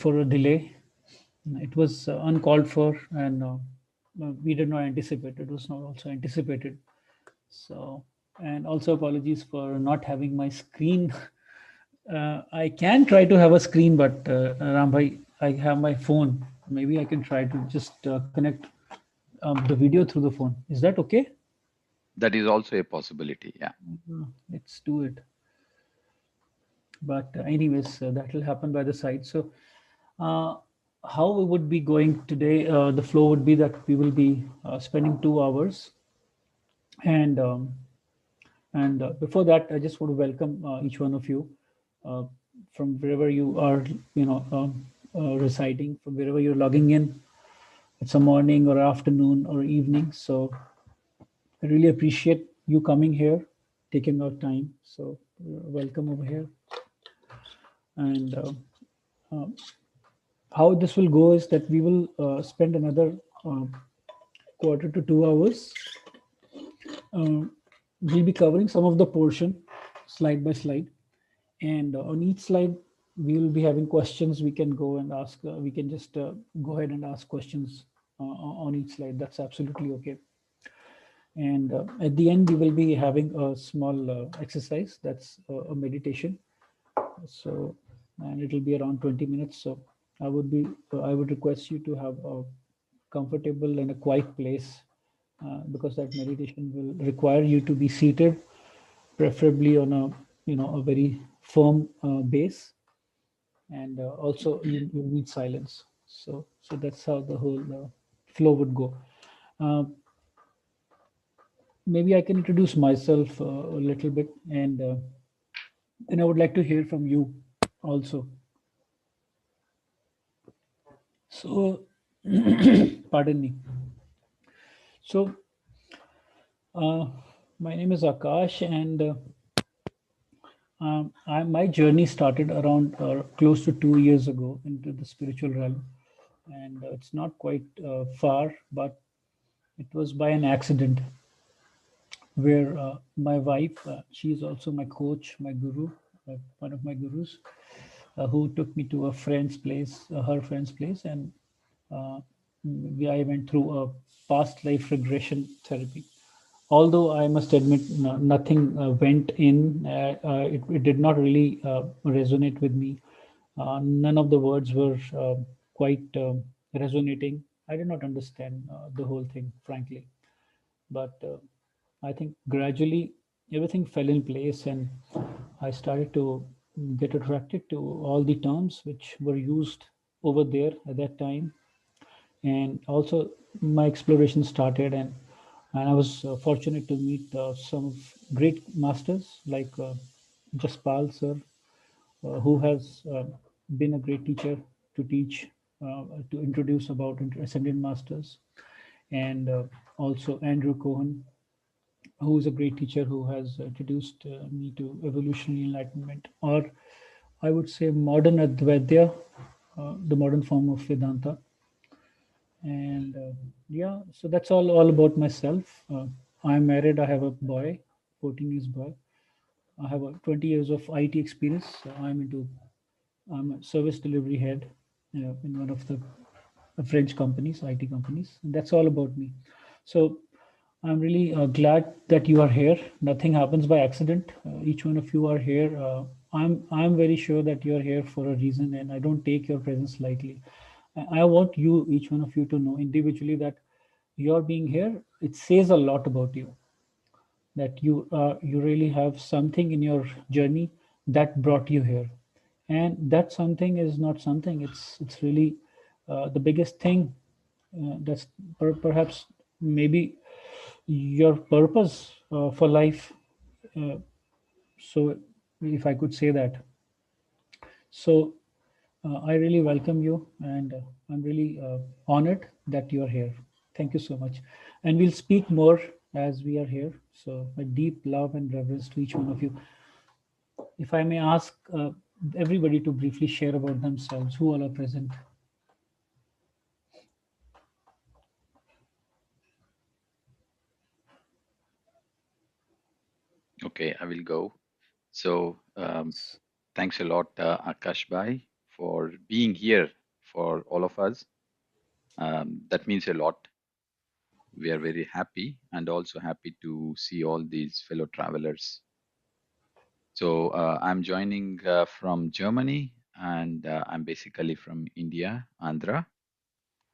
for a delay. It was uncalled for, and we did not anticipate. It was not also anticipated. So, and also apologies for not having my screen. I can try to have a screen, but Rambhai, I have my phone. Maybe I can try to just connect the video through the phone. Is that okay? That is also a possibility. Yeah. Let's do it. But anyways, that will happen by the side. So uh, how we would be going today, the flow would be that we will be spending 2 hours, and before that, I just want to welcome each one of you uh, from wherever you are, residing, from wherever you're logging in. It's a morning or afternoon or evening. So I really appreciate you coming here, taking out time. So welcome over here. And how this will go is that we will spend another uh, quarter to 2 hours. Um, we'll be covering some of the portion slide by slide, and on each slide we will be having questions. We can go and ask. We can just go ahead and ask questions on each slide. That's absolutely okay. And at the end, we will be having a small exercise. That's a meditation. So, and it will be around 20 minutes. So, I would request you to have a comfortable and a quiet place, because that meditation will require you to be seated, preferably on a, a very firm base, and also you need silence. So that's how the whole flow would go. Uh, Maybe I can introduce myself a little bit, and then I would like to hear from you also. So, pardon me. So, uh, my name is Akash, and my journey started around close to 2 years ago into the spiritual realm, and it's not quite far, but it was by an accident where my wife, she is also my coach, my guru, one of my gurus, who took me to a friend's place, her friend's place, and uh, I went through a past life regression therapy. Although I must admit, nothing went in, it did not really resonate with me. None of the words were quite resonating. I did not understand the whole thing, frankly. But I think gradually everything fell in place, and I started to get attracted to all the terms which were used over there at that time. And also my exploration started, and I was fortunate to meet some great masters like Jaspal sir, who has been a great teacher to teach, to introduce about ascended masters, and also Andrew Cohen, who is a great teacher who has introduced me to evolutionary enlightenment, or I would say modern Advaita, the modern form of Vedanta. And yeah, so that's all about myself. I'm married. I have a boy, 14 years boy. I have 20 years of IT experience. I'm a service delivery head in one of the French companies, IT companies. And that's all about me. So I'm really glad that you are here. Nothing happens by accident. Each one of you are here. I'm very sure that you are here for a reason, and I don't take your presence lightly. I want you, each one of you, to know individually that your being here, it says a lot about you. That you really have something in your journey that brought you here, and that something is not something. It's really the biggest thing. That's perhaps maybe your purpose for life. Uh, so, if I could say that. So, I really welcome you, and I'm really honored that you are here. Thank you so much. And we'll speak more as we are here. So, my deep love and reverence to each one of you. If I may ask everybody to briefly share about themselves, who all are present. Okay, I will go. So thanks a lot, Akash Bhai, for being here for all of us. That means a lot. We are very happy and also happy to see all these fellow travelers. So I'm joining from Germany, and I'm basically from India, Andhra.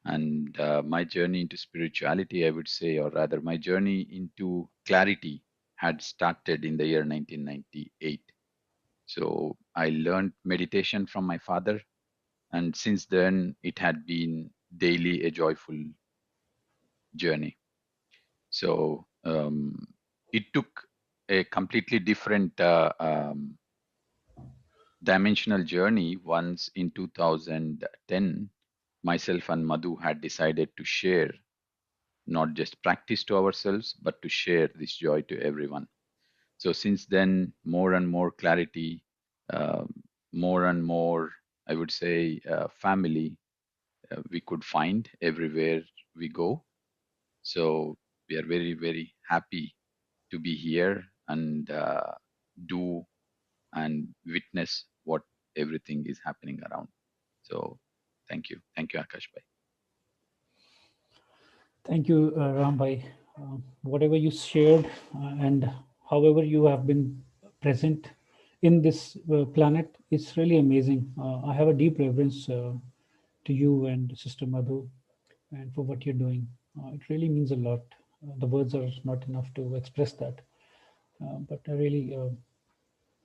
And my journey into spirituality, I would say, or rather, my journey into clarity had started in the year 1998. So I learned meditation from my father, and since then, it had been daily a joyful journey. So it took a completely different dimensional journey once in 2010. Myself and Madhu had decided to share, not just practice to ourselves, but to share this joy to everyone. So since then, more and more clarity, uh, more and more, I would say, family we could find everywhere we go. So we are very, very happy to be here and do and witness what everything is happening around. So thank you, Akash bhai. Thank you, Rambhai. Whatever you shared and however you have been present in this planet, it's really amazing. I have a deep reverence to you and Sister Madhu and for what you're doing. It really means a lot. The words are not enough to express that, but I really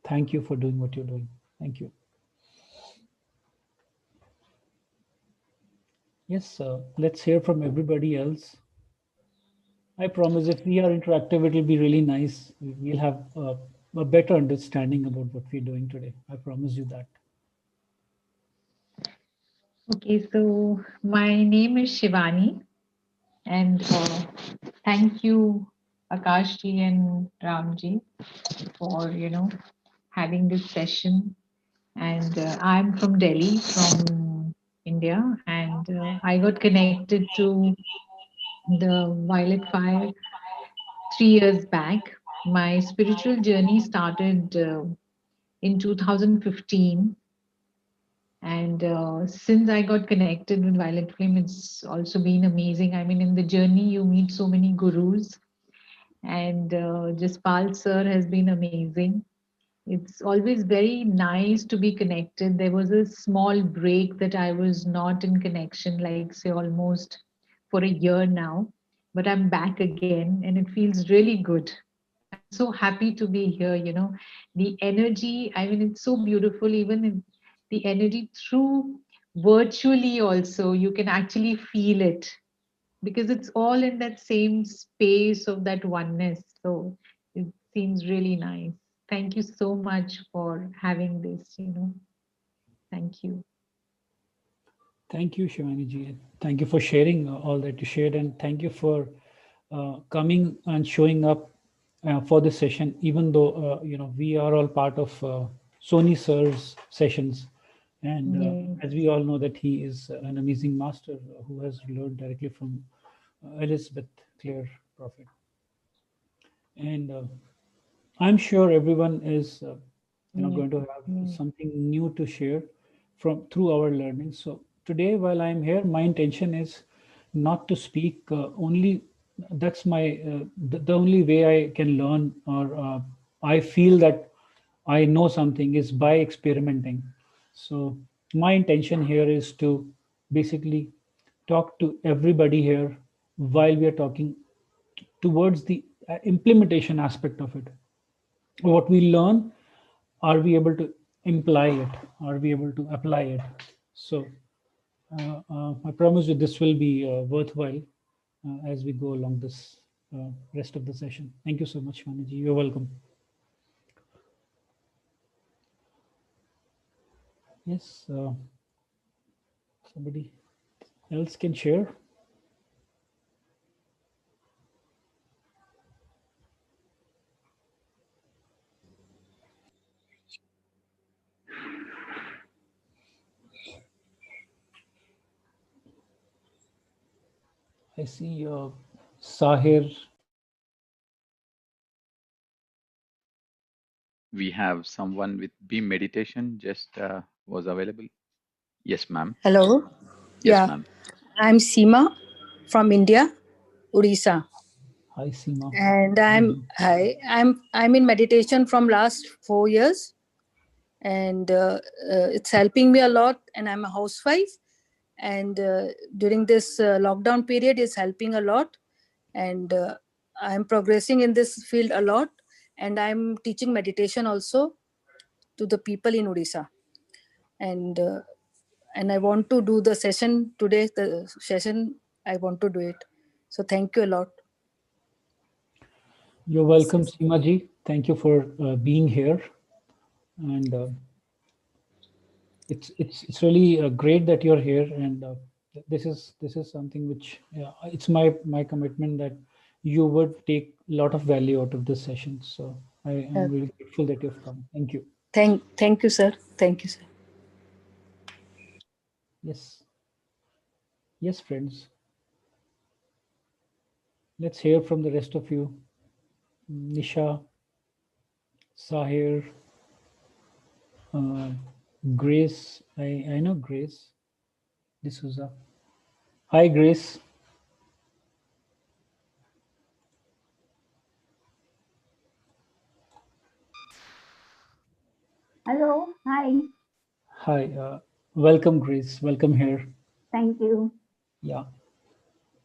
thank you for doing what you're doing. Thank you. Yes, let's hear from everybody else. I promise if we are interactive, it will be really nice. We'll have a better understanding about what we're doing today. I promise you that. Okay, so my name is Shivani, and thank you, Akashji and Ramji, for having this session. And I'm from Delhi, from India, and I got connected to the Violet Fire 3 years back. My spiritual journey started in 2015. And since I got connected with Violet Flame, it's also been amazing. I mean, in the journey, you meet so many gurus, and Jaspal sir has been amazing. It's always very nice to be connected. There was a small break that I was not in connection, like, say, almost for a year now, but I'm back again, and it feels really good. I'm so happy to be here. The energy, I mean, it's so beautiful, even in the energy through virtually, also, you can actually feel it because it's all in that same space of that oneness. So it seems really nice. Thank you so much for having this. Thank you. Thank you, Shivani ji. Thank you for sharing all that you shared, and thank you for coming and showing up for this session. Even though we are all part of Sony Sir's sessions, and Yes. as we all know that he is an amazing master who has learned directly from Elizabeth Clare Prophet, and I'm sure everyone is Yes. going to have Yes. something new to share from through our learning. So today, while I'm here, my intention is not to speak only. That's my the only way I can learn, or I feel that I know something is by experimenting. So my intention here is to basically talk to everybody here while we are talking towards the implementation aspect of it. What we learn, are we able to imply it? Are we able to apply it? So I promise you this will be worthwhile as we go along this rest of the session. Thank you so much, Maniji. You're welcome. Yes, somebody else can share. I see Sahir. We have someone with beam meditation just was available. Yes, ma'am. Hello. Yes, Yeah, ma'am. I'm Seema from India, Odisha, Hi, Seema. and I'm in meditation from last 4 years, and it's helping me a lot. And I'm a housewife, and during this lockdown period, is helping a lot, and I'm progressing in this field a lot, and I'm teaching meditation also to the people in Odisha, and and I want to do the session today. The session I want to do it. So thank you a lot. You're welcome, Seema ji. Thank you for being here. And it's really great that you're here. And this is something which it's my commitment that you would take a lot of value out of this session. So I am really grateful that you've come. Thank you. Thank you, sir. Thank you, sir. Yes. Yes, friends. Let's hear from the rest of you. Nisha, Sahir, uh, Grace. I know Grace D'Souza. Hi, Grace. Hello, hi, Hi. Welcome, Grace. Welcome here. thank you. Yeah,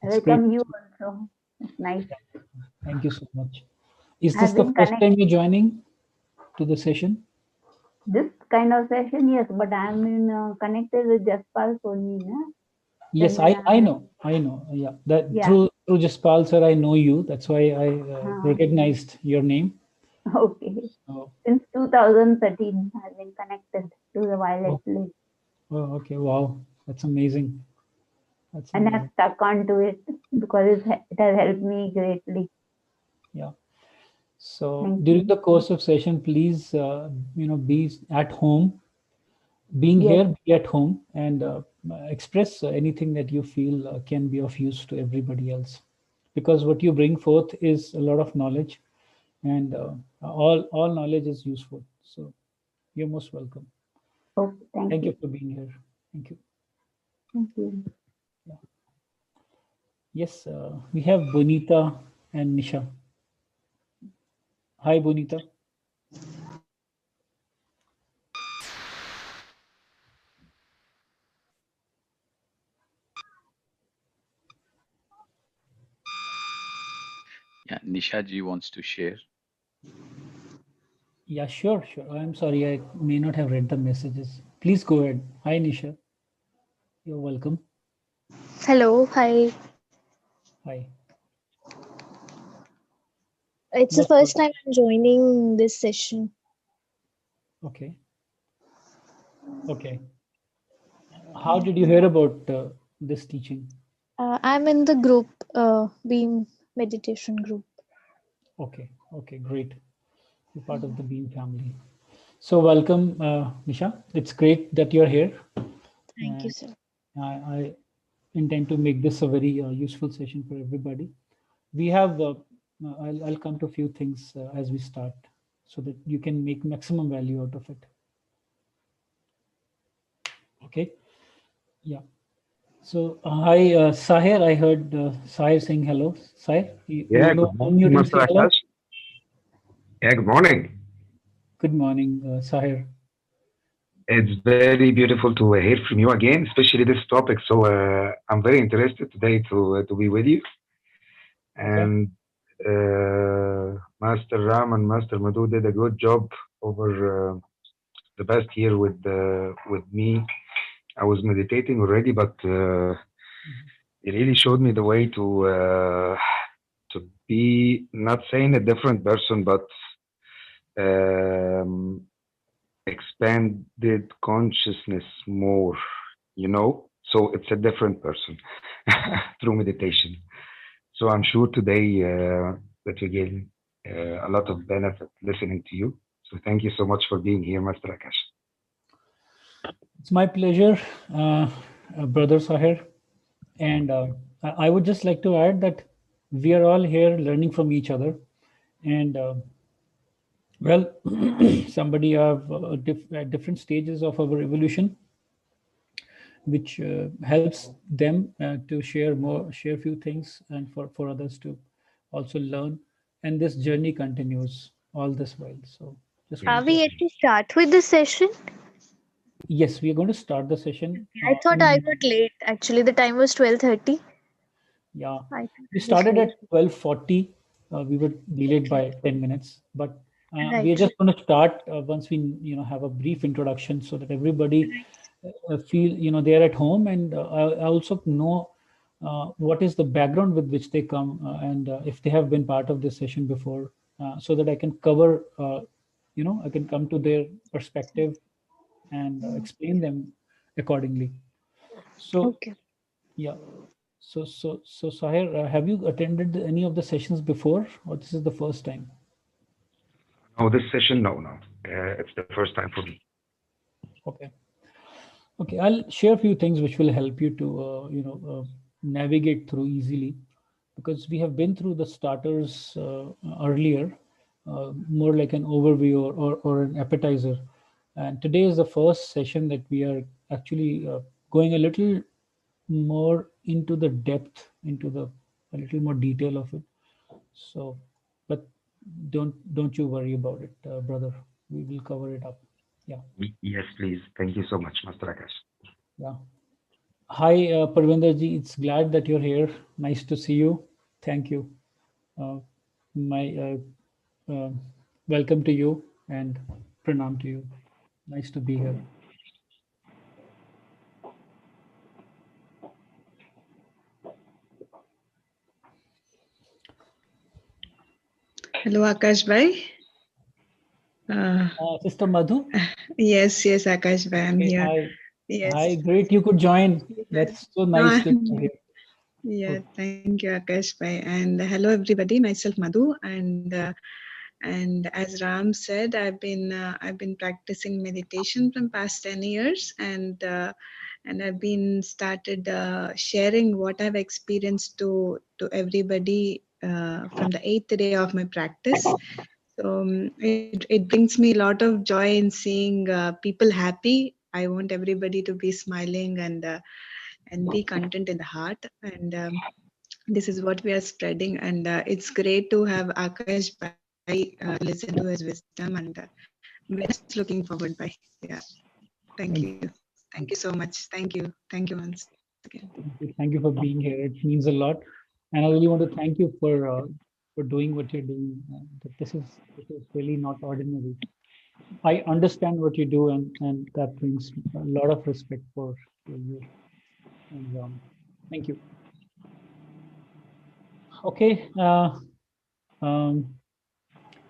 I it's great. welcome you also. It's nice. Thank you so much. Is this I've the been first time you're joining to the session? this kind of session, yes, but I'm in connected with Jaspal Soni, na? Yes, I know. I know. Yeah, that Yeah, through Jaspal sir, I know you. That's why I uh, recognized your name. okay. So, Since 2013, I've been connected to the Violet oh, Place, oh, okay. Wow, that's amazing. That's and I've amazing. stuck onto it because it has helped me greatly. Yeah. So Thank during you. the course of session, please, be at home. Being Yes, here, be at home, and express anything that you feel can be of use to everybody else. Because what you bring forth is a lot of knowledge, and all knowledge is useful. So you're most welcome. okay, thank Thank you you. for being here. Thank you. Thank you. Yeah. Yes, we have Bonita and Nisha. Hi, Bonita. Yeah, Nisha ji wants to share. Yeah, sure, sure. I'm sorry, I may not have read the messages. Please go ahead. Hi, Nisha. You're welcome. Hello, hi. Hi. It's the Most first welcome. time I'm joining this session. Okay. Okay. How did you hear about this teaching? I'm in the group, Beam Meditation group. Okay. Okay. Great. You're part of the Beam family. So welcome, Nisha. It's great that you're here. Thank you, And sir. I intend to make this a very useful session for everybody. We have, I'll come to a few things as we start so that you can make maximum value out of it. Okay. Yeah. So, hi, Sahir. I heard Sahir saying hello. Sahir, you Yeah, want to good morning, unmute and Master say hello? Akash. Yeah, good morning. Good morning, Sahir. It's very beautiful to hear from you again, especially this topic. So I'm very interested today to be with you. Okay. And Master Ram and Master Madhu did a good job over the past year with me. I was meditating already, but it really showed me the way to be not saying a different person, but um, expanded consciousness more, you know? So it's a different person through meditation. So I'm sure today that we gain a lot of benefit listening to you. So thank you so much for being here, Master Akash. It's my pleasure, Brother Sahir. And I would just like to add that we are all here learning from each other. And well, somebody have at different stages of our evolution. which helps them to share few things, and for others to also learn. And this journey continues all this while. So just Yes. Are want to, we yet to start with the session? yes, we are going to start the session. I thought I In, got late. Actually, the time was 12:30. yeah, I thought we I was started late. at 12:40. We were delayed by 10 minutes, but we are Right. just going to start once we have a brief introduction, so that everybody feel they are at home, and I also know what is the background with which they come, and if they have been part of this session before, so that I can cover, I can come to their perspective and explain them accordingly. So Okay. yeah, so Sahir, have you attended any of the sessions before, or this is the first time? No, this session, no. It's the first time for me. Okay. Okay, I'll share a few things which will help you to, navigate through easily, because we have been through the starters earlier, more like an overview or an appetizer. And today is the first session that we are actually going a little more into the depth, into the a little more detail of it. So, but don't you worry about it, brother. We will cover it up. Yeah, Yes, please. Thank you so much, Master Akash. yeah. Hi, Parvinder ji. It's glad that you're here. Nice to see you. Thank you. Uh, my welcome to you and pranam to you. Nice to be here. Hello, Akash bhai. Sister Madhu. Yes, Akash bhai, I'm Okay, here. hi. Yes. Hi, great. You could join. Yeah. That's so No, nice that you're here. yeah, Good. thank you, Akash bhai. And hello, everybody. Myself, Madhu. And as Ram said, I've been practicing meditation from past 10 years, and I've been started sharing what I've experienced to everybody from the 8th day of my practice. So it brings me a lot of joy in seeing people happy. I want everybody to be smiling and be content in the heart. And this is what we are spreading. And it's great to have Akash Bhai listen to his wisdom. And we're just looking forward, Bhai. Yeah. Thank Thank you. Thank you so much. Thank you. Thank you once again. you. Thank you for being here. It means a lot, and I really want to thank you for doing what you're doing. This is really not ordinary. I understand what you do, and that brings a lot of respect for you. And thank you. Okay,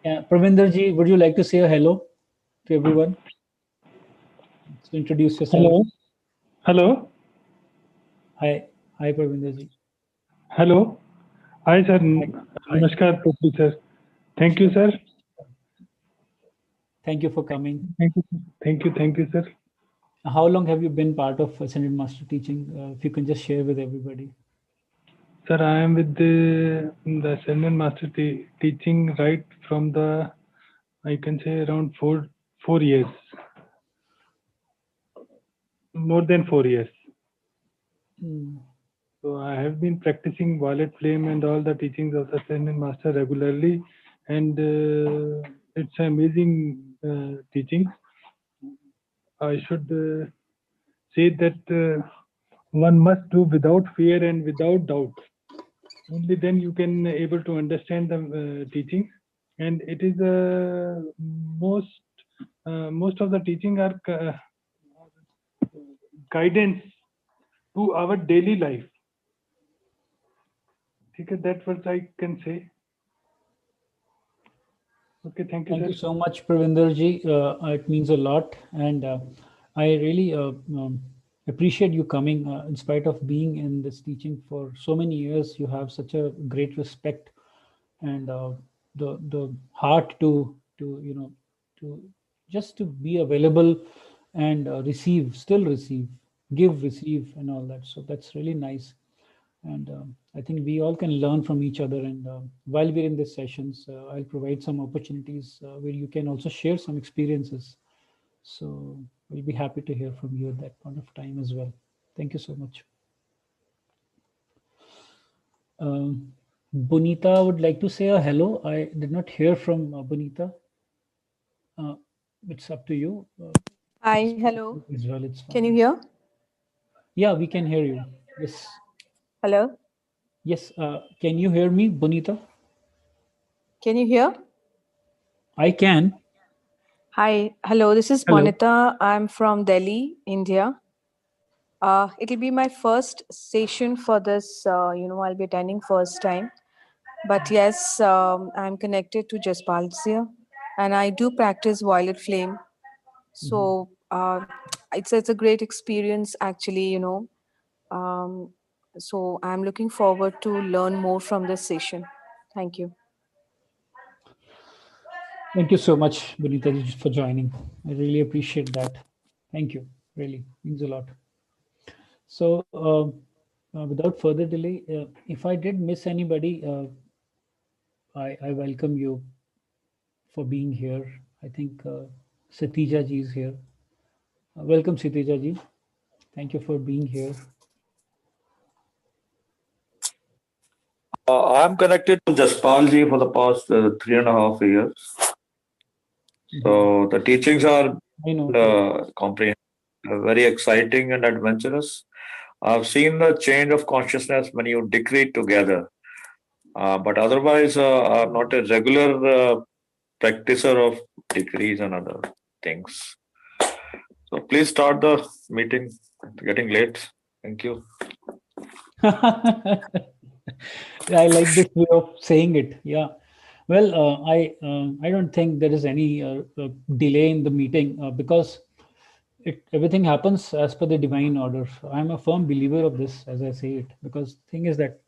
yeah, Pravinder ji, would you like to say a hello to everyone? So introduce yourself. Hello. Hello. Hi, hi, Pravinder ji. Hello. Hi, sir. Hi. Namaskar, Professor. Thank you, sir. Thank you for coming. Thank you. Thank you. Thank you, sir. How long have you been part of Ascended Master teaching? If you can just share with everybody. Sir, I am with the Ascendant Master teaching right from the, I can say around 4 years. More than 4 years. So I have been practicing Violet Flame and all the teachings of the Ascendant Master regularly, and it's amazing teaching. I should say that one must do without fear and without doubt. Only then you can able to understand the teaching, and it is most of the teaching are guidance to our daily life. Okay, that's what I can say. Okay, thank you, Thank sir. you so much, Pravinder ji. It means a lot, and I really appreciate you coming. In spite of being in this teaching for so many years, you have such a great respect and the heart to to just to be available and still receive, give, receive, and all that. So that's really nice. And I think we all can learn from each other. And while we're in these sessions, I'll provide some opportunities where you can also share some experiences. So we'll be happy to hear from you at that point of time as well. Thank you so much. Bunita would like to say a hello. I did not hear from Bunita. It's up to you. Hi, hello. Israel, it's Can you fine. hear? Yeah, we can hear you. Yes. Hello. Yes. Can you hear me, Bunita? Can you hear? I can. Hi, hello. This is Hello. Bonita. I'm from Delhi, India. It'll be my first session for this. I'll be attending first time. But yes, I'm connected to Jaspalsia, and I do practice violet flame. So it's a great experience, actually. So I'm looking forward to learn more from this session. Thank you. Thank you so much, Bunita, for joining. I really appreciate that. Thank you. Really means a lot. So, without further delay, if I did miss anybody, I welcome you for being here. I think Satija ji is here. Welcome, Satija ji. Thank you for being here. I'm connected to Jaspalji for the past 3.5 years. So the teachings are comprehensive, very exciting and adventurous. I've seen the change of consciousness when you decree together. But otherwise, I'm not a regular practicer of decrees and other things. So please start the meeting. It's getting late. Thank you. I like this way of saying it. Yeah. Well, I don't think there is any delay in the meeting because everything happens as per the divine order. I'm a firm believer of this, as I say it, because the thing is that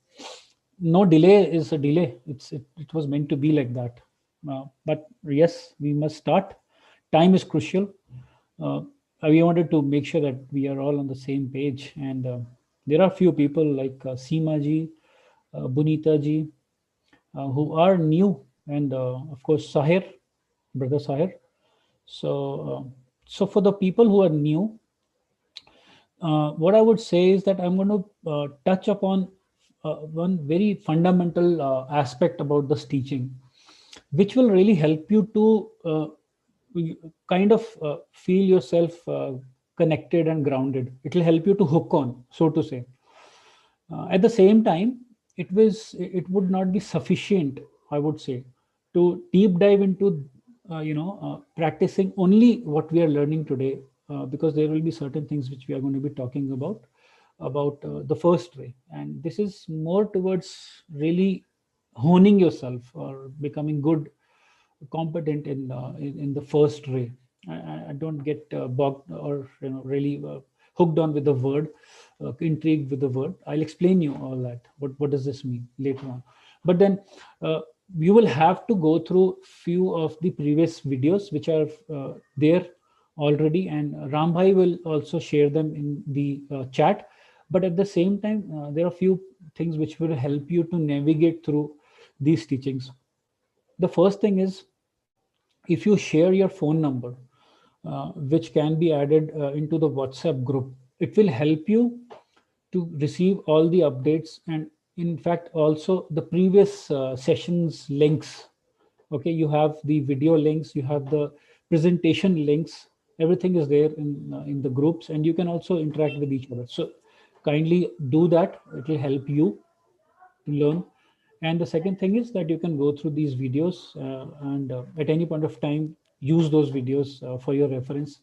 no delay is a delay. It was meant to be like that. But yes, we must start. Time is crucial. Uh, we wanted to make sure that we are all on the same page, and there are few people like Seema ji, Bunita ji, who are new, and of course Sahir, brother Sahir. So for the people who are new, what I would say is that I'm going to touch upon one very fundamental aspect about this teaching, which will really help you to kind of feel yourself connected and grounded. It will help you to hook on, so to say. At the same time, it would not be sufficient, I would say, to deep dive into practicing only what we are learning today, because there will be certain things which we are going to be talking about the first way, and this is more towards really honing yourself or becoming good, competent in the first ray. I don't get bogged or really hooked on with the word, intrigued with the word. I'll explain you all that. What does this mean later on? But then you will have to go through few of the previous videos which are there already, and Rambhai will also share them in the chat. But at the same time, there are few things which will help you to navigate through these teachings. The first thing is, if you share your phone number, which can be added into the WhatsApp group, it will help you to receive all the updates, and in fact also the previous sessions links. Okay, you have the video links, you have the presentation links, everything is there in the groups, and you can also interact with each other. So kindly do that. It will help you to learn. And the second thing is that you can go through these videos and at any point of time use those videos for your reference.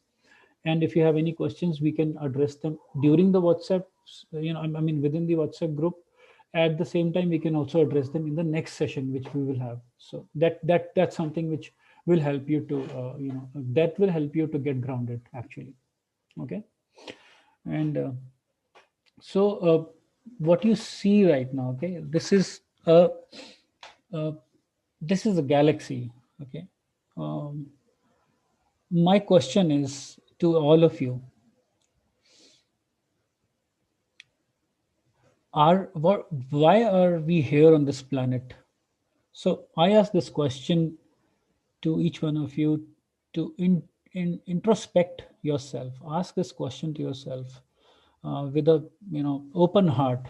And if you have any questions, we can address them during the WhatsApp, I mean within the WhatsApp group. At the same time, we can also address them in the next session which we will have. So that's something which will help you to that will help you to get grounded, actually. Okay. And what you see right now, okay, uh, this is a galaxy. Okay. um, my question is to all of you: why are we here on this planet? So I ask this question to each one of you to introspect yourself. Ask this question to yourself: with a open heart,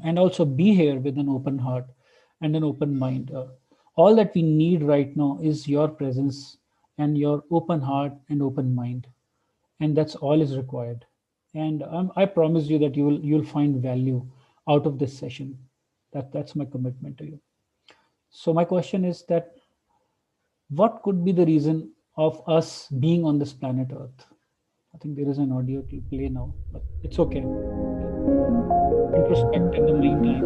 and also be here with an open heart and an open mind. All that we need right now is your presence and your open heart and open mind, and that's all is required. And I promise you that you'll find value out of this session. That's my commitment to you. So my question is that what could be the reason of us being on this planet Earth? I think there is an audio to play now, but it's okay. Introspect in the meantime.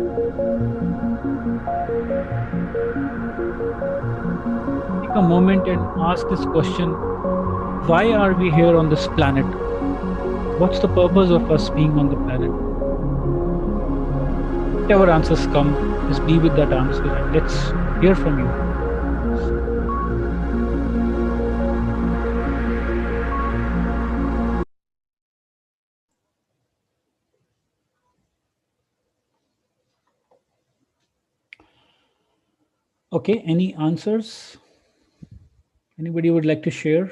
Take a moment and ask this question: why are we here on this planet? What's the purpose of us being on the planet? Whatever answers come, just be with that answer and let's hear from you. Okay, any answers? Anybody would like to share?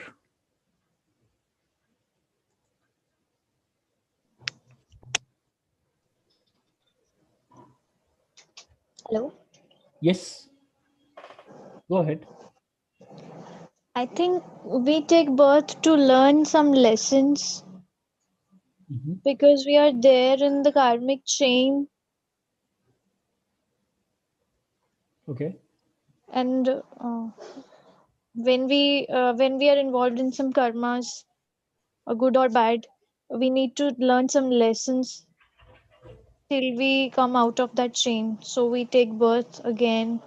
Hello. Yes. Go ahead. I think we take birth to learn some lessons because we are there in the karmic chain. Okay. And when we are involved in some karmas, or good or bad, we need to learn some lessons till we come out of that chain. So we take birth again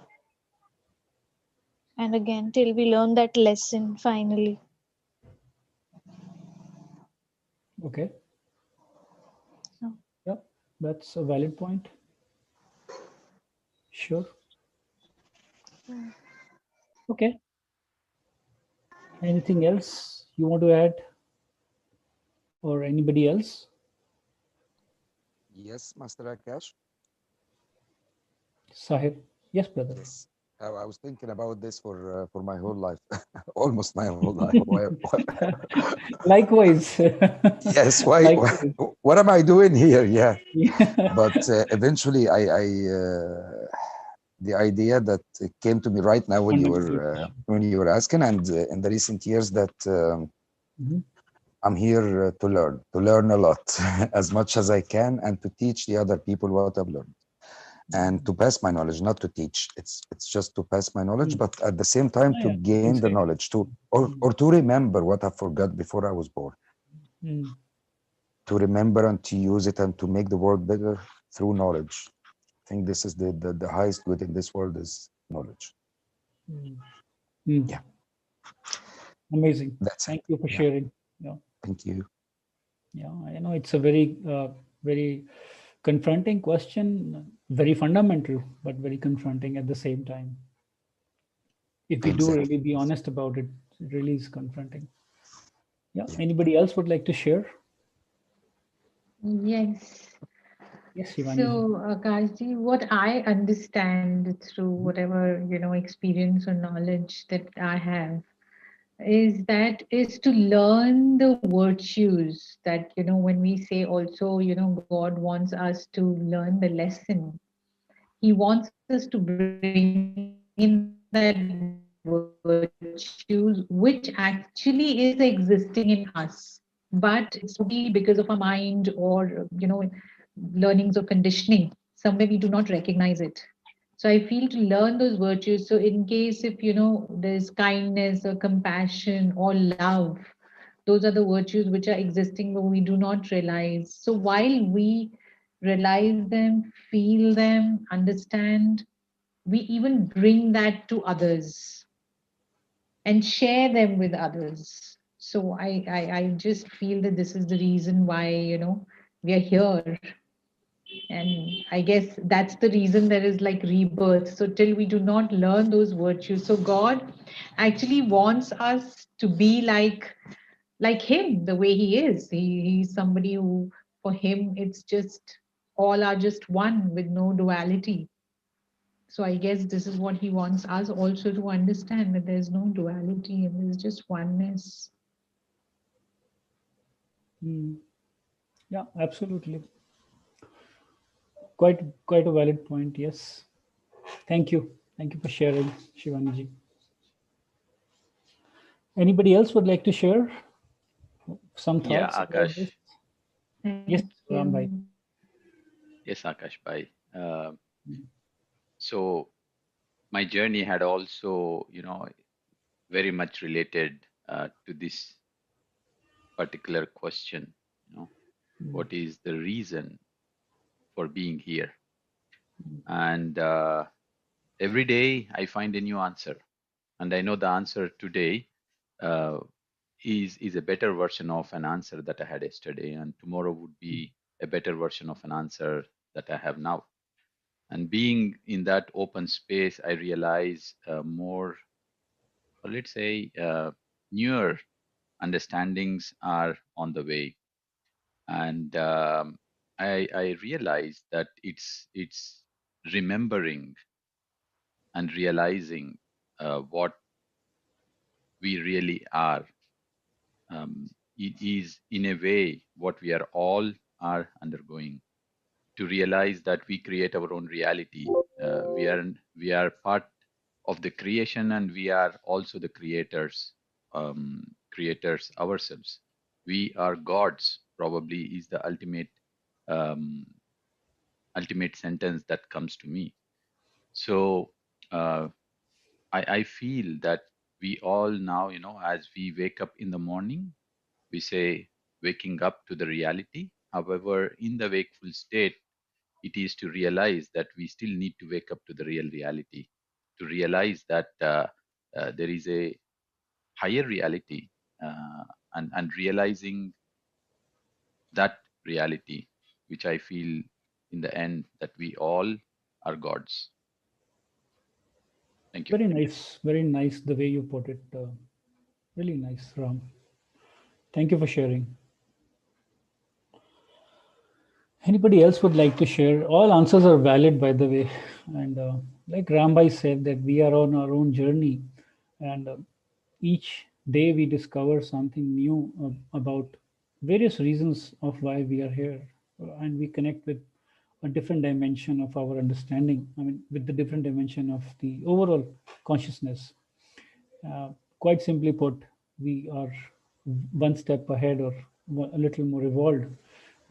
and again till we learn that lesson finally. Okay. Yeah, that's a valid point. Sure. Okay. Anything else you want to add, or anybody else? Yes, Master Akash. Sahib. Yes, brother. Yes. I was thinking about this for my whole life, almost my whole life. Likewise. Yes. Likewise. What am I doing here? Yeah. Yeah. But eventually, the idea that came to me right now when you were asking, and in the recent years that I'm here to learn a lot, as much as I can, and to teach the other people what I've learned, and to pass my knowledge, not to teach. It's just to pass my knowledge, but at the same time to gain the knowledge, or to remember what I forgot before I was born. To remember and to use it and to make the world better through knowledge. I think this is the highest good in this world is knowledge. Yeah. Amazing. Thank you for sharing. Yeah. Thank you. Yeah, I know it's a very confronting question, very fundamental, but very confronting at the same time. If we do really be honest about it, it really is confronting. Yeah. Anybody else would like to share? Yes. Yes, Shivani. So, Akashji, what I understand through whatever, experience or knowledge that I have is to learn the virtues that, when we say also, God wants us to learn the lesson. He wants us to bring in that virtues, which actually is existing in us. But it's probably because of our mind or, learnings or conditioning. Somewhere we do not recognize it. So I feel to learn those virtues. So in case if, there's kindness or compassion or love, those are the virtues which are existing but we do not realize. So while we realize them, feel them, understand, we even bring that to others and share them with others. So I just feel that this is the reason why, we are here. And I guess that's the reason there is like rebirth. So till we do not learn those virtues, so God actually wants us to be like him, the way he is. He's somebody who, for him, it's just all are just one with no duality. So I guess this is what he wants us also to understand, that there's no duality and there's just oneness. Yeah, absolutely. Quite a valid point. Yes. Thank you. Thank you for sharing, Shivaniji. Anybody else would like to share some Yeah, thoughts about Akash. this? Yes, Thank Ram. you. Yes, Akash bhai. So my journey had also, very much related to this particular question. What is the reason for being here? And every day I find a new answer, and I know the answer today uh, is a better version of an answer that I had yesterday, and tomorrow would be a better version of an answer that I have now. And being in that open space, I realize more, or let's say, newer understandings are on the way. And I realize that it's remembering and realizing what we really are. It is in a way what we are all are undergoing, to realize that we create our own reality. We are part of the creation, and we are also the creators ourselves. We are gods, probably, is the um, ultimate sentence that comes to me. So uh, I feel that we all now, as we wake up in the morning, we say waking up to the reality. However, in the wakeful state, it is to realize that we still need to wake up to the real reality, to realize that there is a higher reality, and realizing that reality, which I feel in the end that we all are gods. Thank you. Very nice the way you put it. Really nice, Ram. Thank you for sharing. Anybody else would like to share? All answers are valid, by the way. And like Rambai said, that we are on our own journey, and each day we discover something new about various reasons of why we are here, and we connect with a different dimension of our understanding. I mean, with the different dimension of the overall consciousness. Quite simply put, we are one step ahead, or a little more evolved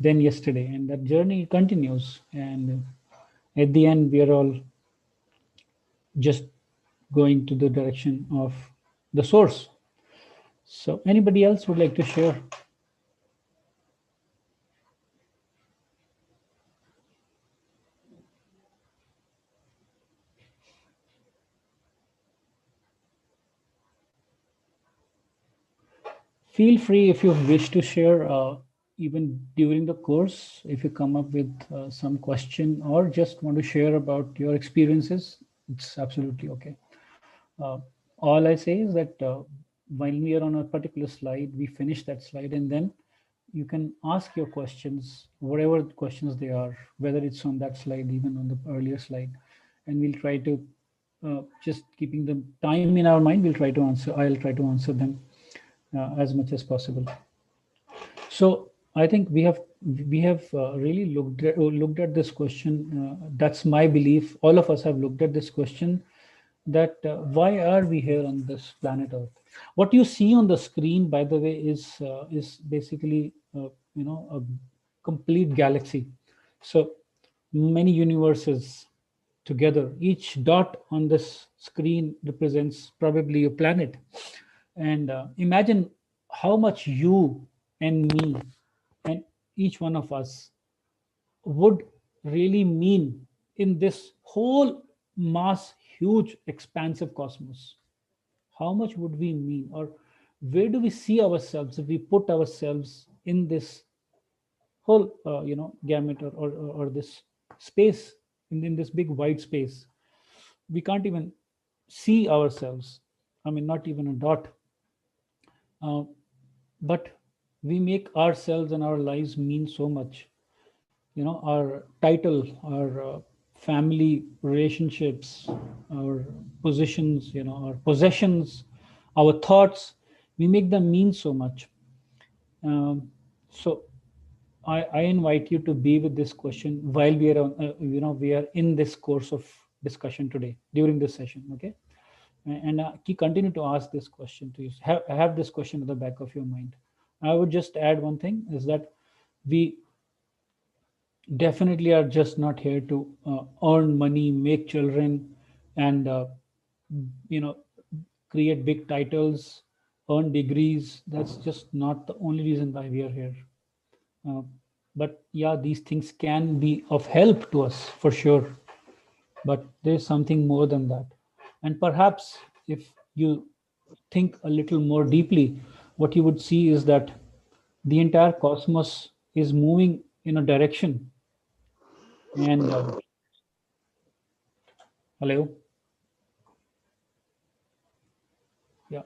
than yesterday, and that journey continues. And at the end, we are all just going to the direction of the source. So, anybody else would like to share? Feel free if you wish to share, even during the course, if you come up with some question or just want to share about your experiences, it's absolutely okay. Uh, all I say is that when we are on a particular slide, we finish that slide, and then you can ask your questions, whatever questions they are, whether it's on that slide, even on the earlier slide, and we'll try to just keeping the time in our mind. We'll try to answer. I'll try to answer them as much as possible. So I think we have really looked at this question. That's my belief. All of us have looked at this question, that why are we here on this planet Earth? What you see on the screen, by the way, is basically a complete galaxy. So many universes together. Each dot on this screen represents probably a planet. And imagine how much you and me and each one of us would really mean in this whole mass, huge, expansive cosmos. How much would we mean, or where do we see ourselves if we put ourselves in this whole, gamut, or this space, in this big wide space? We can't even see ourselves. I mean, not even a dot. Uh, but we make ourselves and our lives mean so much. Our title, our family relationships, our positions, our possessions, our thoughts, we make them mean so much. So I invite you to be with this question while we are on, we are in this course of discussion today during this session. Okay, and continue to ask this question to you. Have this question at the back of your mind. I would just add one thing is that we definitely are just not here to earn money, make children, and you know create big titles, earn degrees. That's just not the only reason why we are here. Uh, but yeah, these things can be of help to us for sure. But there's something more than that. And perhaps if you think a little more deeply, what you would see is that the entire cosmos is moving in a direction. And hello, yeah.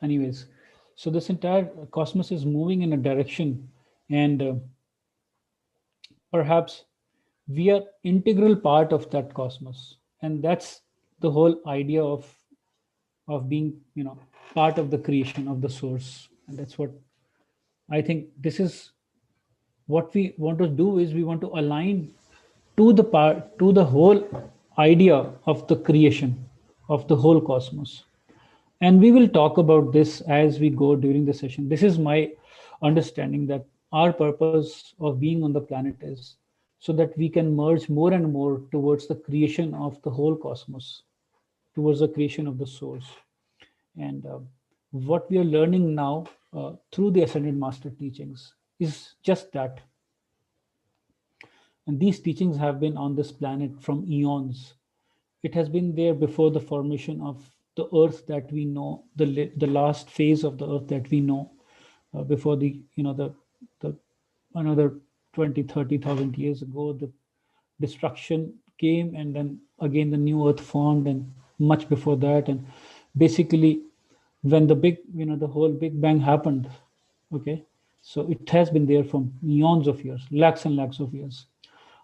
Anyways, so this entire cosmos is moving in a direction, and perhaps we are integral part of that cosmos, and that's the whole idea of being part of the creation of the source. And that's what I think. This is what we want to do, is we want to align to the whole idea of the creation of the whole cosmos. And we will talk about this as we go during the session. This is my understanding, that our purpose of being on the planet is so that we can merge more and more towards the creation of the whole cosmos, towards the creation of the source. And what we are learning now through the Ascended Master teachings is just that. And these teachings have been on this planet from eons. It has been there before the formation of the earth that we know, the last phase of the earth that we know, before the another 20, 30,000 years ago, the destruction came, and then again the new earth formed, and much before that. And basically, when the whole Big Bang happened, okay, so it has been there from eons of years, lakhs and lakhs of years.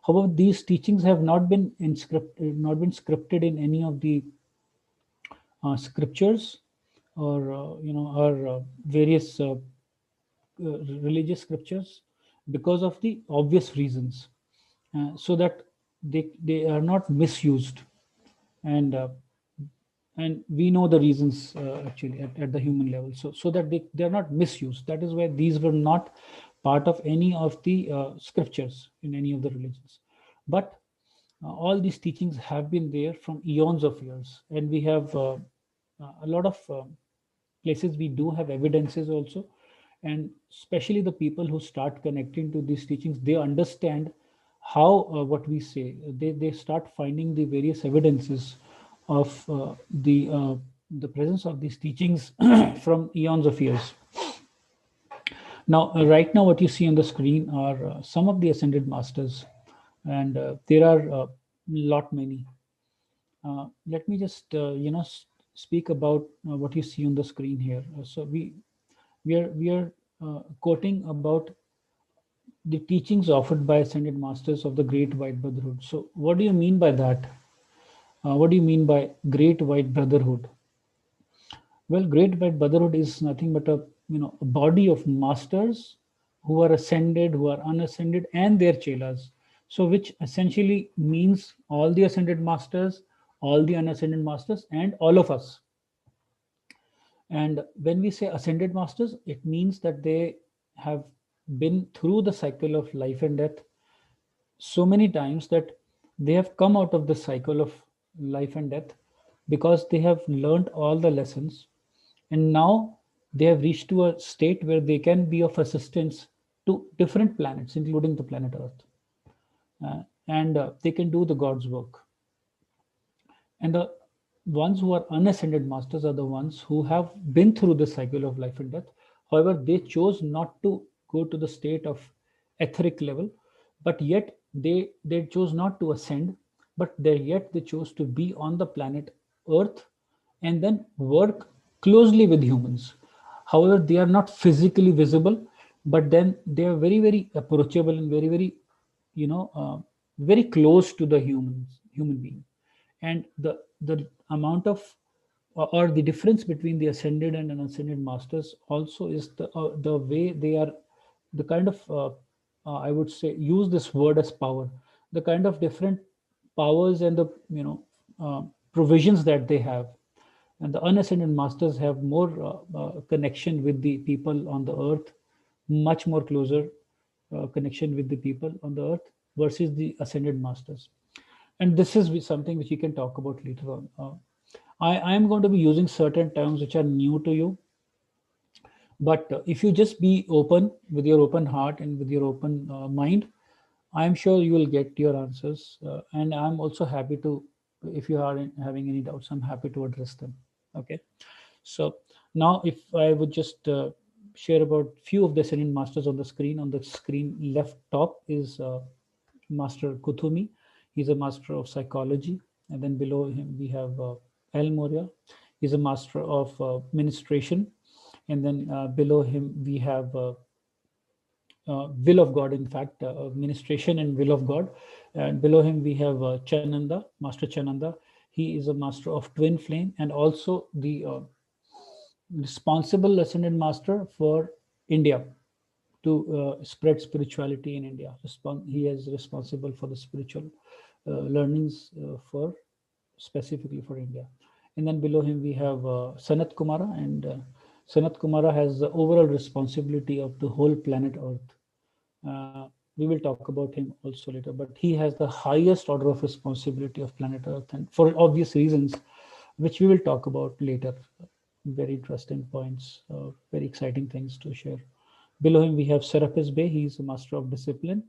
However, these teachings have not been scripted in any of the scriptures, or various religious scriptures, because of the obvious reasons, so that they are not misused. And we know the reasons, actually, at the human level, so that they're not misused. That is why these were not part of any of the scriptures in any of the religions. But all these teachings have been there from eons of years, and we have a lot of places we do have evidences also. And especially the people who start connecting to these teachings, they understand how what we say, they start finding the various evidences of the presence of these teachings from eons of years. Now, right now, what you see on the screen are some of the Ascended Masters, and there are a lot many. Let me just speak about what you see on the screen here. So we are quoting about the teachings offered by Ascended Masters of the Great White Brotherhood. So what do you mean by that? What do you mean by Great White Brotherhood? Well, Great White Brotherhood is nothing but a body of masters who are ascended, who are unascended, and their chelas. So, which essentially means all the ascended masters, all the unascended masters, and all of us. And when we say ascended masters, it means that they have been through the cycle of life and death so many times that they have come out of the cycle of life and death, because they have learned all the lessons, and now they have reached to a state where they can be of assistance to different planets, including the planet Earth. And they can do the God's work. And the ones who are unascended masters are the ones who have been through the cycle of life and death. However, they chose not to go to the state of etheric level, but yet they chose not to ascend, but they chose to be on the planet Earth and then work closely with humans. However, they are not physically visible, but then they are very, very approachable and very, very, very close to the human being. And the amount of, or the difference between the ascended and unascended masters also is the way they are, the kind of I would say, use this word as power. The kind of different powers and the provisions that they have, and the unascended masters have more connection with the people on the earth, much more closer connection with the people on the earth versus the ascended masters. And this is something which you can talk about later on. I am going to be using certain terms which are new to you, but if you just be open with your open heart and with your open mind, I'm sure you will get your answers. And I'm also happy to, if you are having any doubts, I'm happy to address them. Okay. So now if I would just share about few of the ascended masters on the screen. On the screen left top is Master Kuthumi. He's a master of psychology. And then below him, we have El Moria. He's a master of ministration. And then below him, we have will of God, in fact, ministration and will of God. And below him, we have Chananda, Master Chananda. He is a master of twin flame and also the responsible ascended master for India to spread spirituality in India. He is responsible for the spiritual learnings for specifically for India. And then below him, we have Sanat Kumara, and Sanat Kumara has the overall responsibility of the whole planet Earth. We will talk about him also later, but he has the highest order of responsibility of planet Earth, and for obvious reasons, which we will talk about later. Very interesting points, very exciting things to share. Below him, we have Serapis Bey. He's a master of discipline.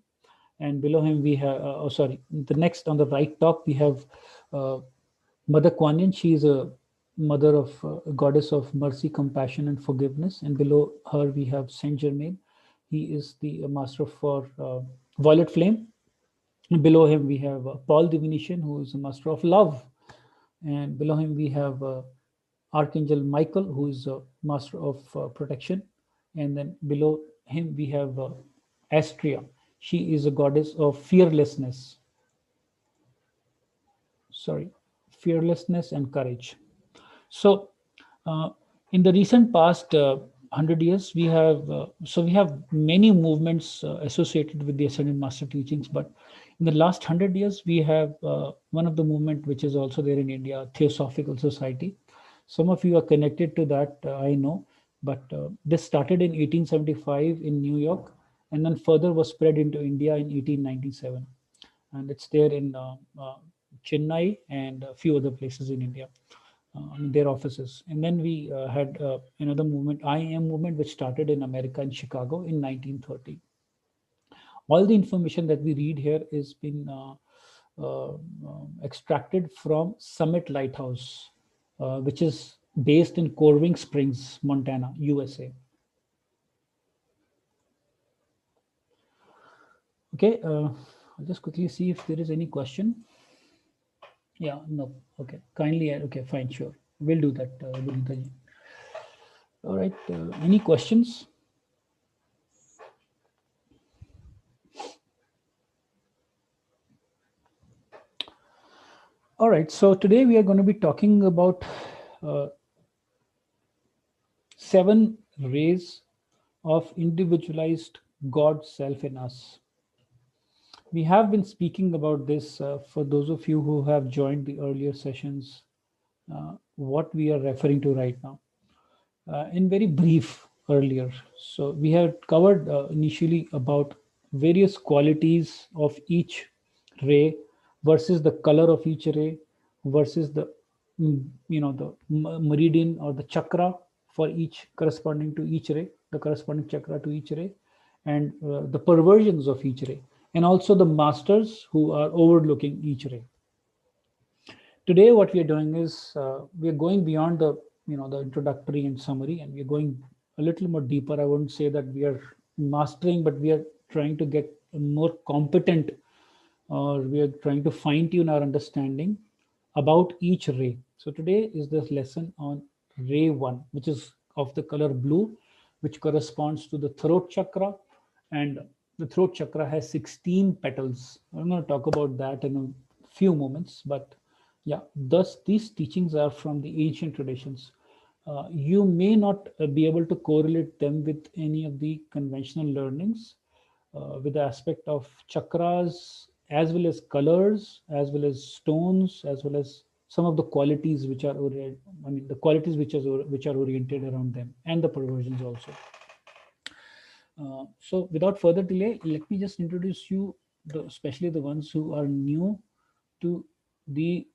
And below him, we have, the next on the right top, we have Mother Kuan Yin. She is a mother of a goddess of mercy, compassion, and forgiveness. And below her, we have Saint Germain. He is the master for violet flame. And below him, we have Paul the Venetian, who is a master of love. And below him, we have Archangel Michael, who is a master of protection. And then below him, we have Astrea. She is a goddess of fearlessness. Fearlessness and courage. So in the recent past 100 years, we have many movements associated with the Ascended Master teachings. But in the last 100 years, we have one of the movement which is also there in India, Theosophical Society. Some of you are connected to that, I know, but this started in 1875 in New York, and then further was spread into India in 1897. And it's there in Chennai and a few other places in India, their offices. And then we had another movement, IAM movement, which started in America, in Chicago in 1930. All the information that we read here is been extracted from Summit Lighthouse, which is based in Corwing Springs, Montana, USA. Okay, I'll just quickly see if there is any question. Yeah, no, okay, kindly, okay, fine, sure. We'll do that, Vinitaji. All right, any questions? All right, so today we are going to be talking about 7 rays of individualized God self in us. We have been speaking about this for those of you who have joined the earlier sessions, what we are referring to right now. In very brief earlier. So we have covered initially about various qualities of each ray versus the color of each ray versus the the meridian or the chakra for each corresponding to each ray, the corresponding chakra to each ray, and the perversions of each ray, and also the masters who are overlooking each ray. Today what we are doing is we are going beyond the the introductory and summary, and we are going a little more deeper. I wouldn't say that we are mastering, but we are trying to get more competent, or we are trying to fine tune our understanding about each ray. So today is this lesson on ray 1, which is of the color blue, which corresponds to the throat chakra, and the throat chakra has 16 petals. I'm going to talk about that in a few moments, but yeah, thus these teachings are from the ancient traditions. You may not be able to correlate them with any of the conventional learnings, with the aspect of chakras, as well as colors, as well as stones, as well as some of the qualities which are, the qualities which are oriented around them, and the perversions also. So without further delay, let me just introduce you, especially the ones who are new to the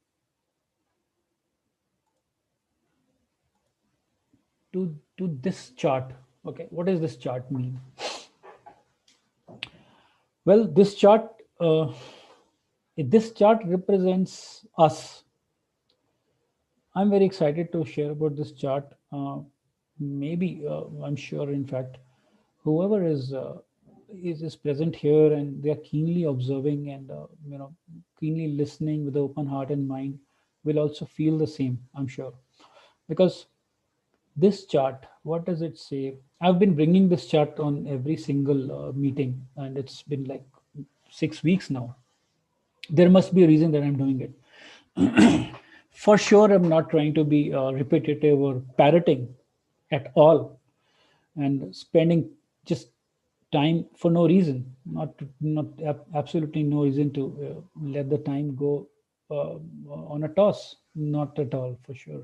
to this chart. Okay, what does this chart mean? Well, this chart represents us. I'm very excited to share about this chart. Maybe I'm sure, in fact, whoever is present here and they are keenly observing and keenly listening with an open heart and mind will also feel the same, I'm sure, because this chart, what does it say? I've been bringing this chart on every single meeting, and it's been like 6 weeks now. There must be a reason that I'm doing it. For sure, I'm not trying to be repetitive or parroting at all and spending just time for no reason, absolutely no reason to let the time go on a toss, not at all, for sure.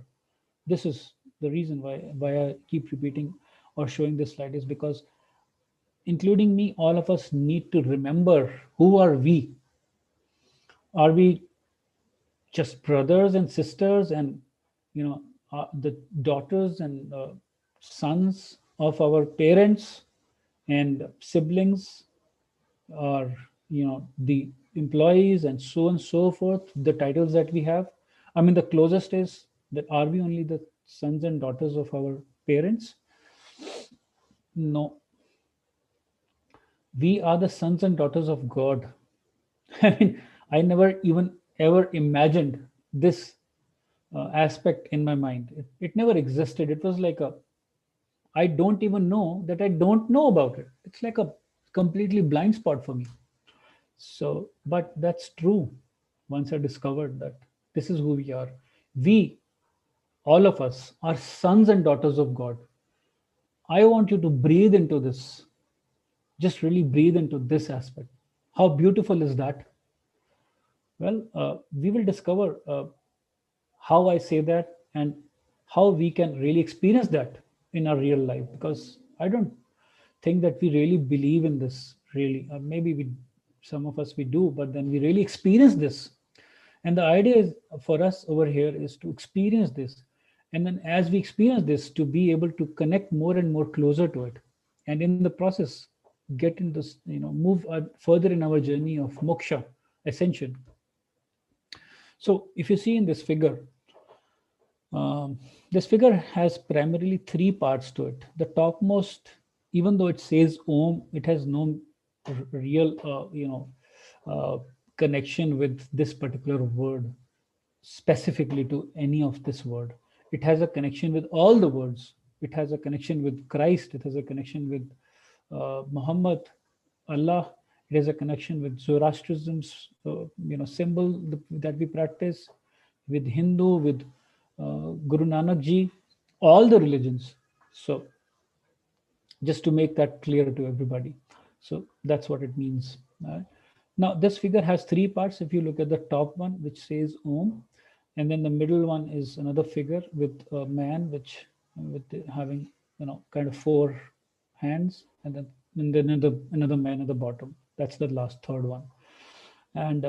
This is the reason why I keep repeating or showing this slide, is because including me, all of us need to remember, who are we? Are we just brothers and sisters and the daughters and sons of our parents and siblings, or the employees and so on and so forth, the titles that we have? I mean, the closest is that, are we only the sons and daughters of our parents? No, we are the sons and daughters of God. I mean, I never even ever imagined this aspect in my mind. It never existed. It was like I don't even know that I don't know about it. It's like a completely blind spot for me. So, but that's true. Once I discovered that this is who we are, we, all of us, are sons and daughters of God. I want you to breathe into this. Just really breathe into this aspect. How beautiful is that? Well, we will discover how I say that and how we can really experience that in our real life, because I don't think that we really believe in this, really. Maybe some of us we do, but then we really experience this. And the idea is for us over here is to experience this. And then as we experience this, to be able to connect more and more closer to it. And in the process, get into this, move further in our journey of moksha, ascension. So if you see in this figure, this figure has primarily 3 parts to it. The topmost, even though it says Om, it has no real, connection with this particular word, specifically to any of this word. It has a connection with all the words. It has a connection with Christ. It has a connection with Muhammad, Allah. It has a connection with Zoroastrianism's, symbol that we practice, with Hindu, with Guru Nanak Ji, all the religions. So just to make that clear to everybody. So that's what it means. Now this figure has 3 parts. If you look at the top one, which says Om, and then the middle one is another figure with a man, with having kind of 4 hands, and then another man at the bottom. That's the last, third one. And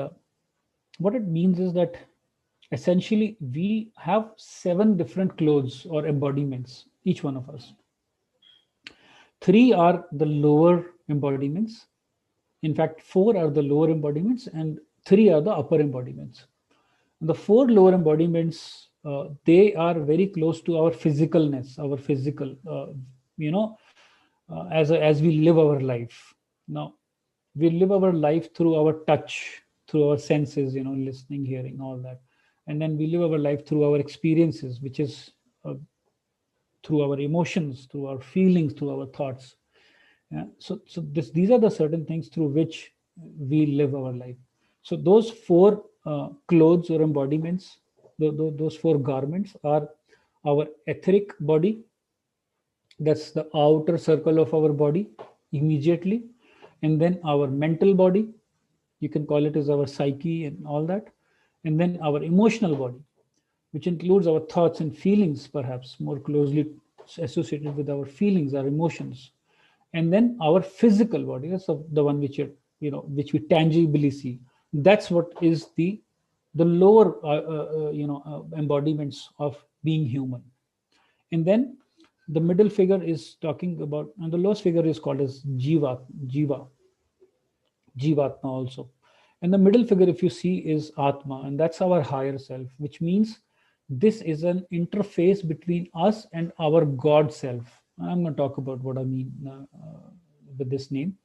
what it means is that essentially we have 7 different clothes or embodiments, each one of us. 3 are the lower embodiments. In fact, 4 are the lower embodiments and 3 are the upper embodiments. And the 4 lower embodiments, they are very close to our physicalness, our physical, as we live our life. Now, we live our life through our touch, through our senses, listening, hearing, all that. And then we live our life through our experiences, which is through our emotions, through our feelings, through our thoughts. Yeah? So these are the certain things through which we live our life. So those 4 clothes or embodiments, those 4 garments are our etheric body. That's the outer circle of our body immediately. and then our mental body, you can call it as our psyche and all that, and then our emotional body, which includes our thoughts and feelings, perhaps more closely associated with our feelings, our emotions, and then our physical body. That's the one which which we tangibly see. That's what is the lower embodiments of being human. And then the middle figure is talking about, and the lowest figure is called as jivatma also. And the middle figure, if you see, is Atma, and that's our higher self, which means this is an interface between us and our God self. I'm going to talk about what I mean with this name.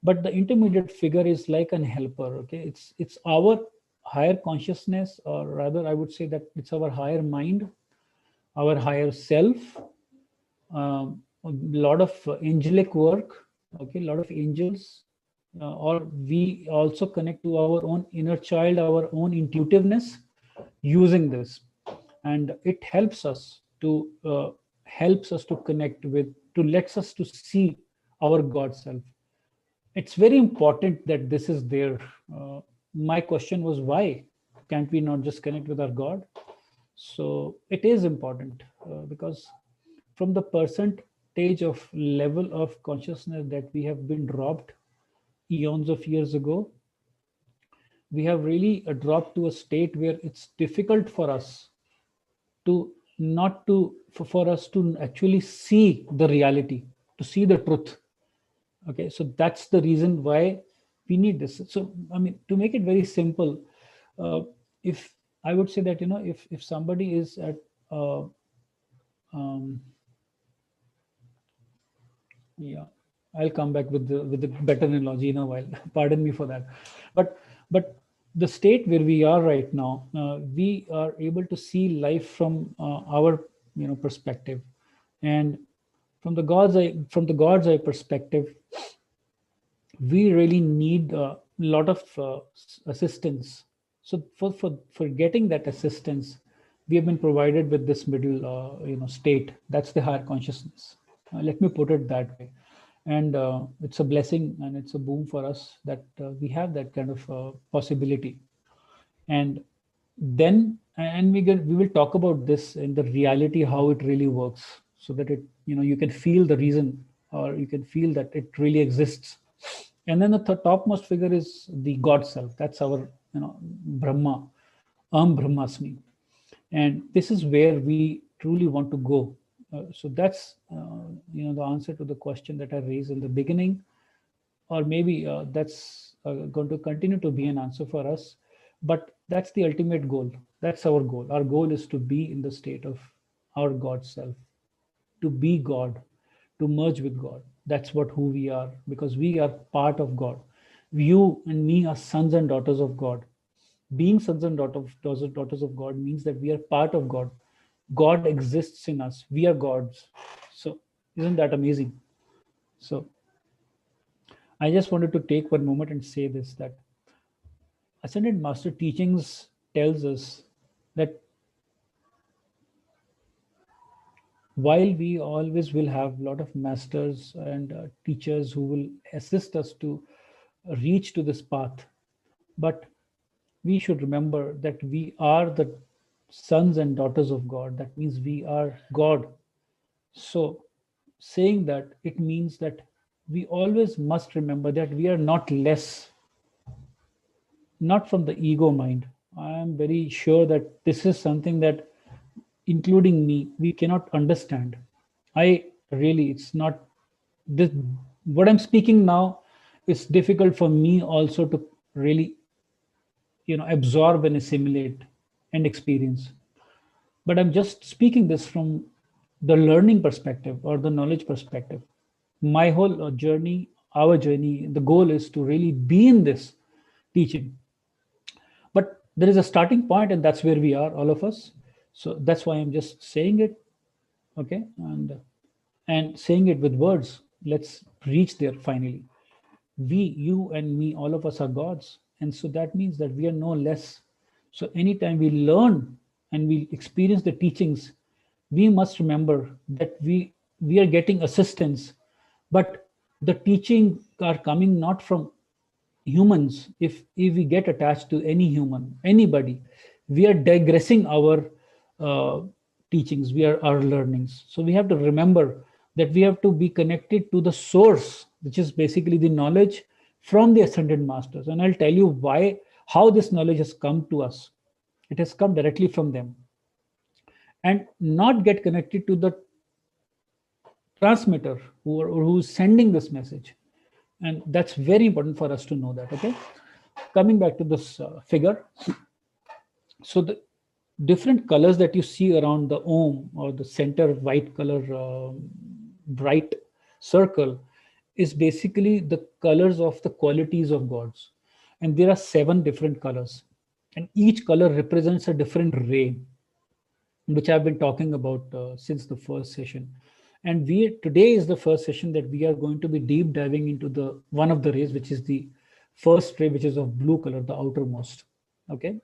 But the intermediate figure is like an helper. Okay, it's our higher consciousness, or rather, I would say that it's our higher mind, our higher self. A lot of angelic work. Okay, a lot of angels. Or we also connect to our own inner child, our own intuitiveness using this, and it helps us to connect with, lets us to see our God self. It's very important that this is there. My question was, why can't we not just connect with our God? So it is important because from the percentage of level of consciousness that we have been dropped eons of years ago, we have really dropped to a state where it's difficult for us to not to for us to actually see the reality, to see the truth. Okay, so that's the reason why we need this. So I mean, to make it very simple, if I would say that, if somebody is at yeah, I'll come back with the better analogy in a while. Pardon me for that. But the state where we are right now, we are able to see life from our perspective, and from the God's eye perspective, we really need a lot of assistance. So for getting that assistance, we have been provided with this middle state. That's the higher consciousness. Let me put it that way. And it's a blessing and it's a boon for us that we have that kind of possibility. And then we will talk about this in the reality, how it really works, so that you can feel the reason, or you can feel that it really exists. And then the topmost figure is the God self. That's our Brahma, Brahmasmi. And this is where we truly want to go. So that's the answer to the question that I raised in the beginning, or maybe that's going to continue to be an answer for us. But that's the ultimate goal. That's our goal. Our goal is to be in the state of our God self, to be God, to merge with God. That's what who we are, because we are part of God. You and me are sons and daughters of God. Being sons and daughters of God means that we are part of God. God exists in us. We are gods. So isn't that amazing? So I just wanted to take one moment and say this, that Ascended Master Teachings tells us that while we always will have a lot of masters and teachers who will assist us to reach to this path, but we should remember that we are the sons and daughters of God. That means we are God. So saying that, it means that we always must remember that we are not less, not from the ego mind. I am very sure that this is something that, including me, we cannot understand. It's not this, what I'm speaking now is difficult for me also to really absorb and assimilate and experience. But I'm just speaking this from the learning perspective or the knowledge perspective. My whole journey, our journey, the goal is to really be in this teaching. But there is a starting point, and that's where we are, all of us. So that's why I'm just saying it. Okay, and saying it with words. Let's reach there finally. We, you and me, all of us are gods, and so that means that we are no less. So anytime we learn and we experience the teachings, we must remember that we are getting assistance, but the teaching are coming not from humans. If we get attached to any human, anybody, we are digressing our teachings, we are our learnings. So we have to remember that we have to be connected to the source, which is basically the knowledge from the ascended masters. And I'll tell you why, how this knowledge has come to us. It has come directly from them. And not get connected to the transmitter who's sending this message. And that's very important for us to know that. Okay, coming back to this figure. So the different colors that you see around the Om, or the center white color bright circle, is basically the colors of the qualities of gods. And there are 7 different colors, and each color represents a different ray, which I've been talking about since the first session. And today is the first session that we are going to be deep diving into the one of the rays, which is the first ray, which is of blue color, the outermost. Okay.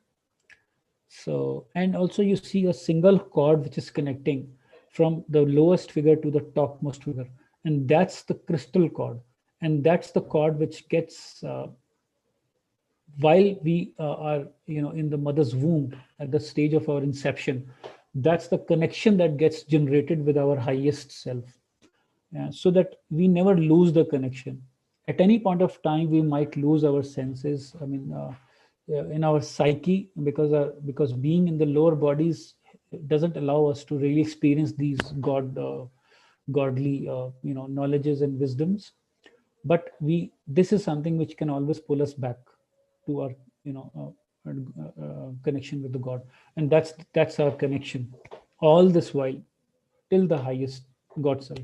So, and also you see a single cord which is connecting from the lowest figure to the topmost figure, and that's the crystal cord, and that's the cord which gets while we are, in the mother's womb at the stage of our inception. That's the connection that gets generated with our highest self, so that we never lose the connection. At any point of time, we might lose our senses. I mean, in our psyche, because being in the lower bodies doesn't allow us to really experience these godly knowledges and wisdoms. But this is something which can always pull us back to our connection with the God, and that's our connection all this while till the highest God self.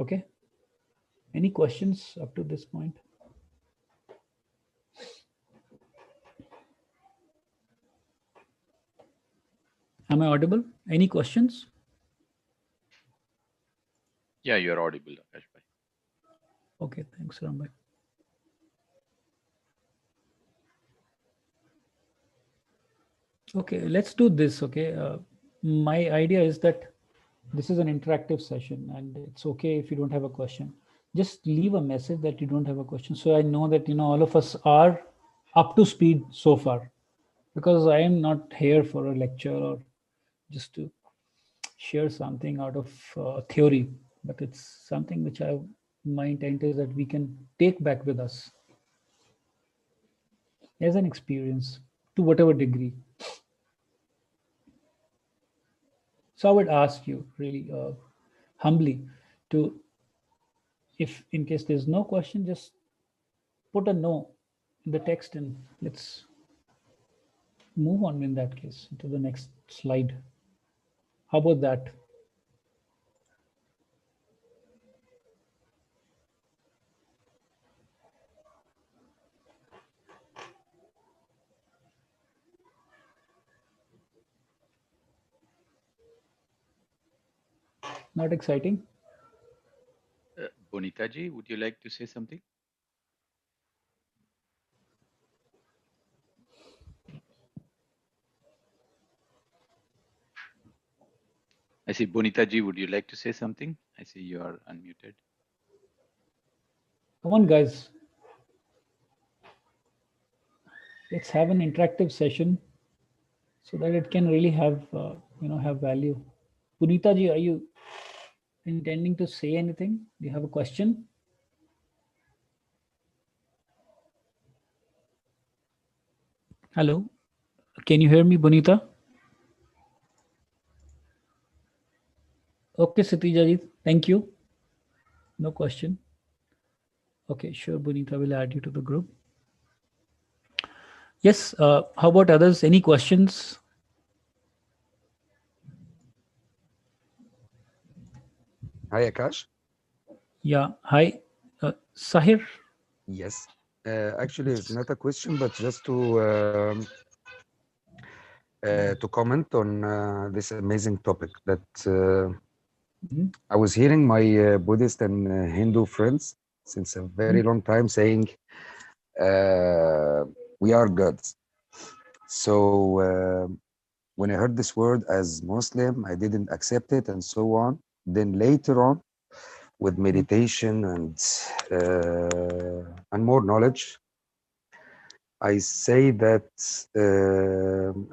Okay, any questions up to this point? Am I audible? Any questions? Yeah, you're audible, Akash bhai. Okay, thanks, Rambhai. Okay, let's do this. Okay, my idea is that this is an interactive session, and it's okay if you don't have a question. Just leave a message that you don't have a question, so I know that all of us are up to speed so far, because I am not here for a lecture or just to share something out of theory, but it's something which my intent is that we can take back with us as an experience to whatever degree. So I would ask you really humbly to, if in case there's no question, just put a no in the text, and let's move on in that case to the next slide. How about that? Not exciting? Bonita ji, would you like to say something? I see. Bonita ji, would you like to say something? I see you are unmuted. Come on, guys. Let's have an interactive session so that it can really have have value. Punita ji, are you intending to say anything? Do you have a question? Hello, can you hear me, Bonita? Okay, Satija ji, thank you. No question. Okay, sure, Bonita will add you to the group. Yes, how about others? Any questions? Hi, Akash. Yeah, hi, Sahir. Yes, actually, it's not a question, but just to comment on this amazing topic that I was hearing my Buddhist and Hindu friends since a very long time saying we are gods. So when I heard this word as Muslim, I didn't accept it and so on. Then later on, with meditation and more knowledge, I say that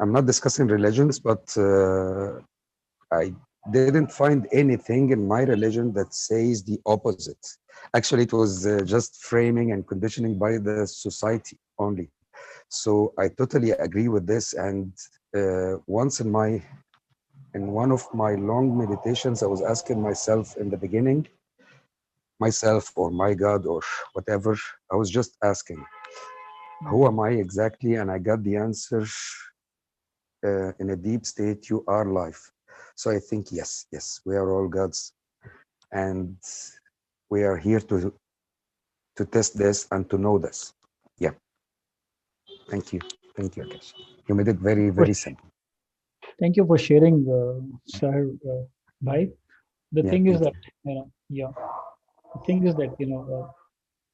I'm not discussing religions, but I didn't find anything in my religion that says the opposite. Actually, it was just framing and conditioning by the society only. So I totally agree with this. And once in one of my long meditations, I was asking myself in the beginning, myself or my God or whatever, I was just asking, who am I exactly? And I got the answer in a deep state, you are life. So I think, yes, we are all gods. And we are here to test this and to know this. Yeah. Thank you. Thank you, Akash. You made it very, very simple. Thank you for sharing, Sahar Bhai. The thing is that, the thing is that,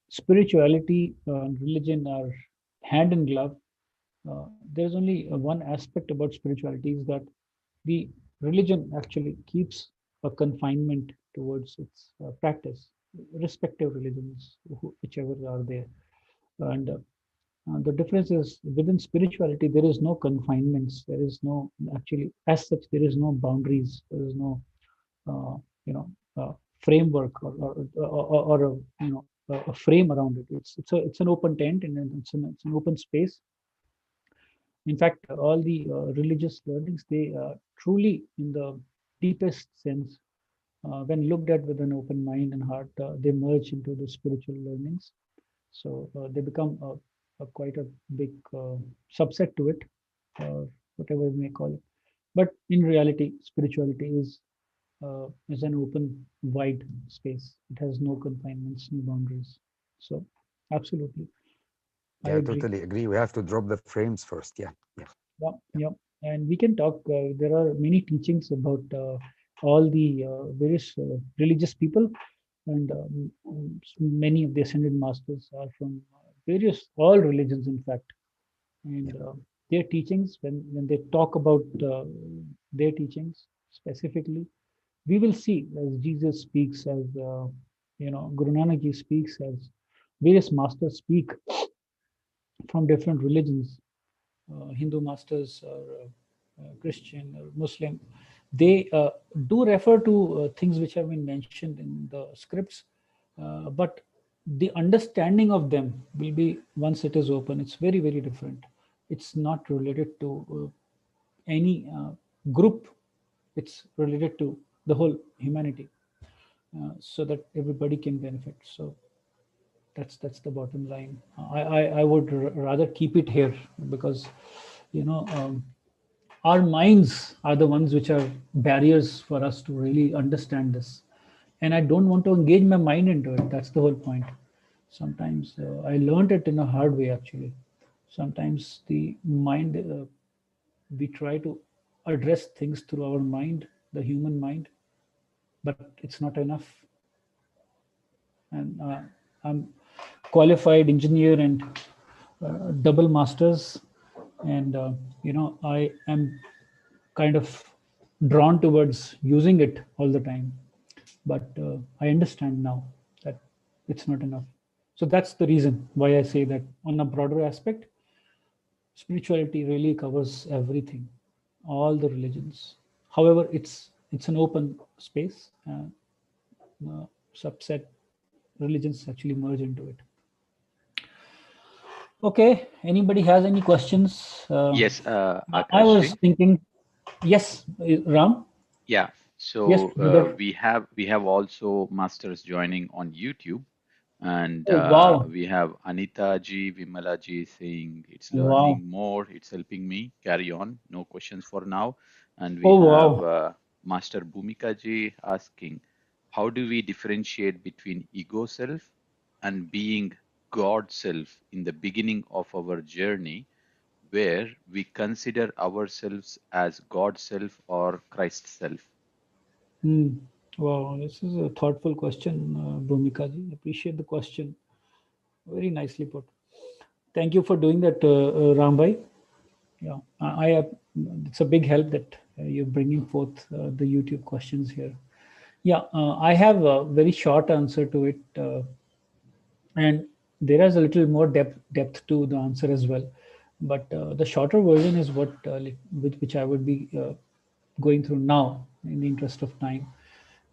spirituality and religion are hand in glove. There's only one aspect about spirituality is that the religion actually keeps a confinement towards its practice, respective religions, whichever are there. And the difference is within spirituality, there is no confinements. There is no, actually, as such, there is no boundaries. There is no, uh, you know, framework or a, a frame around it. It's an open tent and it's an open space. In fact, all the religious learnings, they truly, in the deepest sense, when looked at with an open mind and heart, they merge into the spiritual learnings. So they become quite a big subset to it, or whatever you may call it. But in reality, spirituality is an open, wide space. It has no confinements, no boundaries. So, absolutely, I Yeah, I agree. totally agree. We have to drop the frames first. Yeah. Yeah, yeah. And we can talk. There are many teachings about all the various religious people, and many of the ascended masters are from various all religions, in fact. And their teachings, when they talk about their teachings specifically, we will see as Jesus speaks, as Guru Nanak Ji speaks, as various masters speak from different religions, Hindu masters or Christian or Muslim, they do refer to things which have been mentioned in the scripts, but the understanding of them will be, once it is open, it's very, very different. It's not related to any group, it's related to the whole humanity, so that everybody can benefit. So that's the bottom line. I would rather keep it here, because our minds are the ones which are barriers for us to really understand this, and I don't want to engage my mind into it. That's the whole point. Sometimes I learned it in a hard way, actually. Sometimes the mind, we try to address things through our mind, the human mind, but it's not enough. And I'm qualified engineer and double masters, and I am kind of drawn towards using it all the time, but I understand now that it's not enough. So that's the reason why I say that on a broader aspect, spirituality really covers everything, all the religions. However, it's an open space. Subset religions actually merge into it. Okay, anybody has any questions? Yes, I was Akash. thinking, yes, Ram. Yeah. Yes, So brother. we have also masters joining on YouTube, and Oh, wow. we have Anita ji, Vimala ji saying it's Wow. learning more, it's helping me carry on. No questions for now. And we Oh, have wow. Master Bhumika ji asking, how do we differentiate between ego self and being God self in the beginning of our journey, where we consider ourselves as God self or Christ self? Wow, this is a thoughtful question, Bhumika ji. Appreciate the question. Very nicely put. Thank you for doing that, Rambhai. Yeah, it's a big help that you're bringing forth the YouTube questions here. Yeah, I have a very short answer to it, and there is a little more depth to the answer as well. But the shorter version is what with which I would be going through now, in the interest of time.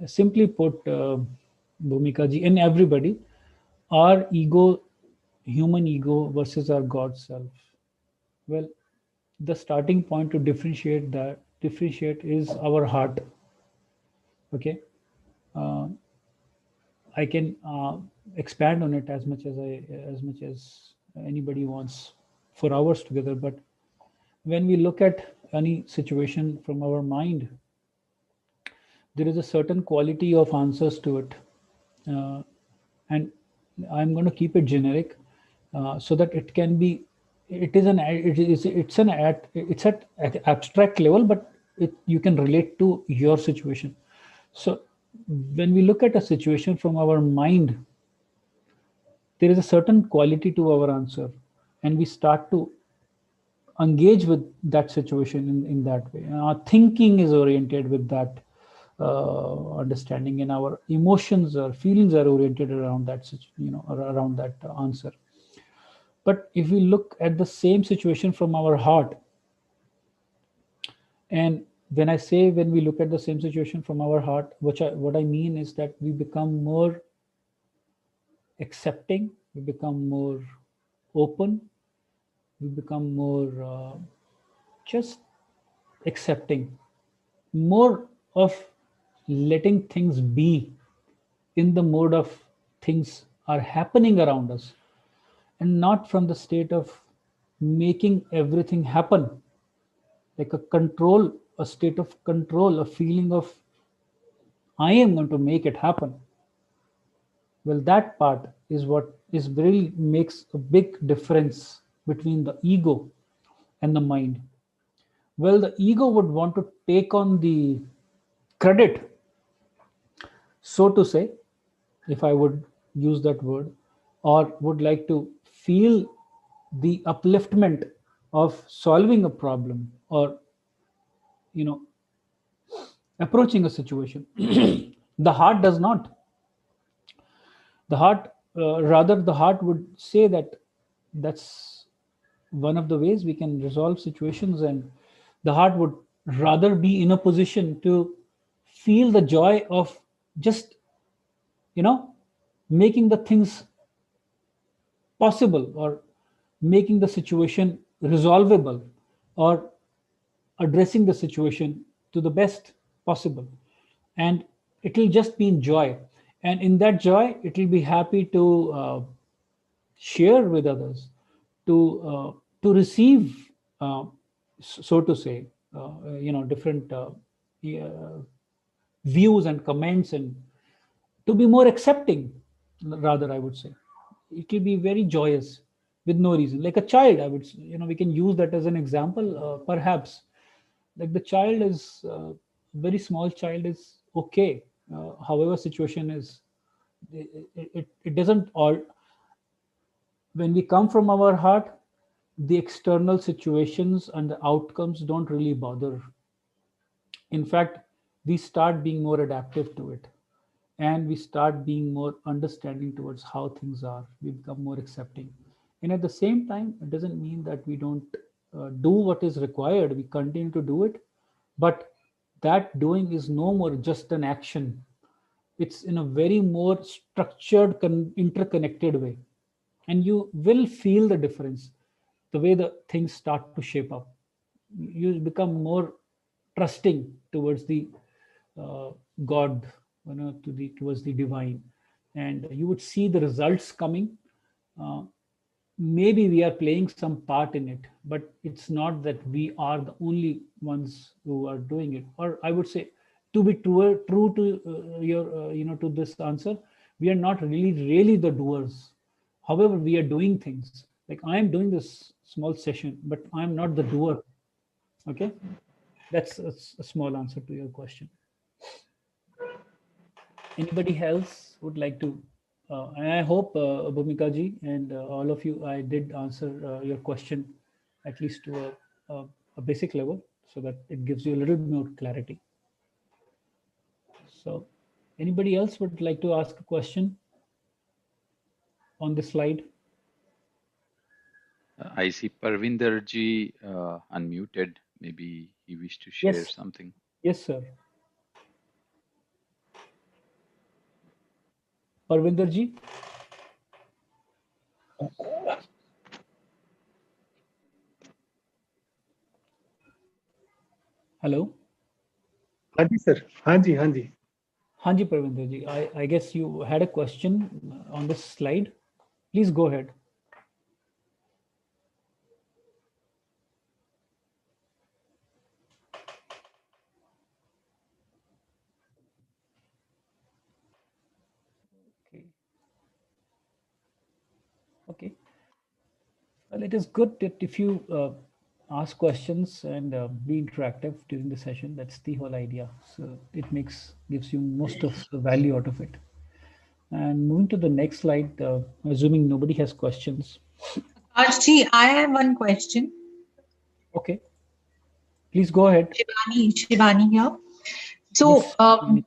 Simply put, Bhumika ji and everybody, our ego, human ego versus our God self. Well, the starting point to differentiate is our heart. Okay. Uh, I can expand on it as much as anybody wants for hours together. But when we look at any situation from our mind, there is a certain quality of answers to it, and I'm going to keep it generic, so that it can be. It is an it is it's an at it's at abstract level, but you can relate to your situation. So when we look at a situation from our mind, there is a certain quality to our answer, and we start to engage with that situation in that way, and our thinking is oriented with that understanding, and our emotions or feelings are oriented around that around that answer. But if we look at the same situation from our heart, and when we look at the same situation from our heart, what I mean is that we become more accepting, we become more open, we become more just accepting, more of letting things be, in the mode of things are happening around us, and not from the state of making everything happen, like a state of control, a feeling of I am going to make it happen. Well, that part is what is really makes a big difference between the ego and the mind. Well, the ego would want to take on the credit, so to say, if I would use that word, or would like to feel the upliftment of solving a problem, or you know approaching a situation. The heart does not. The heart, rather, the heart would say that that's one of the ways we can resolve situations, and the heart would rather be in a position to feel the joy of just you know making the things possible, or making the situation resolvable, or addressing the situation to the best possible. And it will just be in joy, and in that joy it will be happy to share with others, to receive, so to say, different uh, views and comments, and to be more accepting, rather, I would say. It will be very joyous with no reason, like a child, I would say. We can use that as an example, perhaps. Like the child is very small child is okay, however situation is. It doesn't all. When we come from our heart, the external situations and the outcomes don't really bother. In fact, we start being more adaptive to it, and we start being more understanding towards how things are. We become more accepting, and at the same time, it doesn't mean that we don't do what is required. We continue to do it, but that doing is no more just an action. It's in a very more structured, interconnected way, and you will feel the difference, the way the things start to shape up. You become more trusting towards the uh, God, towards the divine, and you would see the results coming. uh, Maybe we are playing some part in it, but it's not that we are the only ones who are doing it. Or I would say, to be true to your to this answer, we are not really the doers. However, we are doing things. Like I am doing this small session, but I'm not the doer. Okay, that's a small answer to your question. Anybody else would like to? And I hope, Bhumika ji, and all of you, I did answer your question at least to a basic level, so that it gives you a little more clarity. So, Anybody else would like to ask a question on this slide? I see Parvinder ji unmuted. Maybe he wished to share Yes. something. Yes, sir. Parvinder ji. Hello. हाँ जी sir, हाँ जी, हाँ जी. हाँ जी, Parvinder ji. I guess you had a question on this slide. Please go ahead. Okay. Okay. Well, it is good that if you ask questions and be interactive during the session. That's the whole idea. So it gives you most of the value out of it. And moving to the next slide, assuming nobody has questions. Archie, I have one question. Okay. Please go ahead. Shivani here. So, Yes.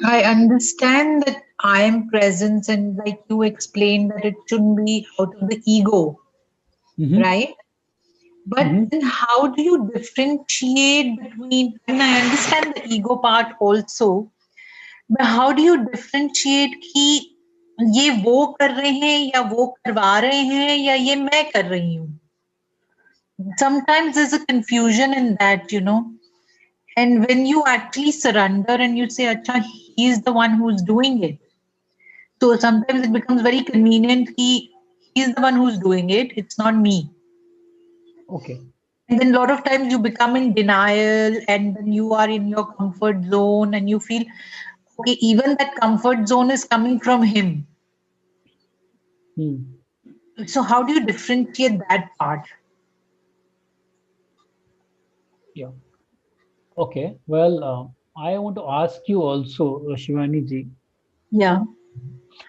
I understand that I am presence, and like you explained, that it shouldn't be out of the ego, right? But then how do you differentiate between, and I understand the ego part also, but how do you differentiate कि ये वो कर रहे हैं या वो करवा रहे हैं या ये मैं कर रही हूँ? Sometimes there's a confusion in that, you know. And when you actually surrender and you say, Acha, he is the one who's doing it. So sometimes it becomes very convenient. He's the one who's doing it. It's not me. Okay. And then a lot of times you become in denial, and then you are in your comfort zone and you feel, okay, even that comfort zone is coming from him. So how do you differentiate that part? Yeah. Okay. Well, I want to ask you also, Shivani ji. Yeah.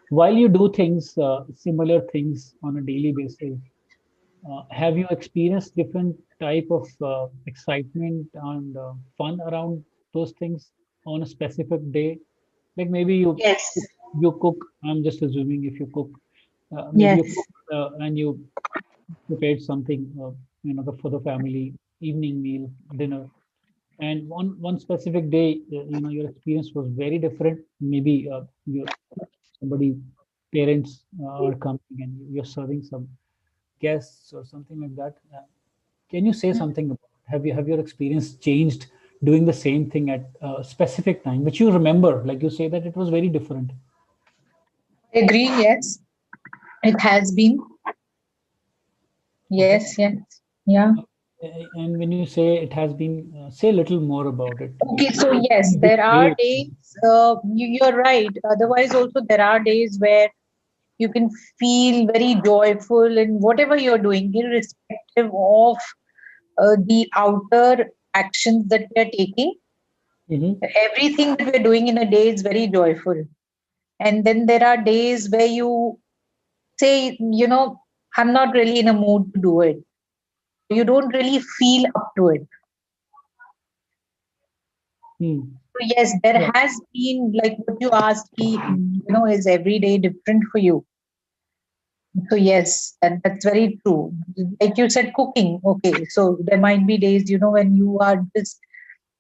While you do things, similar things on a daily basis, have you experienced different type of excitement and fun around those things on a specific day? Like maybe you cook. I'm just assuming if you cook, maybe you cook and you prepared something, for the family, evening meal, dinner, and one specific day, your experience was very different. Maybe somebody parents are coming and you're serving some guests or something like that. Can you say something about have your experience changed doing the same thing at a specific time, which you remember? Like you say that it was very different. I agree, yes. It has been. Yes, yes. Yeah. And when you say it has been, say a little more about it. Okay, so yes, there are days, you're right. Otherwise, also, there are days where you can feel very joyful in whatever you're doing, irrespective of the outer actions that we are taking. Everything that we're doing in a day is very joyful. And then there are days where you say, I'm not really in a mood to do it. You don't really feel up to it. So yes, there has been, like what you asked, is every day different for you? So yes, that's very true. Like you said, cooking. Okay, so there might be days, when you are just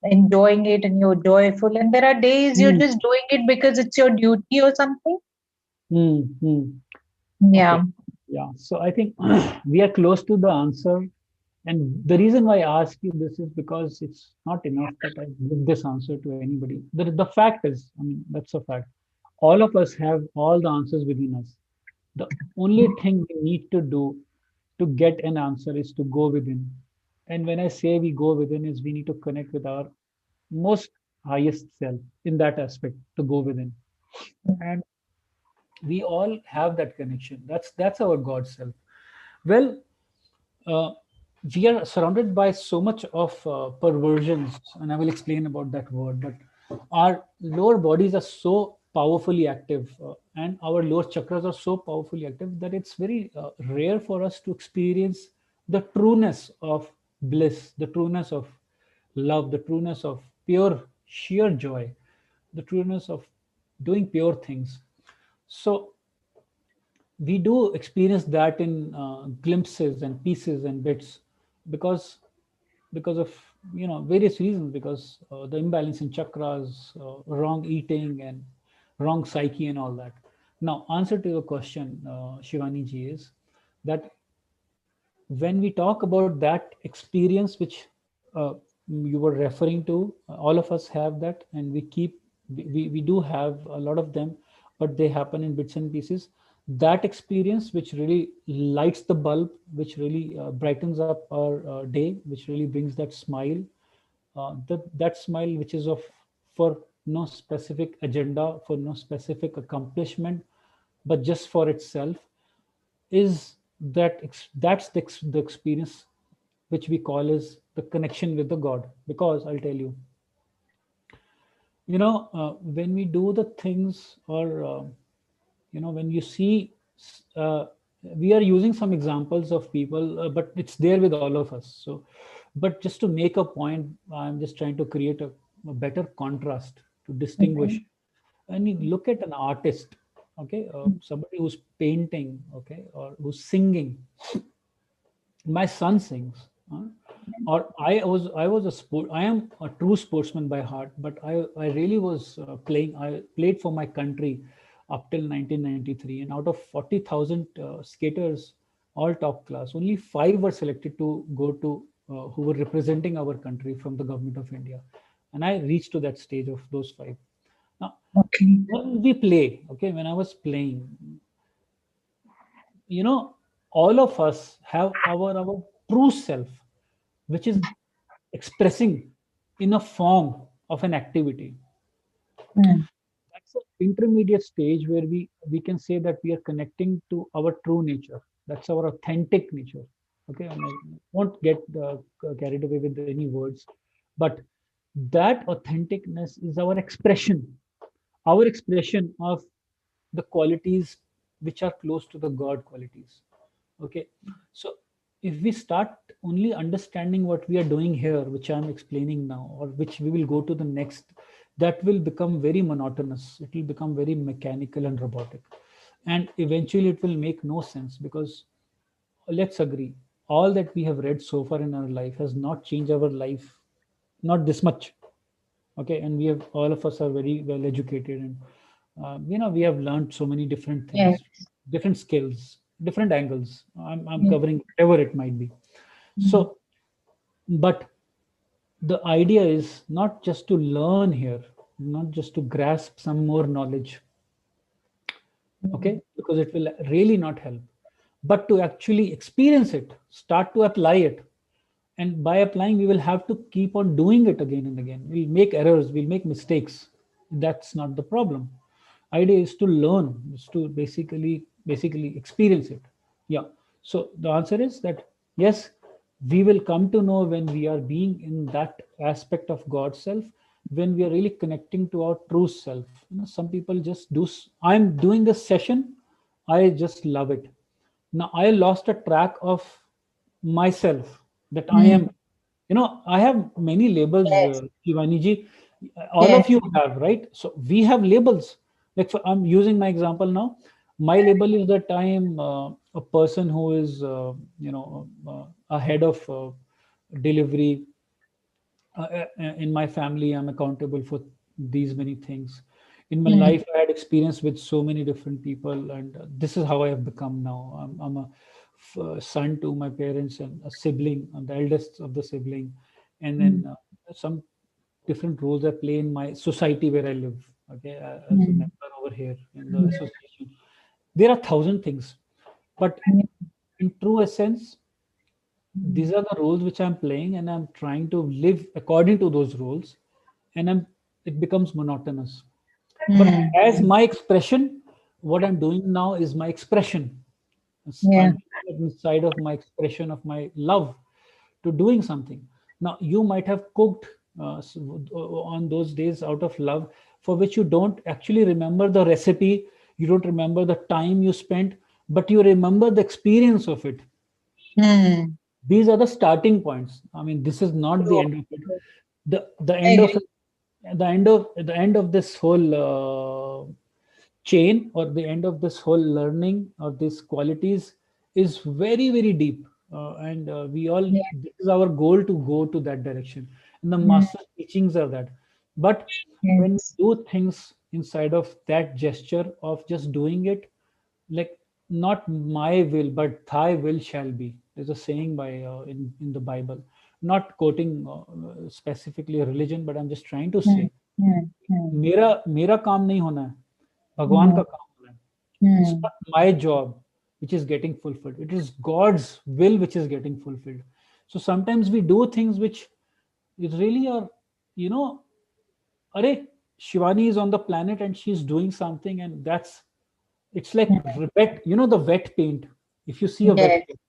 enjoying it and you're joyful, and there are days you're just doing it because it's your duty or something. Yeah. Okay. Yeah. So I think we are close to the answer. And the reason why I ask you this is because it's not enough that I give this answer to anybody. The fact is, I mean, that's a fact. All of us have all the answers within us. The only thing we need to do to get an answer is to go within. And when I say we go within, is we need to connect with our most highest self in that aspect, to go within. And we all have that connection. That's our God self. Well, uh, we are surrounded by so much of perversions, and I will explain about that word. But our lower bodies are so powerfully active, and our lower chakras are so powerfully active that it's very rare for us to experience the trueness of bliss, the trueness of love, the trueness of pure sheer joy. the trueness of doing pure things. So we do experience that in glimpses and pieces and bits, because of various reasons, because the imbalance in chakras, wrong eating and wrong psyche and all that. Now, answer to your question, Shivani ji, is that when we talk about that experience which you were referring to, all of us have that, and we do have a lot of them, but they happen in bits and pieces. That experience which really lights the bulb, which really brightens up our day, which really brings that smile, that smile which is of for no specific agenda, for no specific accomplishment, but just for itself, is the experience which we call as the connection with the God. Because I'll tell you, when we do the things, or when you see, we are using some examples of people, but it's there with all of us. So, but just to make a point, I'm just trying to create a better contrast to distinguish. And you look at an artist, okay, somebody who's painting, okay, or who's singing. My son sings, or I was a sport. I am a true sportsman by heart, but I really was playing. I played for my country up till 1993, and out of 40,000 skaters, all top class, only 5 were selected to go to who were representing our country from the government of India, and I reached to that stage of those 5. Now, when we play, okay, when I was playing, all of us have our true self, which is expressing in a form of an activity. That's an intermediate stage where we can say that we are connecting to our true nature. That's our authentic nature. Okay, and I won't get carried away with any words, but that authenticness is our expression of the qualities which are close to the God qualities. Okay, so if we start only understanding what we are doing here, which I'm explaining now, or which we will go to the next, that will become very monotonous. It will become very mechanical and robotic, and eventually it will make no sense. Because let's agree, all that we have read so far in our life has not changed our life, not this much. Okay, and we have, all of us are very well educated, and we have learned so many different things, different skills, different angles. I'm covering whatever it might be. So, but the idea is not just to learn here, not just to grasp some more knowledge, okay, because it will really not help, but to actually experience it, start to apply it. And by applying, we will have to keep on doing it again and again. We'll make errors, we'll make mistakes. That's not the problem. Idea is to learn, is to basically experience it. Yeah. So the answer is that yes, we will come to know when we are being in that aspect of God's self, when we are really connecting to our true self. Some people just do. I'm doing this session, I just love it. Now I lost a track of myself, that I am, I have many labels, Shivani ji. All of you have, right? So we have labels. Like I'm using my example now. My label is that I am a person who is, a head of delivery. In my family, I'm accountable for these many things. In my life, I had experience with so many different people, and this is how I have become now. I'm a son to my parents, and a sibling, and the eldest of the sibling, and then some different roles I play in my society where I live. Okay, as a member over here in the association, there are 1,000 things, but in true essence, these are the roles which I'm playing, and I'm trying to live according to those roles, and it becomes monotonous. But as my expression, what I'm doing now is my expression. I'm inside of my expression of my love to doing something. Now, you might have cooked on those days out of love, for which you don't actually remember the recipe, you don't remember the time you spent, but you remember the experience of it. These are the starting points. I mean, this is not the end of it. The end of it, at the end of this whole chain, or the end of this whole learning of these qualities, is very, very deep, and we all, this is our goal, to go to that direction, and the master teachings are that. But when we do things inside of that gesture of just doing it, like, not my will but thy will shall be, there's a saying by in the Bible, not quoting specifically a religion, but I'm just trying to say, मेरा मेरा काम नहीं होना है, भगवान का काम होना है. It's not my job which is getting fulfilled, it is God's will which is getting fulfilled. So sometimes we do things which is really are, you know, Are Shivani is on the planet and she's doing something, and that's, it's like wet, you know, the wet paint. If you see a wet paint,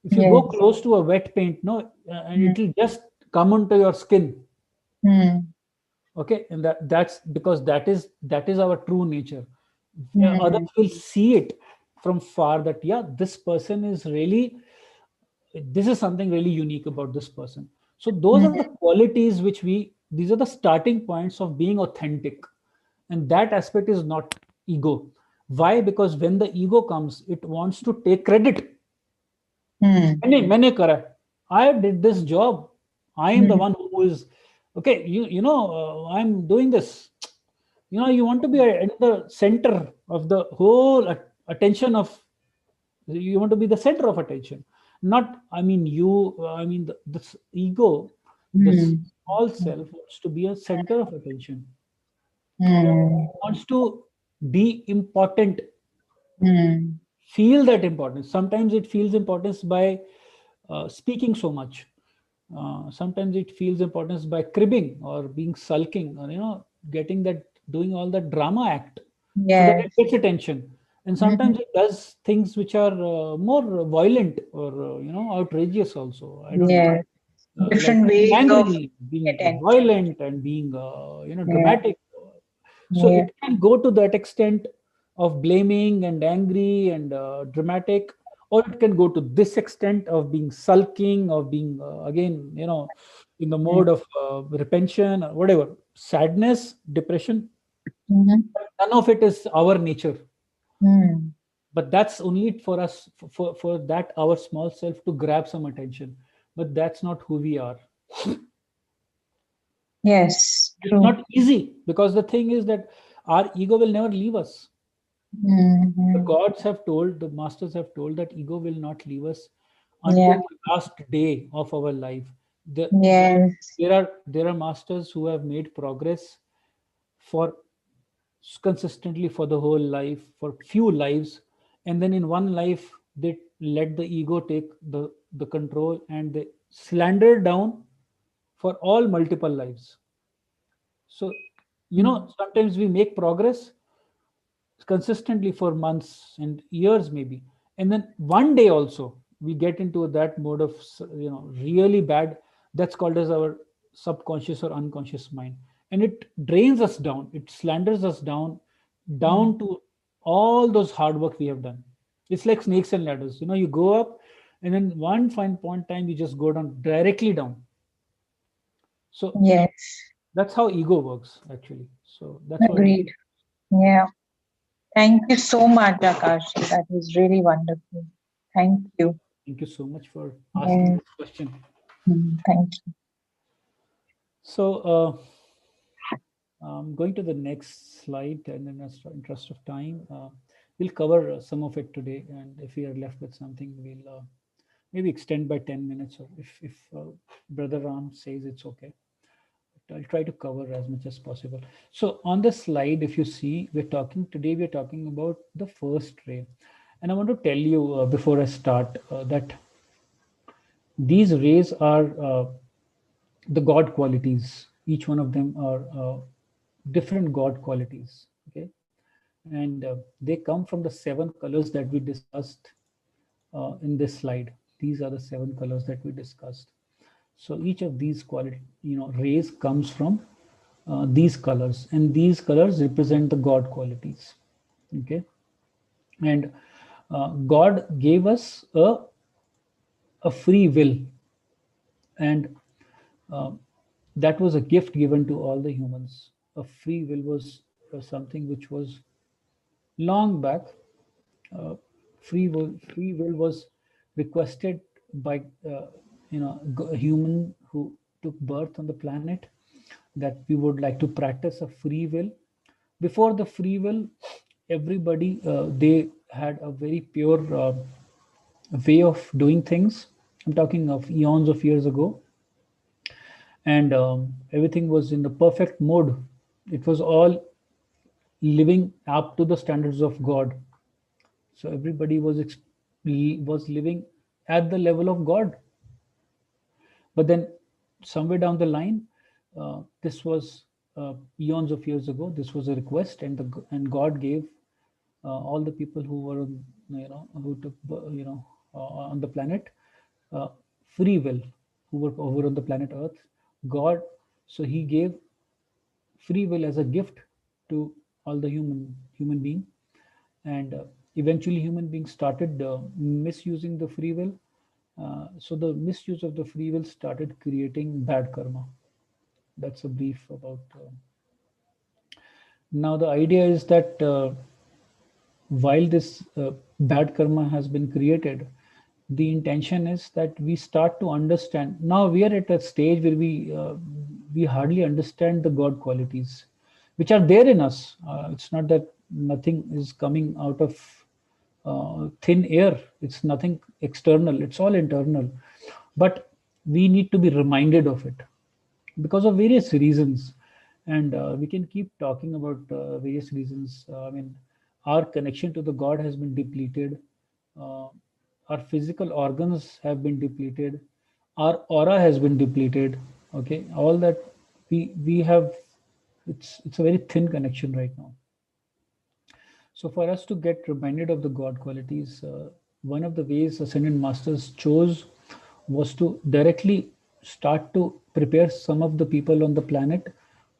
if you go close to a wet paint, no, and it will just come onto your skin. Okay, and that's because that is our true nature. Others will see it from far that, yeah, this person is really, this is something really unique about this person. So those are the qualities which these are the starting points of being authentic, and that aspect is not ego. Why? Because when the ego comes, it wants to take credit. मैंने करा, I did this job, I am the one who is, okay, I'm doing this. You want to be at the center of the whole attention of, you want to be the center of attention. Not, I mean, this ego, this small self wants to be a center of attention. Wants to be important. Feel that importance. Sometimes it feels importance by speaking so much. Sometimes it feels importance by cribbing or being sulking, or doing all that drama act, so that it gets attention. And sometimes it does things which are more violent or outrageous also. I don't know. Different Like ways being of angry, being attention. violent, and being dramatic. So it can go to that extent of blaming and angry and dramatic, or it can go to this extent of being sulking, of being again, in the mode of repention or whatever, sadness, depression. None of it is our nature. But that's only for us, for that our small self to grab some attention. But that's not who we are. Yes, true. It's not easy, because the thing is that our ego will never leave us. The gods have told, the masters have told, that ego will not leave us until the last day of our life. There are masters who have made progress for consistently for the whole life, for few lives, and then in one life they let the ego take the control, and they slander down for all multiple lives. So sometimes we make progress consistently for months and years maybe, and then one day also we get into that mode of really bad, that's called as our subconscious or unconscious mind, and it drains us down, it slanders us down to all those hard work we have done. It's like snakes and ladders, you go up, and then one fine point time you just go down, directly down. So that's how ego works actually. So that's agreed. Yeah. Thank you so much, Akash. That was really wonderful. Thank you. Thank you so much for asking this question. Thank you. So going to the next slide, and in the interest of time, we'll cover some of it today. And if we are left with something, we'll maybe extend by 10 minutes, or if Brother Ram says it's okay. I'll try to cover as much as possible. So on the slide, if you see, we're talking about the first ray. And I want to tell you before I start that these rays are the God qualities. Each one of them are different God qualities. Okay. And they come from the 7 colors that we discussed in this slide. These are the 7 colors that we discussed. So each of these rays comes from these colors, and these colors represent the God qualities. Okay, and God gave us a free will, and that was a gift given to all the humans. A free will was something which was long back. Uh, free will was requested by a human who took birth on the planet, that we would like to practice a free will. Before the free will, everybody they had a very pure way of doing things. I'm talking of eons of years ago, and everything was in the perfect mode. It was all living up to the standards of God. So everybody was living at the level of God. But then somewhere down the line, this was eons of years ago. This was a request, and God gave all the people who were who took on the planet uh, free will, who were over on the planet Earth. God, so He gave free will as a gift to all the human being, and eventually human beings started misusing the free will. So the misuse of the free will started creating bad karma. That's a brief about. Now the idea is that while this bad karma has been created, the intention is that we start to understand. Now we are at a stage where we hardly understand the God qualities, which are there in us. It's not that nothing is coming out of thin air. It's nothing external. It's all internal. But we need to be reminded of it because of various reasons, and we can keep talking about various reasons. I mean, our connection to the God has been depleted. uh, our physical organs have been depleted. Our aura has been depleted. Okay, all that we have. It's a very thin connection right now. So for us to get reminded of the God qualities, one of the ways Ascended Masters chose was to directly start to prepare some of the people on the planet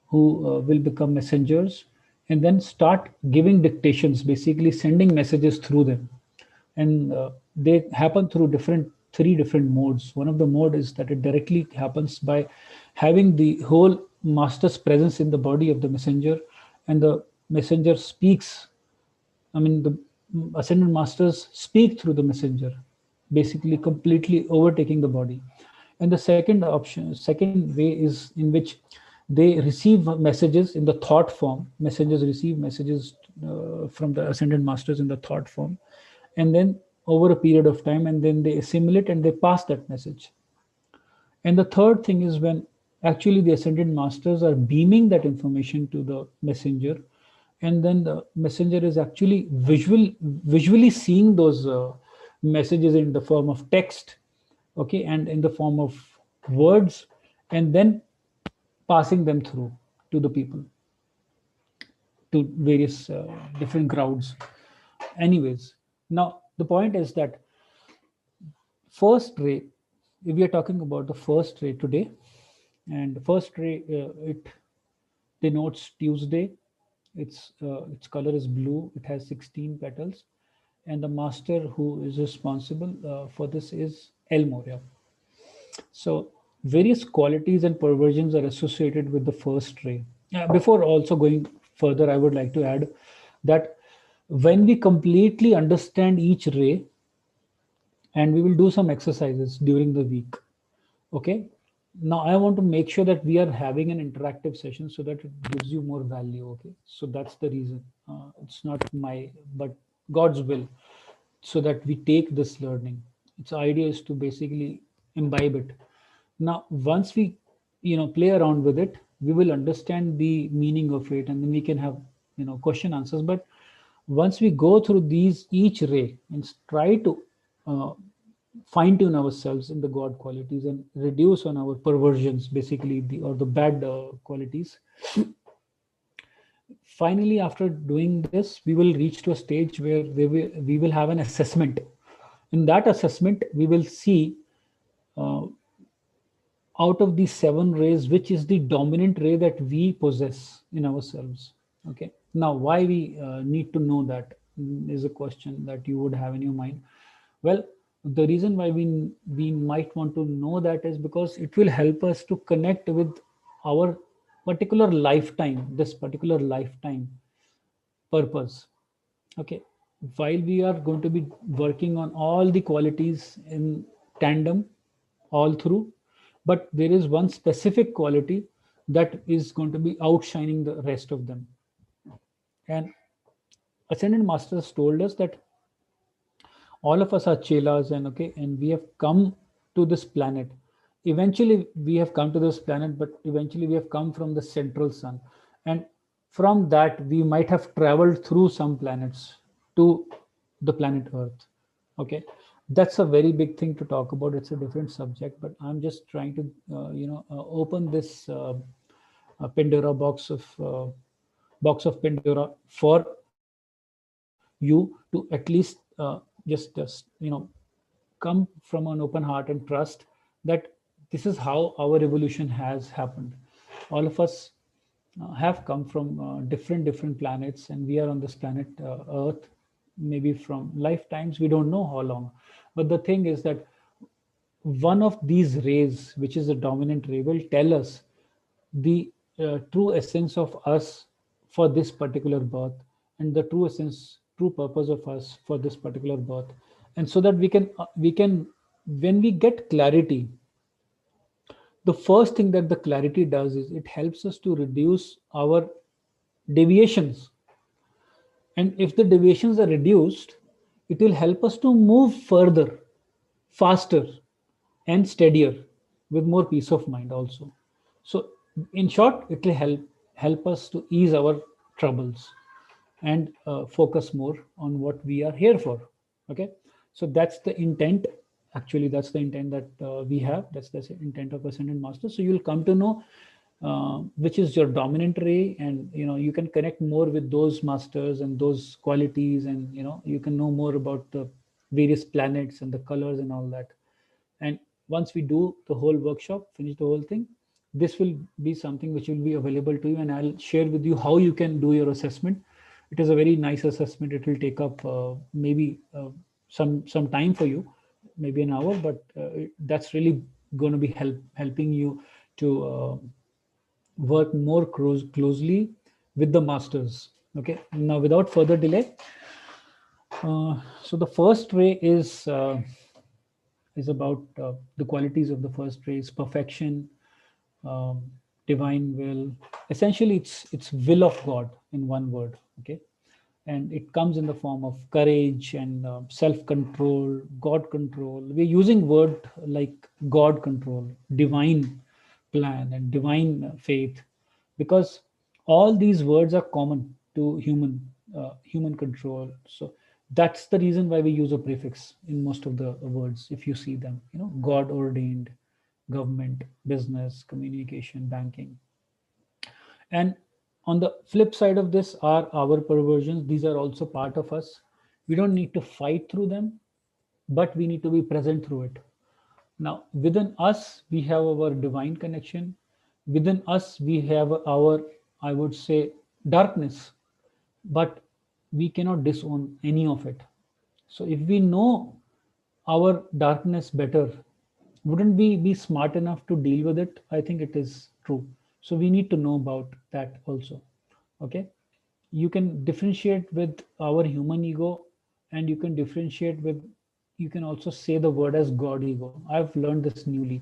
who will become messengers, and then start giving dictations, basically sending messages through them. And they happen through three different modes. One of the mode is that it directly happens by having the whole master's presence in the body of the messenger, and the messenger speaks. I mean, the ascended masters speak through the messenger, basically completely overtaking the body. And the second way is in which they receive messages in the thought form. Messengers receive messages from the ascended masters in the thought form, and then over a period of time, and then they assimilate and they pass that message. And the third thing is when actually the ascended masters are beaming that information to the messenger, and then the messenger is actually visually seeing those messages in the form of text, okay, and in the form of words, and then passing them through to the people, to various different crowds. Anyways, now the point is that first ray, if we are talking about the first ray today, and the first ray, it denotes Tuesday. Its color is blue. It has 16 petals, and the master who is responsible for this is El Moria. So various qualities and perversions are associated with the first ray. Before also going further, I would like to add that when we completely understand each ray, and we will do some exercises during the week. Okay. Now I want to make sure that we are having an interactive session so that it gives you more value. Okay. So that's the reason. It's not but God's will, so that we take this learning. Its idea is to basically imbibe it. Now, once we, play around with it, we will understand the meaning of it, and then we can have, question answers. But once we go through each ray and try to uh, fine tune ourselves in the God qualities and reduce on our perversions, basically the bad qualities. Finally, after doing this, we will reach to a stage where we will have an assessment. In that assessment, we will see uh, out of these 7 rays, which is the dominant ray that we possess in ourselves. Okay. Now, why we need to know that is a question that you would have in your mind. Well, the reason why we might want to know that is because it will help us to connect with our particular lifetime, this particular lifetime purpose. Okay, while we are going to be working on all the qualities in tandem all through, but there is one specific quality that is going to be outshining the rest of them. And Ascended Masters told us that all of us are chelas, and okay, and we have come to this planet. Eventually we have come to this planet, but eventually we have come from the central sun, and from that we might have traveled through some planets to the planet Earth. Okay, that's a very big thing to talk about. It's a different subject, but I'm just trying to open this Pandora box of Pandora for you to at least come from an open heart and trust that this is how our evolution has happened. All of us have come from different planets, and we are on this planet Earth, maybe from lifetimes, we don't know how long. But the thing is that one of these rays, which is the dominant ray, will tell us the true essence of us for this particular birth, and the true essence, true purpose of us for this particular birth. And so that we can when we get clarity, the first thing that the clarity does is it helps us to reduce our deviations. And if the deviations are reduced, it will help us to move further, faster, and steadier, with more peace of mind also. So in short, it will help us to ease our troubles and focus more on what we are here for. Okay, so that's the intent. Actually, that's the intent that we have. That's the intent of Ascended Master. So you'll come to know which is your dominant ray, and you can connect more with those masters and those qualities, and you can know more about the various planets and the colors and all that. And once we do the whole workshop, finish the whole thing, this will be something which will be available to you, and I'll share with you how you can do your assessment. It is a very nice assessment. It will take up maybe some time for you, maybe an hour, but that's really going to be helping you to work more closely with the masters. Okay, now without further delay, so the first ray is about the qualities of the first ray is perfection, um, divine will. Essentially, it's will of God in one word. Okay, and it comes in the form of courage and self-control, God control. We're using word like God control, divine plan, and divine faith, because all these words are common to human control. So that's the reason why we use a prefix in most of the words. If you see them, God ordained, government, business, communication, banking. And on the flip side of this are our perversions. These are also part of us. We don't need to fight through them, but we need to be present through it. Now, within us, we have our divine connection. Within us, we have our, I would say, darkness, but we cannot disown any of it. So if we know our darkness better, wouldn't we be smart enough to deal with it? I think it is true. So we need to know about that also. Okay, you can differentiate with our human ego, and you can differentiate with, you can also say the word as God ego. I've learned this newly.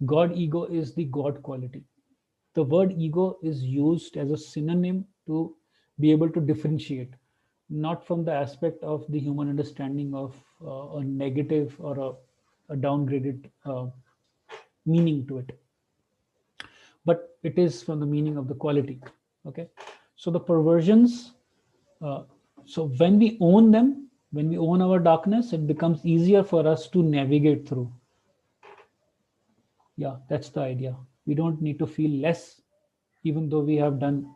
God ego is the God quality. The word ego is used as a synonym to be able to differentiate, not from the aspect of the human understanding of a negative or a downgraded meaning to it, but it is from the meaning of the quality. Okay, so the perversions, uh, so when we own them, when we own our darkness, it becomes easier for us to navigate through. Yeah, that's the idea. We don't need to feel less, even though we have done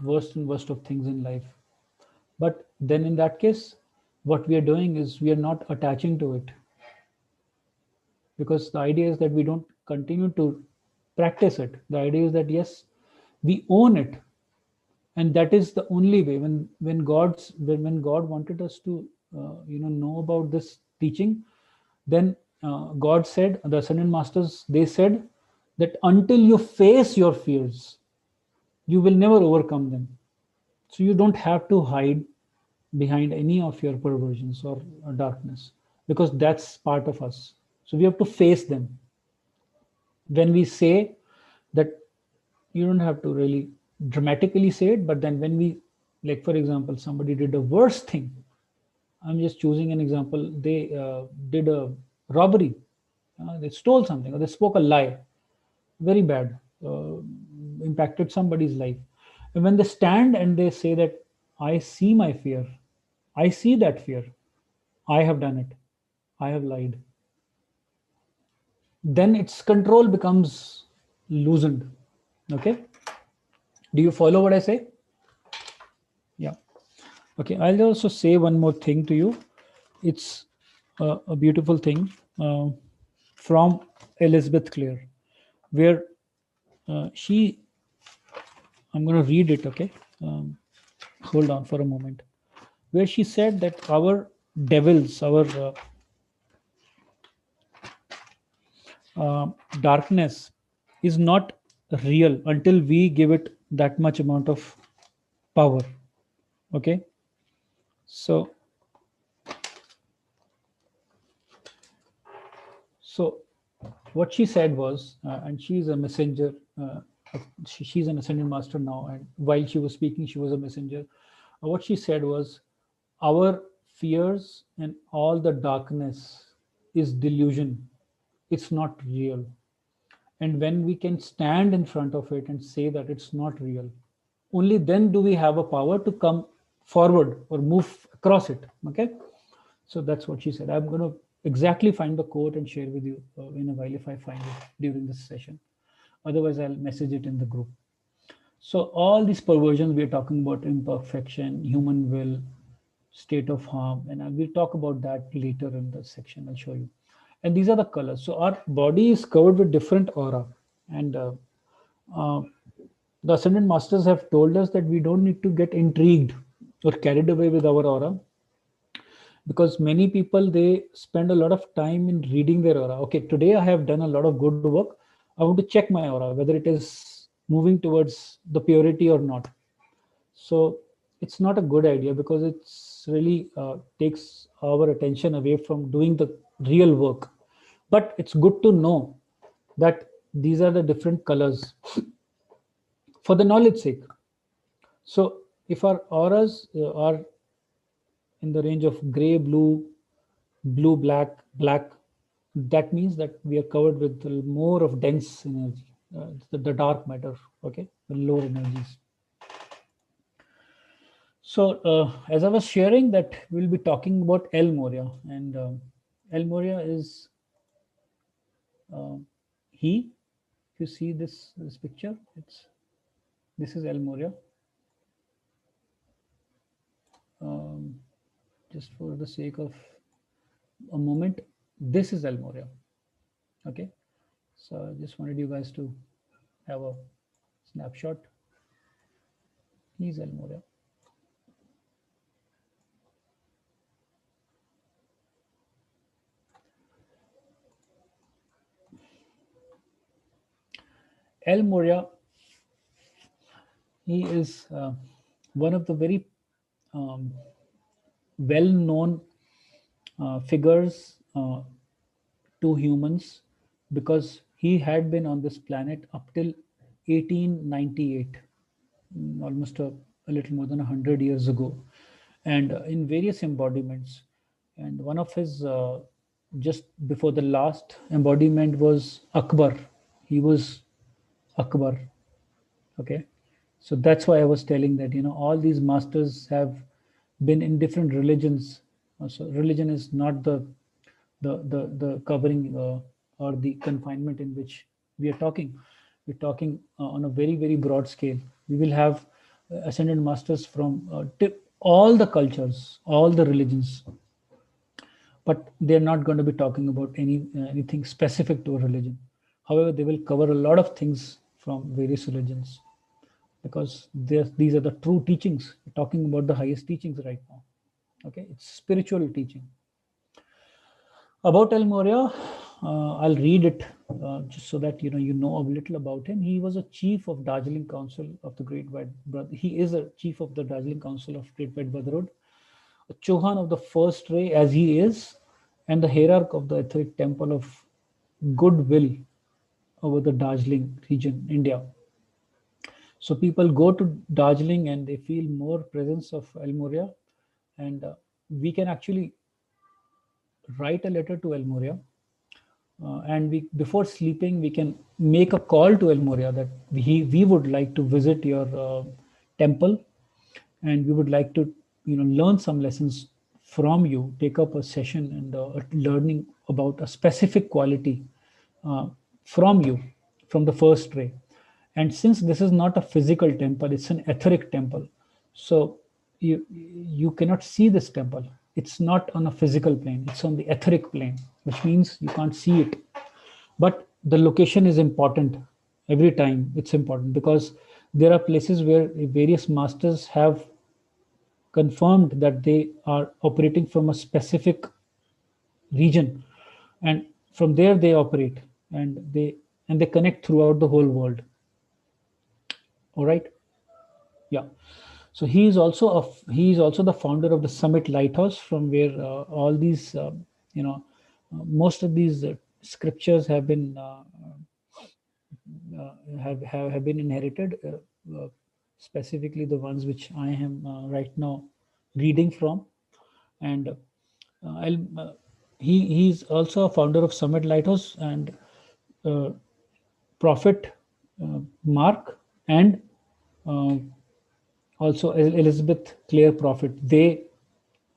worst and worst of things in life. But then in that case, what we are doing is we are not attaching to it, because the idea is that we don't continue to practice it. The idea is that yes, we own it, and that is the only way. When God wanted us to know about this teaching, then God said, the Ascended Masters, they said that until you face your fears, you will never overcome them. So you don't have to hide behind any of your perversions or darkness, because that's part of us. So we have to face them. When we say that, you don't have to really dramatically say it, but then when we, like for example, somebody did a worse thing. I'm just choosing an example. They did a robbery. They stole something, or they spoke a lie. Very bad. Impacted somebody's life. And when they stand and they say that, I see my fear, I see that fear, I have done it, I have lied, then its control becomes loosened. Okay. Do you follow what I say? Yeah. Okay. I'll also say one more thing to you. It's a beautiful thing from Elizabeth Clear, where she, I'm going to read it. Okay. Hold on for a moment. Where she said that our devils, our darkness is not real until we give it that much amount of power. Okay. So what she said was, and she's a messenger, she's an ascended master now, and while she was speaking, she was a messenger. What she said was, our fears and all the darkness is delusion, it's not real. And when we can stand in front of it and say that it's not real, only then do we have a power to come forward or move across it. Okay. So that's what she said. I'm going to exactly find the quote and share with you in a while if I find it during this session. Otherwise, I'll message it in the group. So all these perversions we are talking about, imperfection, human will, state of harm, and we'll talk about that later in the section. I'll show you. And these are the colors. So our body is covered with different aura, and the ascendant masters have told us that we don't need to get intrigued or carried away with our aura, because many people, they spend a lot of time in reading their aura. Okay, today I have done a lot of good work, I want to check my aura whether it is moving towards the purity or not. So it's not a good idea, because it's really takes our attention away from doing the real work. But it's good to know that these are the different colors for the knowledge sake. So if our auras are in the range of gray, blue, blue, black, black, that means that we are covered with more of dense energy, the dark matter. Okay, the lower energies. So as I was sharing that, we'll be talking about El Moria, and El Moria is he. If you see this picture, this is El Moria. Just for the sake of a moment, this is El Moria. Okay, so I just wanted you guys to have a snapshot. He's El Moria. El Moria, he is one of the very well-known figures to humans, because he had been on this planet up till 1898, almost a little more than 100 years ago, and in various embodiments. And one of his, just before the last embodiment, was Akbar. He was Akbar. Okay, so that's why I was telling that, all these masters have been in different religions. So religion is not the covering or the confinement in which we are talking. We're talking on a very, very broad scale. We will have ascended masters from all the cultures, all the religions, but they're not going to be talking about anything specific to a religion. However, they will cover a lot of things from various religions, because these are the true teachings. We're talking about the highest teachings right now. Okay, it's spiritual teaching. About El Moria, I'll read it just so that you know a little about him. He was a chief of Darjeeling Council of the Great White Brother. He is a chief of the Darjeeling Council of Great White Brotherhood, a Chauhan of the first ray as he is, and the hierarch of the etheric temple of goodwill over the Darjeeling region, India. So people go to Darjeeling and they feel more presence of El Moria, and we can actually write a letter to El Moria, and we before sleeping we can make a call to El Moria that we would like to visit your temple, and we would like to learn some lessons from you, take up a session and learning about a specific quality uh, from you, from the first ray. And since this is not a physical temple, it's an etheric temple, so you cannot see this temple. It's not on a physical plane, it's on the etheric plane, which means you can't see it. But the location is important. Every time it's important, because there are places where various masters have confirmed that they are operating from a specific region, and from there they operate, and they connect throughout the whole world. All right. Yeah. So he is also the founder of the Summit Lighthouse, from where all these most of these scriptures have been have been inherited, specifically the ones which I am right now reading from. And he's also a founder of Summit Lighthouse, and uh, Prophet Mark, and uh, also Elizabeth Clare Prophet. They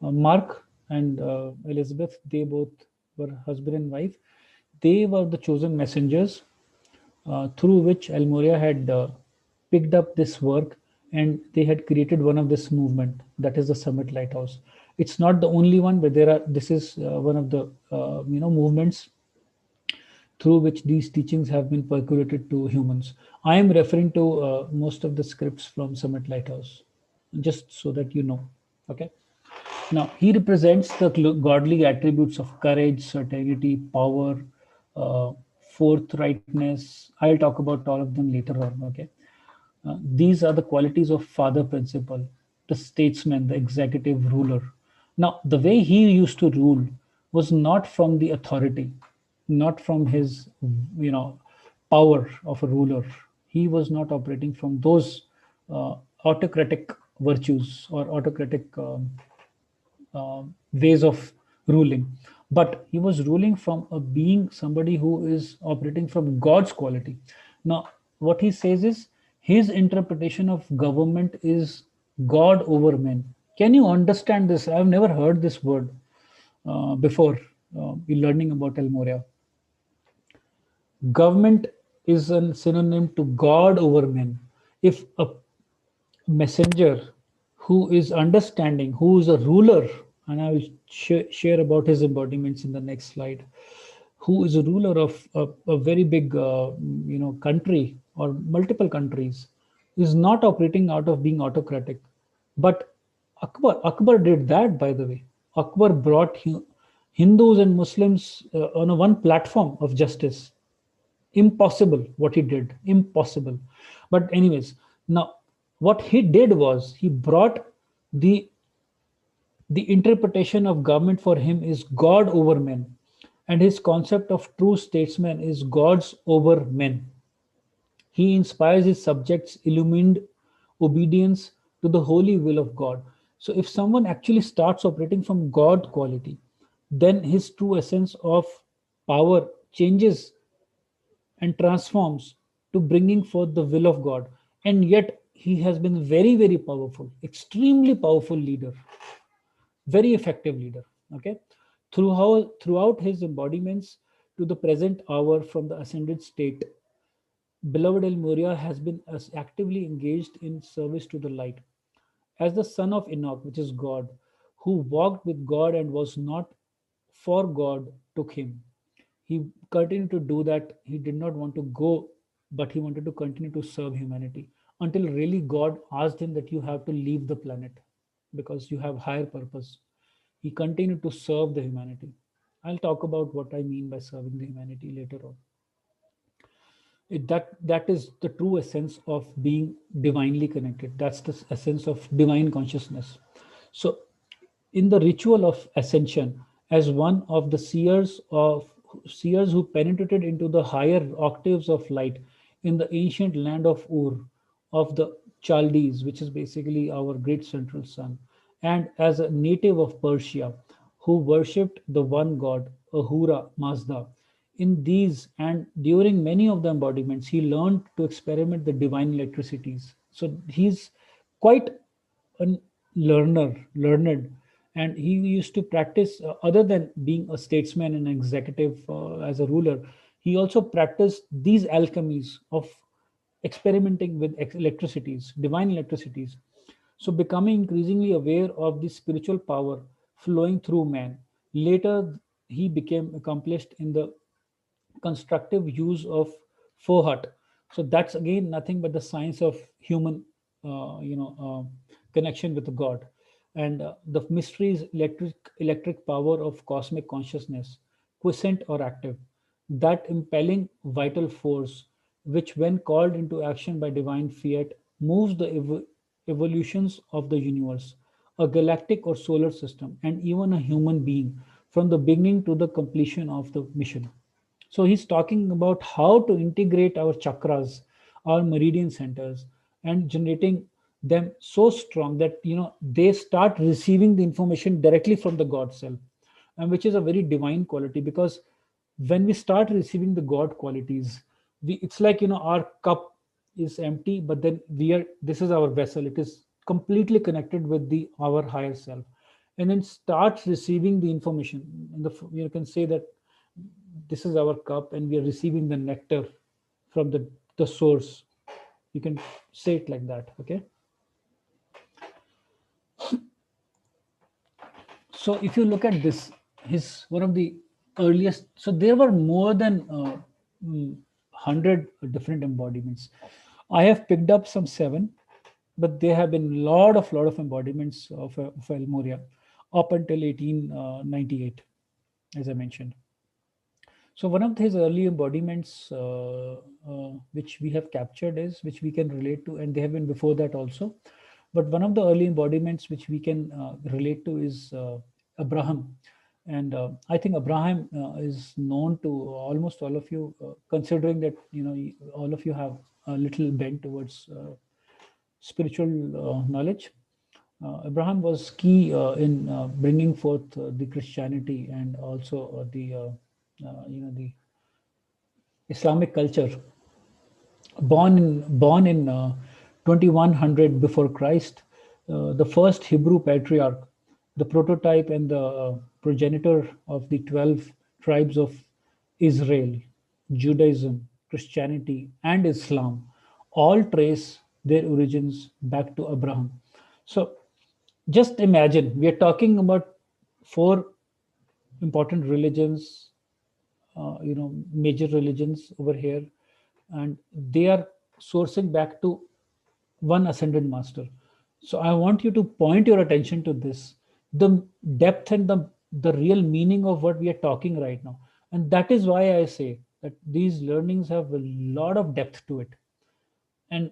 Mark and Elizabeth, they both were husband and wife. They were the chosen messengers through which Almoria had picked up this work, and they had created one of this movement, that is the Summit Lighthouse. It's not the only one, but this is one of the movements through which these teachings have been percolated to humans. I am referring to most of the scripts from Summit Lighthouse, just so that you know. Okay. Now, he represents the godly attributes of courage, certainty, power, forthrightness. I'll talk about all of them later on. Okay. These are the qualities of father principle, the statesman, the executive ruler. Now, the way he used to rule was not from the authority, not from his, power of a ruler. He was not operating from those autocratic virtues or autocratic ways of ruling, but he was ruling from a being, somebody who is operating from God's quality. Now, what he says is his interpretation of government is God over men. Can you understand this? I've never heard this word before learning about El Moria. Government is a synonym to God over men. If a messenger who is understanding, who is a ruler, and I will share about his embodiments in the next slide, who is a ruler of a very big, country or multiple countries, is not operating out of being autocratic. But Akbar did that, by the way. Akbar brought Hindus and Muslims on a one platform of justice. Impossible what he did, impossible. But anyways, now what he did was he brought the interpretation of government for him is God over men, and his concept of true statesman is God's over men. He inspires his subjects illumined obedience to the holy will of God. So if someone actually starts operating from God quality, then his true essence of power changes and transforms to bringing forth the will of God. And yet he has been very, very powerful, extremely powerful leader, very effective leader. Okay. Throughout his embodiments to the present hour from the ascended state, beloved El Moria has been actively engaged in service to the light. As the son of Enoch, which is God, who walked with God and was not, for God took him. He continued to do that. He did not want to go, but he wanted to continue to serve humanity until really God asked him that you have to leave the planet because you have higher purpose. He continued to serve the humanity. I'll talk about what I mean by serving the humanity later on. That is the true essence of being divinely connected. That's the essence of divine consciousness. So in the ritual of ascension, as one of the seers who penetrated into the higher octaves of light in the ancient land of Ur, of the Chaldees, which is basically our great central sun, and as a native of Persia who worshipped the one god Ahura Mazda. In these and during many of the embodiments, he learned to experiment the divine electricities. So he's quite a learned, and he used to practice, other than being a statesman and executive as a ruler, he also practiced these alchemies of experimenting with electricities, divine electricities. So becoming increasingly aware of the spiritual power flowing through man. Later, he became accomplished in the constructive use of Fohat. So that's again nothing but the science of human, connection with God, and the mysteries, electric power of cosmic consciousness, quiescent or active, that impelling vital force, which when called into action by divine fiat, moves the evolutions of the universe, a galactic or solar system, and even a human being from the beginning to the completion of the mission. So he's talking about how to integrate our chakras, our meridian centers, and generating them so strong that they start receiving the information directly from the God self, and which is a very divine quality, because when we start receiving the God qualities, it's like our cup is empty, but then this is our vessel. It is completely connected with the our higher self, and then starts receiving the information. And you can say that this is our cup and we are receiving the nectar from the source. You can say it like that. Okay, so if you look at this, his one of the earliest, so there were more than 100 different embodiments. I have picked up some 7, but there have been lot of embodiments of El Moria up until 1898, as I mentioned. So one of his early embodiments, which we have captured, is which we can relate to, and they have been before that also. But one of the early embodiments which we can relate to is Abraham, and I think Abraham is known to almost all of you, considering that all of you have a little bent towards spiritual knowledge. Abraham was key in bringing forth the Christianity and also the Islamic culture. Born in 2100 before Christ, the first Hebrew patriarch, the prototype and the progenitor of the 12 tribes of Israel, Judaism, Christianity, and Islam, all trace their origins back to Abraham. So just imagine, we are talking about 4 important religions, major religions over here, and they are sourcing back to one ascended master. So I want you to point your attention to this, the depth and the real meaning of what we are talking right now. And that is why I say that these learnings have a lot of depth to it. And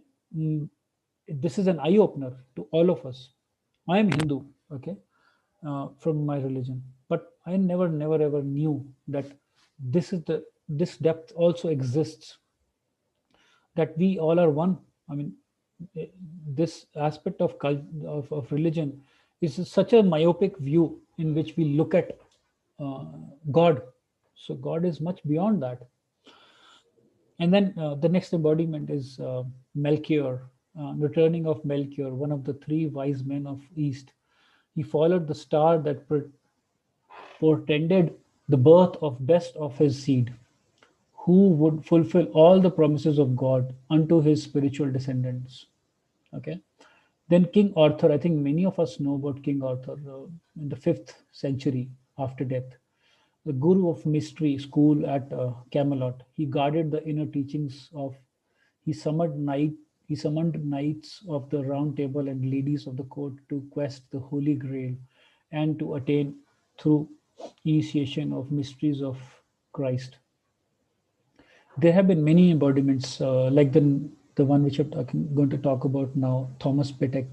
this is an eye opener to all of us. I am Hindu, okay, from my religion, but I never ever knew that this depth also exists, that we all are one. I mean, this aspect of religion is such a myopic view in which we look at God. So God is much beyond that. And then the next embodiment is Melchior, returning of Melchior, one of the 3 wise men of East. He followed the star that portended the birth of best of his seed, who would fulfill all the promises of God unto his spiritual descendants. Okay. Then King Arthur, I think many of us know about King Arthur, in the 5th century after death. The guru of mystery school at Camelot. He guarded the inner teachings of, he summoned knights of the round table and ladies of the court to quest the holy grail and to attain through initiation of mysteries of Christ. There have been many embodiments, like the one which I'm going to talk about now, Thomas Pitek,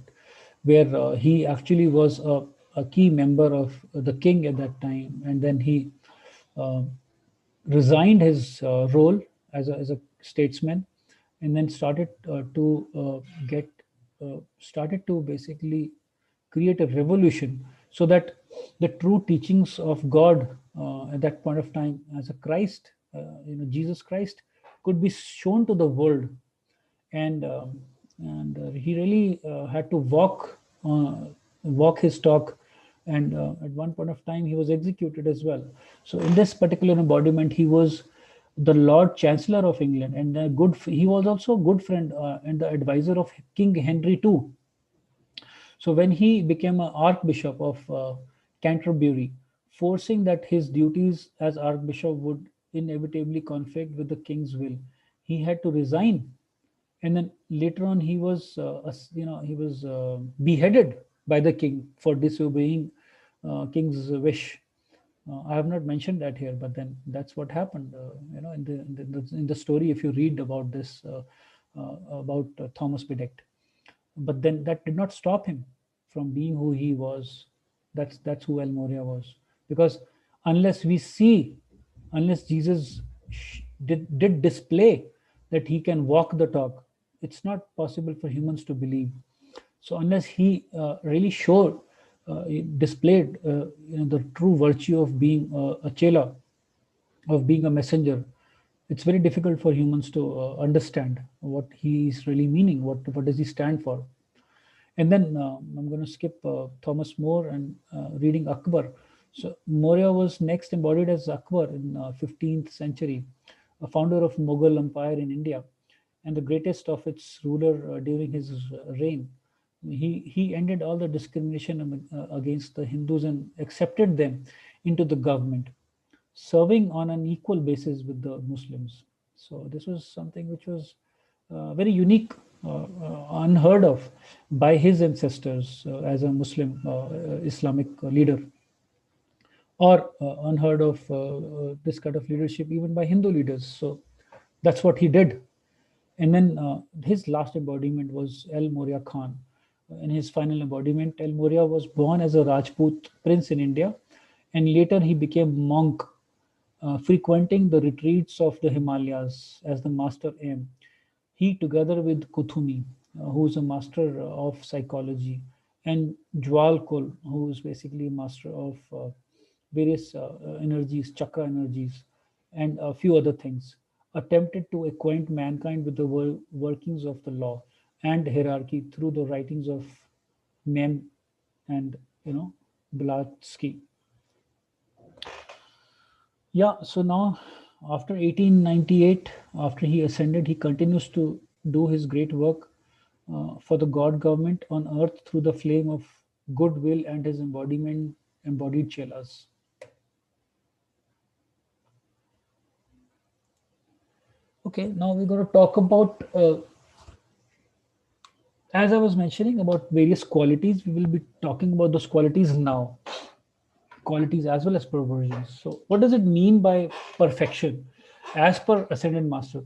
where he actually was a key member of the king at that time, and then he uh, resigned his role as a statesman, and then started to basically create a revolution, so that the true teachings of God at that point of time, as a Christ, Jesus Christ, could be shown to the world. And he really had to walk his talk, and at one point of time he was executed as well. So in this particular embodiment, he was the Lord Chancellor of England, and he was also a good friend and the advisor of King Henry II. So when he became an Archbishop of Canterbury, forcing that his duties as Archbishop would inevitably conflict with the king's will, he had to resign. And then later on, he was beheaded by the king for disobeying king's wish. I have not mentioned that here, but then that's what happened. In the story, if you read about this, about Thomas Bedect. But then that did not stop him from being who he was. That's who El Moria was. Because unless we see, unless Jesus did display that he can walk the talk, it's not possible for humans to believe. So unless he really showed, displayed, the true virtue of being a chela, of being a messenger, it's very difficult for humans to understand what he is really meaning. What does he stand for? And then I'm going to skip Thomas More and reading Akbar. So Maurya was next embodied as Akbar in 15th century, a founder of Mughal Empire in India, and the greatest of its ruler during his reign. He ended all the discrimination against the Hindus and accepted them into the government, serving on an equal basis with the Muslims. So this was something which was very unique, unheard of by his ancestors as a Muslim Islamic leader, or unheard of this kind of leadership even by Hindu leaders. So that's what he did. And then his last embodiment was El Moria Khan. In his final embodiment, El Moria was born as a Rajput prince in India, and later he became monk, frequenting the retreats of the Himalayas as the master aim. He, together with Kuthumi, who is a master of psychology, and Jwal Kul, who is basically a master of various energies, chakra energies, and a few other things, attempted to acquaint mankind with the workings of the law and hierarchy through the writings of Mem and Blavatsky. Yeah, so now after 1898, after he ascended, he continues to do his great work for the God government on earth through the flame of goodwill and his embodied chelas. Okay, now we're going to talk about, as I was mentioning, about various qualities. We will be talking about those qualities now, qualities as well as perversions. So what does it mean by perfection? As per Ascended Master,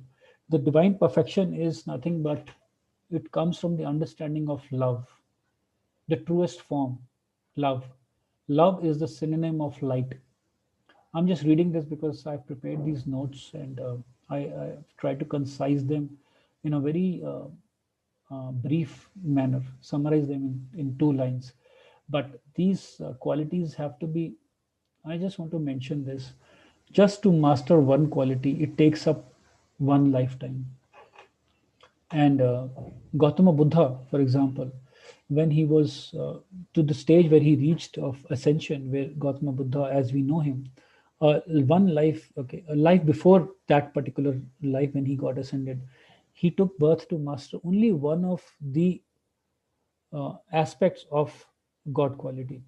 the divine perfection is nothing but it comes from the understanding of love, the truest form, love. Love is the synonym of light. I'm just reading this because I've prepared these notes, and I've tried to concise them in a very brief manner, summarize them in 2 lines. But these qualities have to be, I just want to mention this, just to master one quality, it takes up one lifetime. And Gautama Buddha, for example, when he was to the stage where he reached of ascension, where Gautama Buddha, as we know him, a life before that particular life when he got ascended, he took birth to master only one of the aspects of God quality.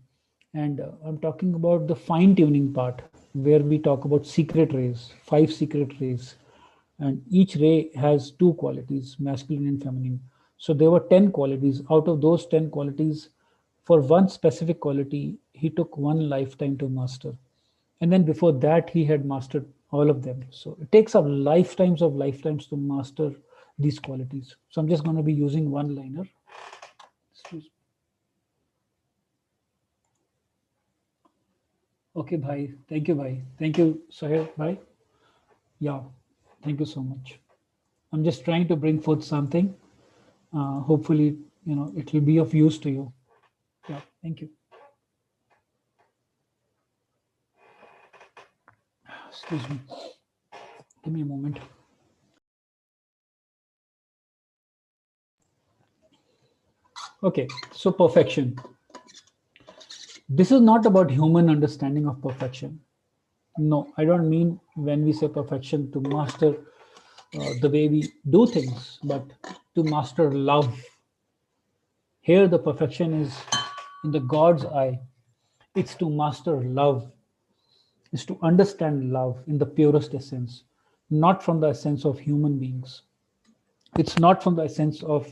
And I'm talking about the fine tuning part, where we talk about secret rays, 5 secret rays. And each ray has 2 qualities, masculine and feminine. So there were 10 qualities. Out of those 10 qualities, for one specific quality, he took one lifetime to master. And then before that, he had mastered all of them. So it takes up lifetimes of lifetimes to master these qualities. So I'm just going to be using one liner. Okay, bhai. Thank you, bhai. Thank you, Sahil, bhai. Yeah, thank you so much. I'm just trying to bring forth something. Hopefully, it will be of use to you. Yeah, thank you. Excuse me. Give me a moment. Okay, so perfection. This is not about human understanding of perfection. No, I don't mean when we say perfection to master the way we do things, but to master love. Here, the perfection is in the God's eye. It's to master love, is to understand love in the purest essence, not from the essence of human beings. It's not from the essence of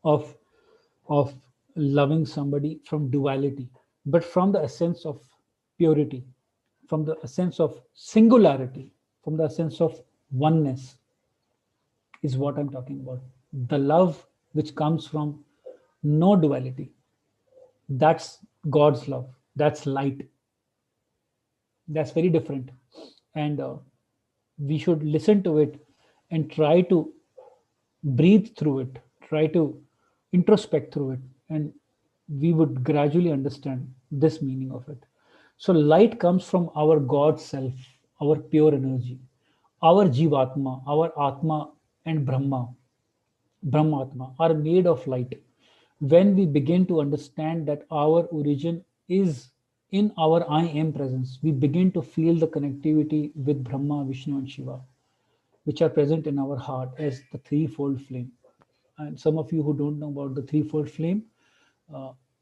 of loving somebody from duality, but from the essence of purity, from the essence of singularity, from the essence of oneness, is what I'm talking about. The love which comes from no duality. That's God's love. That's light. That's very different. And we should listen to it and try to breathe through it, try to introspect through it, and we would gradually understand this meaning of it. So light comes from our God self, our pure energy, our Jivatma, our Atma and Brahmatma are made of light. When we begin to understand that our origin is in our I am presence, we begin to feel the connectivity with Brahma, Vishnu, and Shiva, which are present in our heart as the threefold flame. And some of you who don't know about the threefold flame,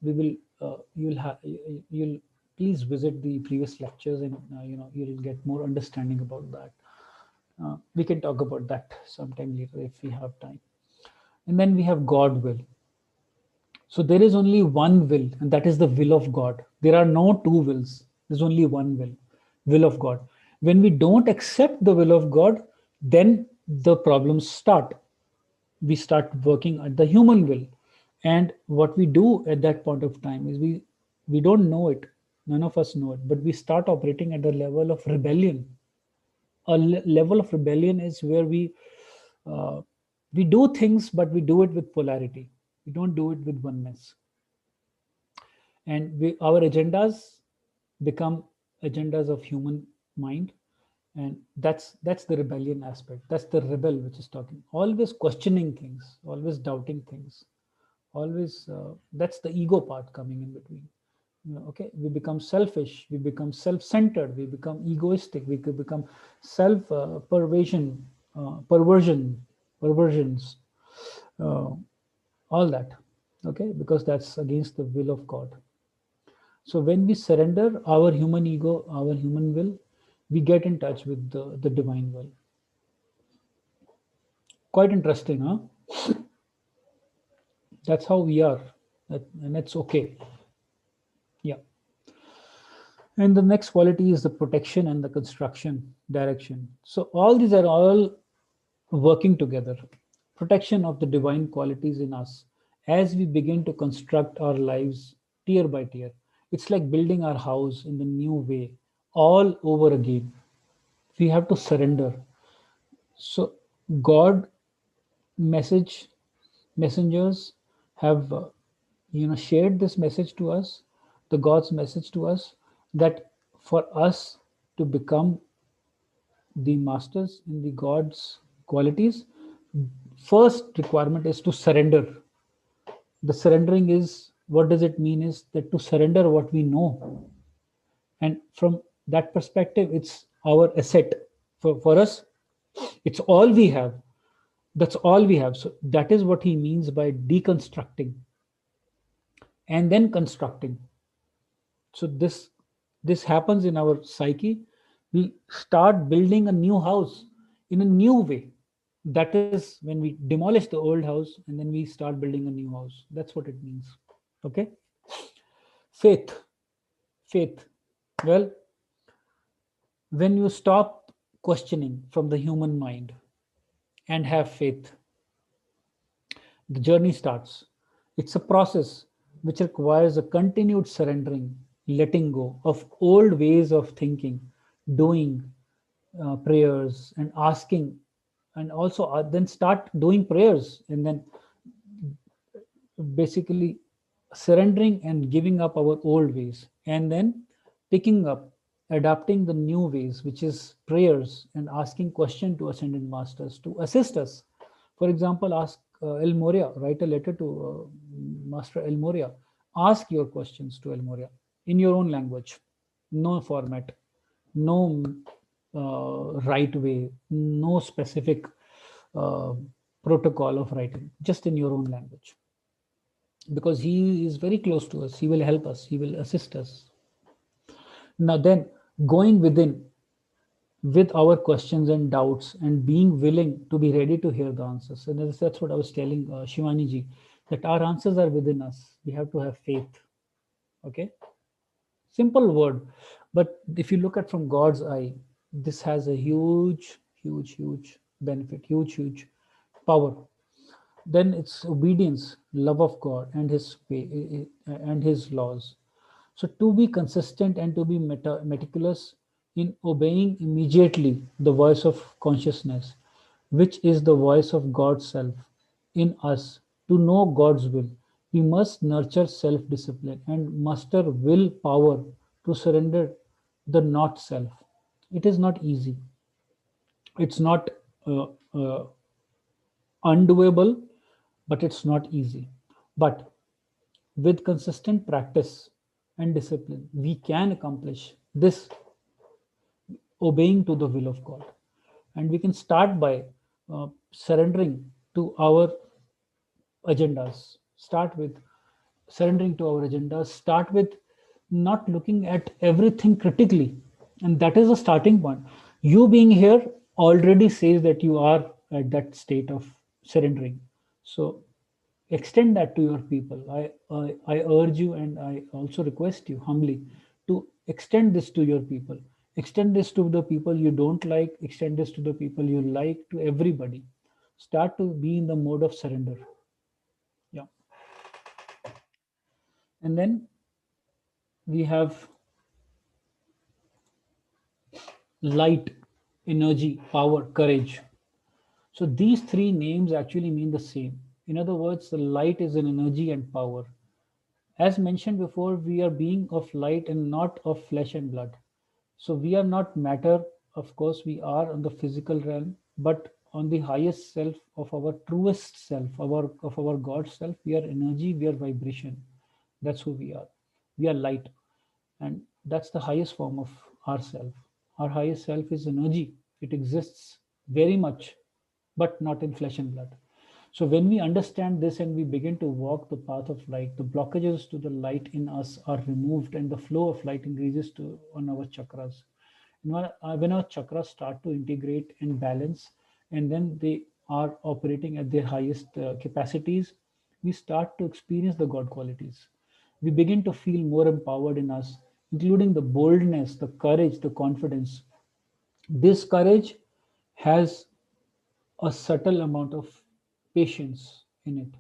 we will you'll please visit the previous lectures, and you'll get more understanding about that. We can talk about that sometime later if we have time. And then we have God will. So there is only one will, and that is the will of God. There are no two wills. There's only one will of God. When we don't accept the will of God, then the problems start. We start working at the human will. And what we do at that point of time is we don't know it. None of us know it, but we start operating at the level of rebellion. A level of rebellion is where we do things, but we do it with polarity. We don't do it with oneness. And our agendas become agendas of human mind, and that's the rebellion aspect. That's the rebel which is talking, always questioning things, always doubting things, always that's the ego part coming in between. Okay, we become selfish, we become self-centered, we become egoistic, we could become self perversions, all that. Okay, because that's against the will of God. So when we surrender our human ego, our human will, we get in touch with the divine will. Quite interesting, huh? That's how we are, and it's okay. Yeah. And the next quality is the protection and the construction direction. So all these are all working together. Protection of the divine qualities in us as we begin to construct our lives tier by tier. It's like building our house in the new way all over again. We have to surrender. So God messengers have shared this message to us, the God's message to us, that for us to become the masters in the God's qualities, first requirement is to surrender. The surrendering is, what does it mean, is that to surrender what we know. And from that perspective, it's our asset. For us, it's all we have. That's all we have. So that is what he means by deconstructing and then constructing. So this happens in our psyche. We start building a new house in a new way. That is when we demolish the old house and then we start building a new house. That's what it means. Okay. Faith. Well, When you stop questioning from the human mind and have faith, the journey starts. It's a process which requires a continued surrendering, letting go of old ways of thinking, doing prayers, and asking, and also then start doing prayers, and then basically surrendering and giving up our old ways, and then picking up, adapting the new ways, which is prayers and asking question to ascended masters to assist us. For example, ask El Moria, write a letter to Master El Moria. Ask your questions to El Moria in your own language, no format, no right way, no specific uh, protocol of writing, just in your own language, because he is very close to us. He will help us, he will assist us. Now then, going within with our questions and doubts and being willing to be ready to hear the answers. And that's what I was telling Shivani ji, that our answers are within us. We have to have faith. Okay, simple word, but if you look at from God's eye, this has a huge benefit, huge power. Then it's obedience, love of God and his way and his laws. So to be consistent and to be meticulous in obeying immediately the voice of consciousness, which is the voice of God's self in us. To know God's will, we must nurture self-discipline and muster willpower to surrender the not self. It is not easy. It's not uh, uh, undoable, but it's not easy. But with consistent practice and discipline, we can accomplish this, obeying to the will of God. And we can start by surrendering to our agendas. Start with surrendering to our agendas. Start with not looking at everything critically. And that is a starting point. You being here already says that you are at that state of surrendering. So extend that to your people. I urge you, and I also request you humbly to extend this to your people. Extend this to the people you don't like. Extend this to the people you like, to everybody. Start to be in the mode of surrender. Yeah. And then we have light, energy, power, courage. So these three names actually mean the same. In other words, the light is an energy and power. As mentioned before, we are being of light and not of flesh and blood. So we are not matter. Of course, we are on the physical realm, but on the highest self of our truest self, of our God self, we are energy, we are vibration. That's who we are. We are light. And that's the highest form of ourself. Our highest self is energy. It exists very much, but not in flesh and blood. So when we understand this and we begin to walk the path of light, the blockages to the light in us are removed and the flow of light increases on our chakras. When our chakras start to integrate and balance, and then they are operating at their highest capacities, we start to experience the God qualities. We begin to feel more empowered in us, including the boldness, the courage, the confidence. This courage has a subtle amount of patience in it.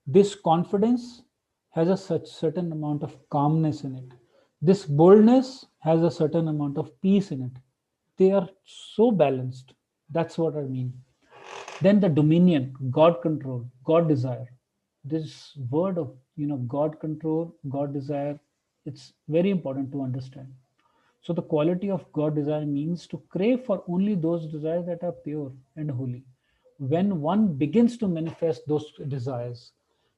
This confidence has a such certain amount of calmness in it. This boldness has a certain amount of peace in it. They are so balanced. That's what I mean. Then the dominion, God control, God desire. This word of God control, God desire, it's very important to understand. So the quality of God desire means to crave for only those desires that are pure and holy. When one begins to manifest those desires,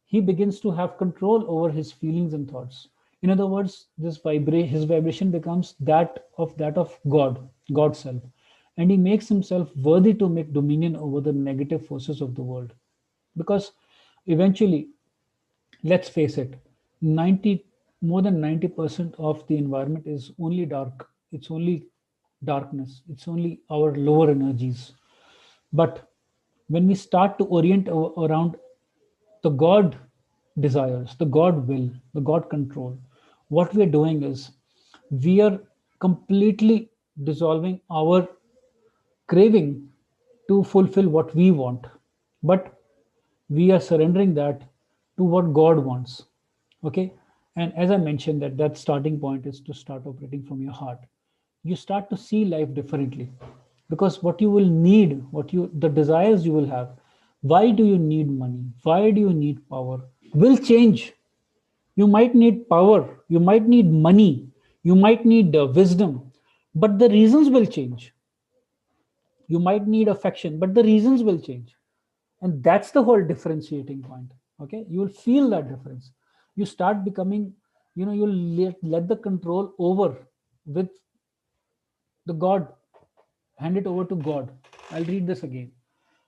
he begins to have control over his feelings and thoughts. In other words, his vibration becomes that of God, God's self, and he makes himself worthy to make dominion over the negative forces of the world. Because eventually, let's face it, 90 more than 90% of the environment is only dark. It's only darkness. It's only our lower energies. But when we start to orient around the God desires, the God will, the God control, what we are doing is we are completely dissolving our craving to fulfill what we want, but we are surrendering that to what God wants. Okay. And as I mentioned, that starting point is to start operating from your heart. You start to see life differently, because what you will need, the desires you will have, why do you need money, why do you need power, will change. You might need power, you might need money, you might need wisdom, but the reasons will change. You might need affection, but the reasons will change. And that's the whole differentiating point. Okay, you will feel that difference. You start becoming, you'll let the control over with the God, hand it over to God. I'll read this again.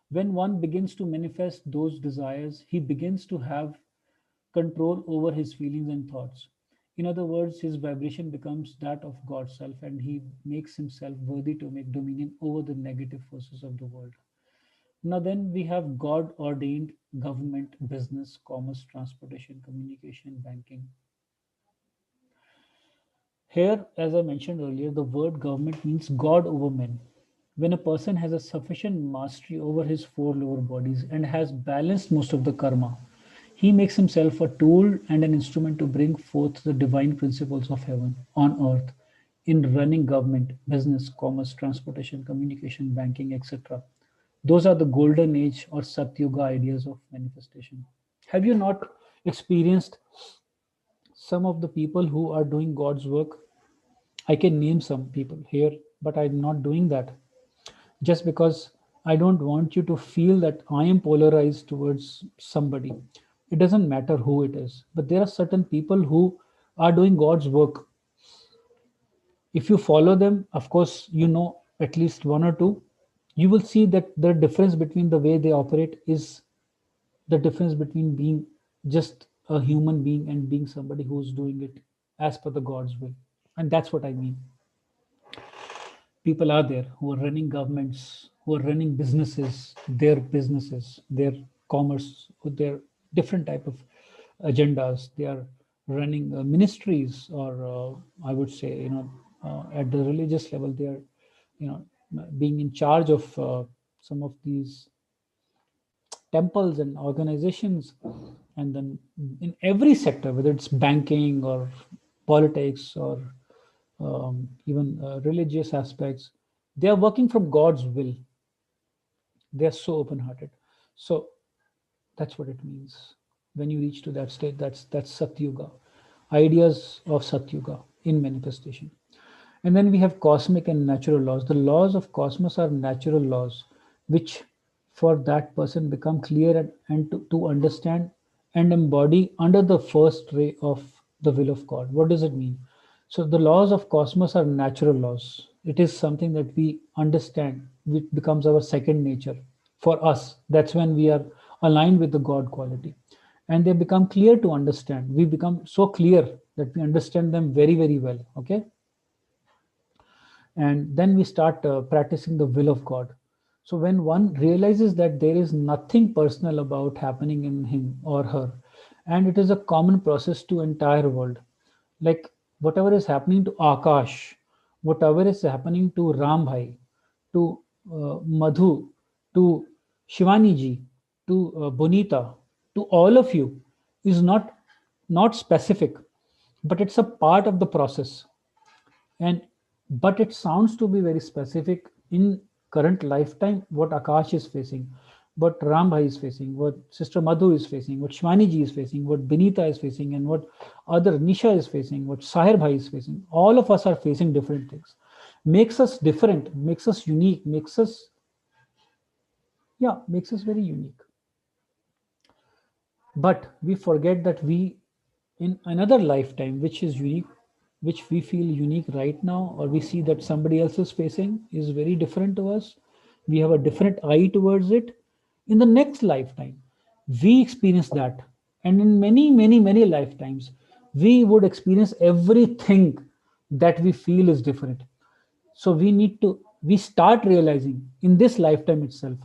When one begins to manifest those desires, he begins to have control over his feelings and thoughts. In other words, his vibration becomes that of God's self, and he makes himself worthy to make dominion over the negative forces of the world. Now, then we have God ordained government, business, commerce, transportation, communication, banking. Here, as I mentioned earlier, the word government means God over men. When a person has a sufficient mastery over his four lower bodies and has balanced most of the karma, he makes himself a tool and an instrument to bring forth the divine principles of heaven on earth in running government, business, commerce, transportation, communication, banking, etc. Those are the golden age or Satyuga ideas of manifestation. Have you not experienced some of the people who are doing God's work? I can name some people here, but I'm not doing that just because I don't want you to feel that I am polarized towards somebody. It doesn't matter who it is, but there are certain people who are doing God's work. If you follow them, of course, at least one or two, you will see that the difference between the way they operate is the difference between being just a human being and being somebody who's doing it as per the God's will. And that's what I mean. People are there who are running governments, who are running businesses, their commerce, with their different type of agendas. They are running ministries, or I would say, at the religious level, they are, being in charge of some of these temples and organizations. And then in every sector, whether it's banking or politics or even religious aspects, they are working from God's will. They are so open-hearted. So that's what it means. When you reach to that state, that's Satyuga. Ideas of Satyuga in manifestation. And then we have cosmic and natural laws. The laws of cosmos are natural laws, which for that person become clear and to understand and embody under the first ray of the will of God. What does it mean? So the laws of cosmos are natural laws. It is something that we understand, which becomes our second nature. For us, that's when we are aligned with the God quality. And they become clear to understand. We become so clear that we understand them very, very well. Okay. And then we start practicing the will of God. So when one realizes that there is nothing personal about happening in him or her, and it is a common process to entire world, like whatever is happening to Akash, whatever is happening to Ram Bhai, to Madhu, to Shivani ji, to Bonita, to all of you, is not specific, but it's a part of the process. And but it sounds to be very specific in current lifetime, what Akash is facing, what Ram Bhai is facing, what Sister Madhu is facing, what Shwani ji is facing, what Benita is facing, and what other Nisha is facing, what Sahir Bhai is facing. All of us are facing different things. Makes us different, makes us unique, makes us very unique. But we forget that we, in another lifetime, which is unique, which we feel unique right now, or we see that somebody else is facing, is very different to us. We have a different eye towards it. In the next lifetime, we experience that. And in many, many, many lifetimes, we would experience everything that we feel is different. So we start realizing in this lifetime itself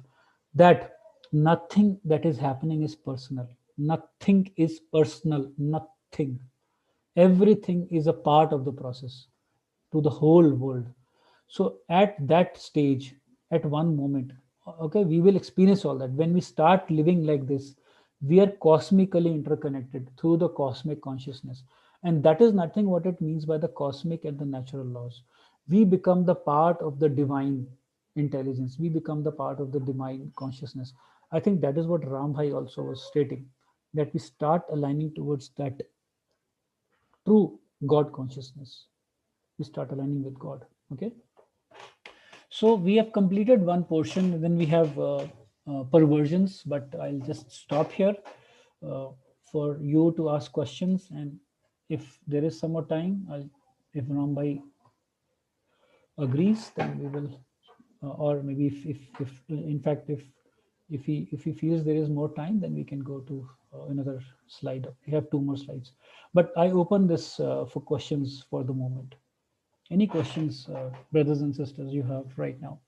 that nothing that is happening is personal. Nothing is personal, nothing. Everything is a part of the process to the whole world. So at that stage, at one moment, okay, we will experience all that. When we start living like this, we are cosmically interconnected through the cosmic consciousness. And that is nothing what it means by the cosmic and the natural laws. We become the part of the divine intelligence. We become the part of the divine consciousness. I think that is what Rambhai also was stating, that we start aligning towards that true God consciousness. We start aligning with God. Okay. So we have completed one portion, then we have perversions, but I'll just stop here uh, for you to ask questions. And if there is some more time, if Rambai agrees, then we will, or maybe if in fact, if he feels there is more time, then we can go to another slide. We have two more slides, but I open this for questions for the moment. Any questions, brothers and sisters, you have right now?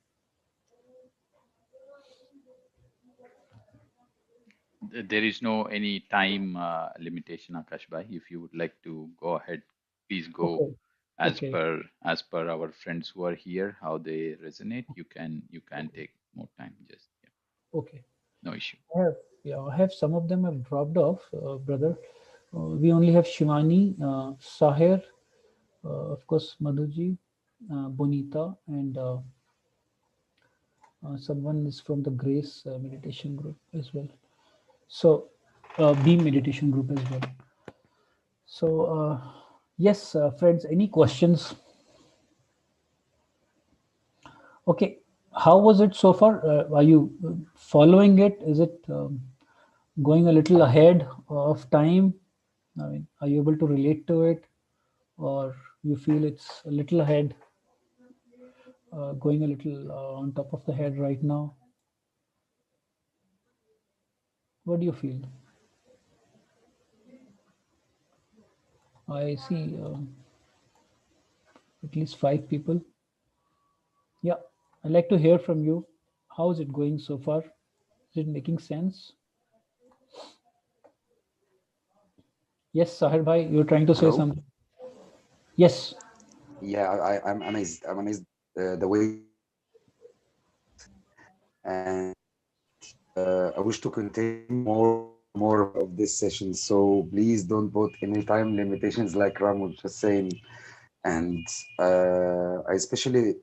There is no any time limitation, Akash Bhai. If you would like to go ahead, please go Okay. as Okay. per our friends who are here, how they resonate. You can take more time. Just Okay. no issue. I have some of them have dropped off, brother. We only have Shivani, Sahir, of course, Madhuji, Bonita, and someone is from the Grace meditation group as well. So, Beam meditation group as well. So, yes, friends, any questions? Okay, how was it so far? Are you following it? Is it going a little ahead of time? I mean, are you able to relate to it, or you feel it's a little ahead, going a little on top of the head right now? What do you feel? I see at least 5 people. Yeah, I'd like to hear from you. How is it going so far? Is it making sense? Yes, Sahir bhai, you're trying to say Hello. something. Yes. Yeah, I'm amazed. I'm amazed the way, and I wish to continue more of this session. So please don't put any time limitations like Ram was just saying. And I especially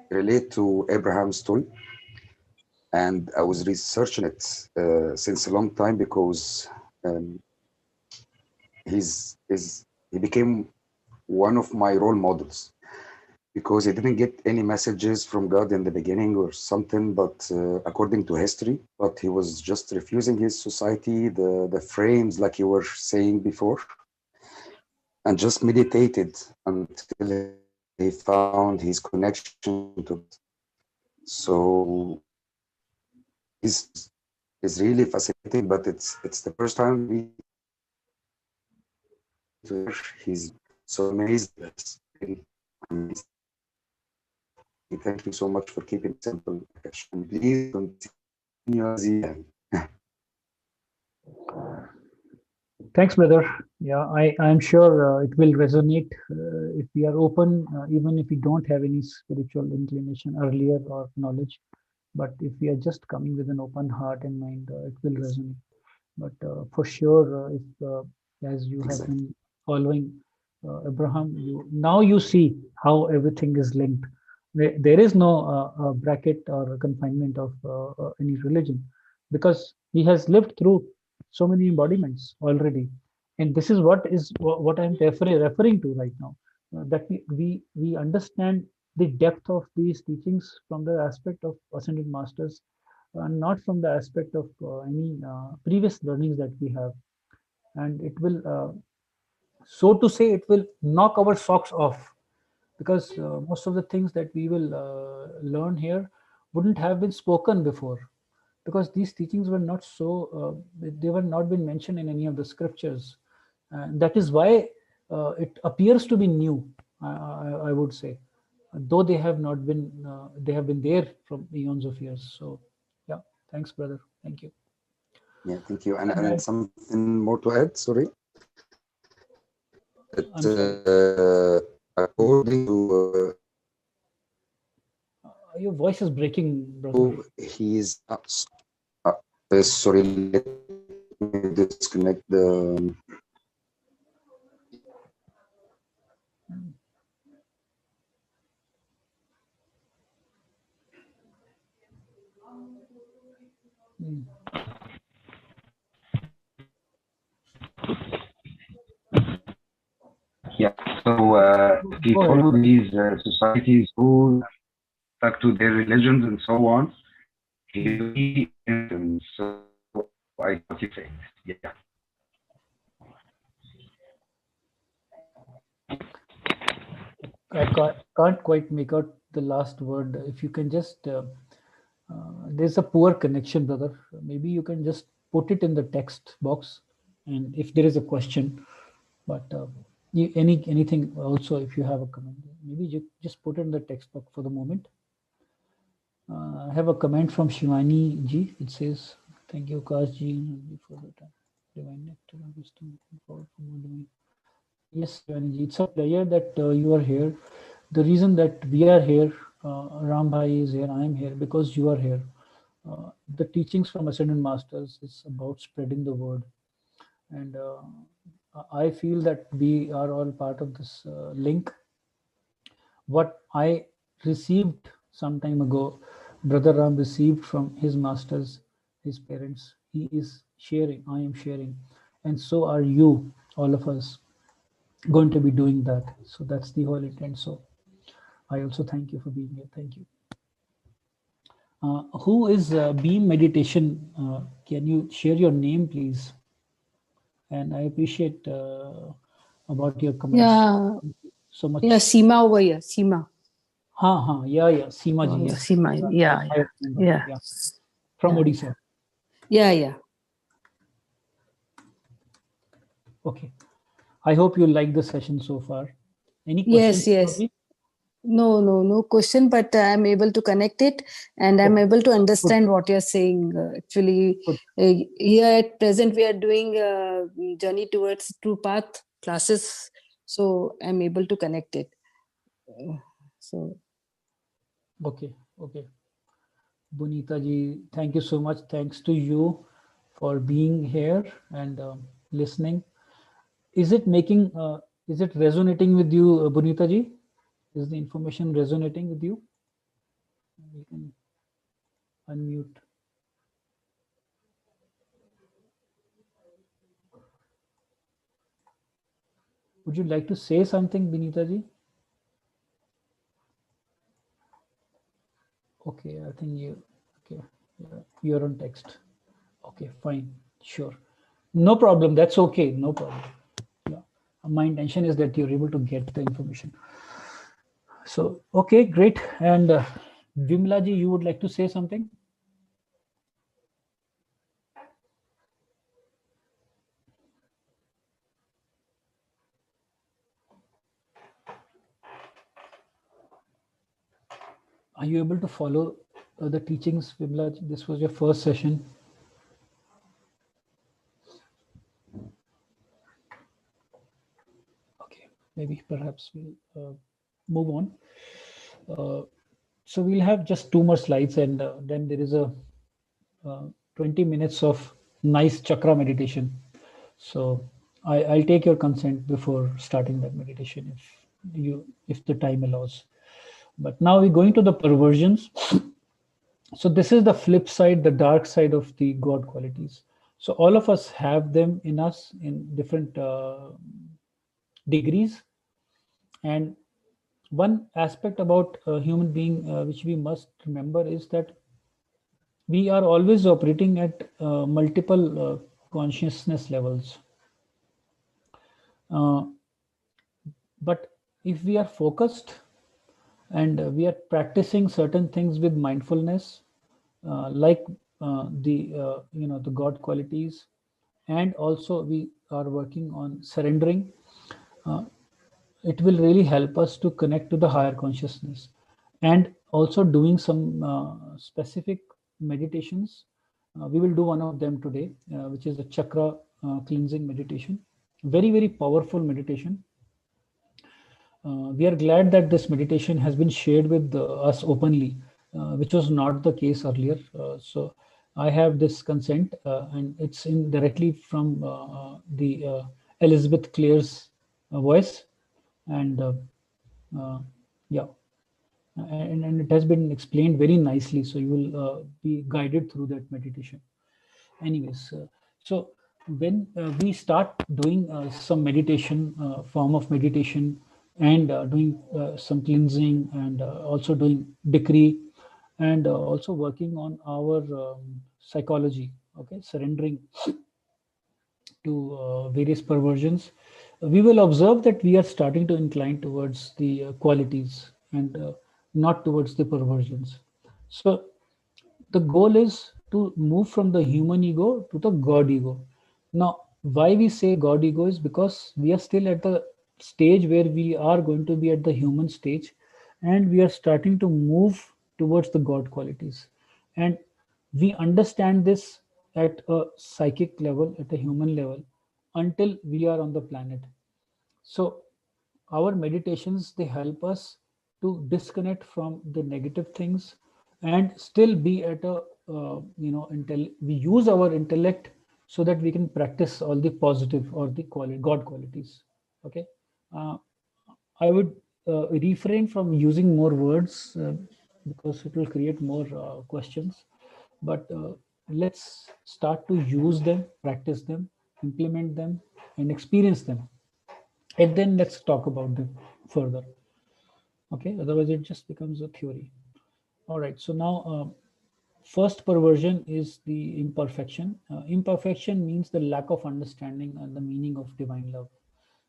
relate to Abraham's story, and I was researching it since a long time because um, he became one of my role models, because he didn't get any messages from God in the beginning or something, but according to history, but he was just refusing his society, the frames, like you were saying before, and just meditated until he found his connection to God. So is really fascinating, but it's the first time we to hear. He's so amazed. That's really amazing. Thank you so much for keeping it simple, Akash. And please continue as you can. Thanks, brother. Yeah, I'm sure it will resonate if we are open, even if we don't have any spiritual inclination earlier or knowledge. But if we are just coming with an open heart and mind, it will resonate. But for sure, if as you have Exactly. been following Abraham, now you see how everything is linked. There is no bracket or confinement of any religion, because he has lived through so many embodiments already, and this is what I'm referring to right now. That we understand the depth of these teachings from the aspect of ascended masters, not from the aspect of any previous learnings that we have. And it will, so to say, it will knock our socks off, because most of the things that we will learn here wouldn't have been spoken before, because these teachings were not so, they were not been mentioned in any of the scriptures. And that is why it appears to be new, I would say, though they have not been, they have been there from eons of years. So, yeah, thanks, brother. Thank you. Yeah, thank you. And, And and something more to add, sorry. I'm sorry. According to Your voice is breaking, brother. He's sorry, let me disconnect the. Yeah, so he followed these societies who stuck to their religions and so on. He so I got you saying, yeah. I can't quite make out the last word. If you can just, there's a poor connection, brother. Maybe you can just put it in the text box, and if there is a question, but anything also, if you have a comment, maybe you just put it in the text box for the moment. I have a comment from Shivani ji. It says, "Thank you, Kash ji, for the time. Divine nectar of wisdom, forward for more divine." Yes, Shivani ji, it's a pleasure that you are here. The reason that we are here, Ram Bhai is here, I am here, because you are here. The teachings from Ascended Masters is about spreading the word. And I feel that we are all part of this link. What I received some time ago, Brother Ram received from his masters, his parents, he is sharing, I am sharing. And so are you, all of us, going to be doing that. So that's the whole intent. So I also thank you for being here. Thank you. Who is Beam Meditation? Can you share your name, please? And I appreciate about your comments. Yeah. So much. Yeah, Seema over here. Seema. Yeah. Seema ji. Yes. Seema. Yeah. From Odisha. Yeah. Okay. I hope you like the session so far. Any questions? Yes. No question, but I'm able to connect it and I'm able to understand what you're saying. Actually, here at present, we are doing journey towards true path classes. So I'm able to connect it. Okay. Bunita ji, thank you so much. Thanks to you for being here and listening. Is it resonating with you, Bunita ji? Is the information resonating with you? You can unmute. Would you like to say something, Bunita ji? Okay, I think you're on text. Okay, fine, sure. No problem, that's okay, no problem. Yeah. My intention is that you're able to get the information. So, okay, great. And Vimla ji, you would like to say something? Are you able to follow the teachings, Vimla ji? This was your first session. Okay, maybe perhaps we'll move on. So we'll have just 2 more slides, and then there is a 20 minutes of nice chakra meditation. So I'll take your consent before starting that meditation if the time allows. But now we're going to the perversions. So this is the flip side, the dark side of the God qualities. So all of us have them in us in different degrees. And one aspect about a human being which we must remember is that we are always operating at multiple consciousness levels. But if we are focused and we are practicing certain things with mindfulness, like the God qualities, and also we are working on surrendering, it will really help us to connect to the higher consciousness. And also doing some specific meditations. We will do one of them today, which is a chakra cleansing meditation. Very, very powerful meditation. We are glad that this meditation has been shared with us openly which was not the case earlier. So I have this consent, and it's in directly from the Elizabeth Clare's voice, and yeah, and it has been explained very nicely. So you will be guided through that meditation. Anyways, so when we start doing some meditation, form of meditation, and doing some cleansing, and also doing decree, and also working on our psychology, okay, surrendering to various perversions, we will observe that we are starting to incline towards the qualities, and not towards the perversions. So the goal is to move from the human ego to the God ego. Now, why we say God ego is because we are still at the stage where we are going to be at the human stage, and we are starting to move towards the God qualities. And we understand this at a psychic level, at a human level, until we are on the planet. So our meditations, they help us to disconnect from the negative things and still be at a we use our intellect so that we can practice all the positive or the God qualities. Okay. uh, I would refrain from using more words because it will create more questions, but let's start to use them, practice them, implement them, and experience them, and then let's talk about them further. Okay, otherwise it just becomes a theory. All right, so now first perversion is the imperfection. Imperfection means the lack of understanding and the meaning of divine love,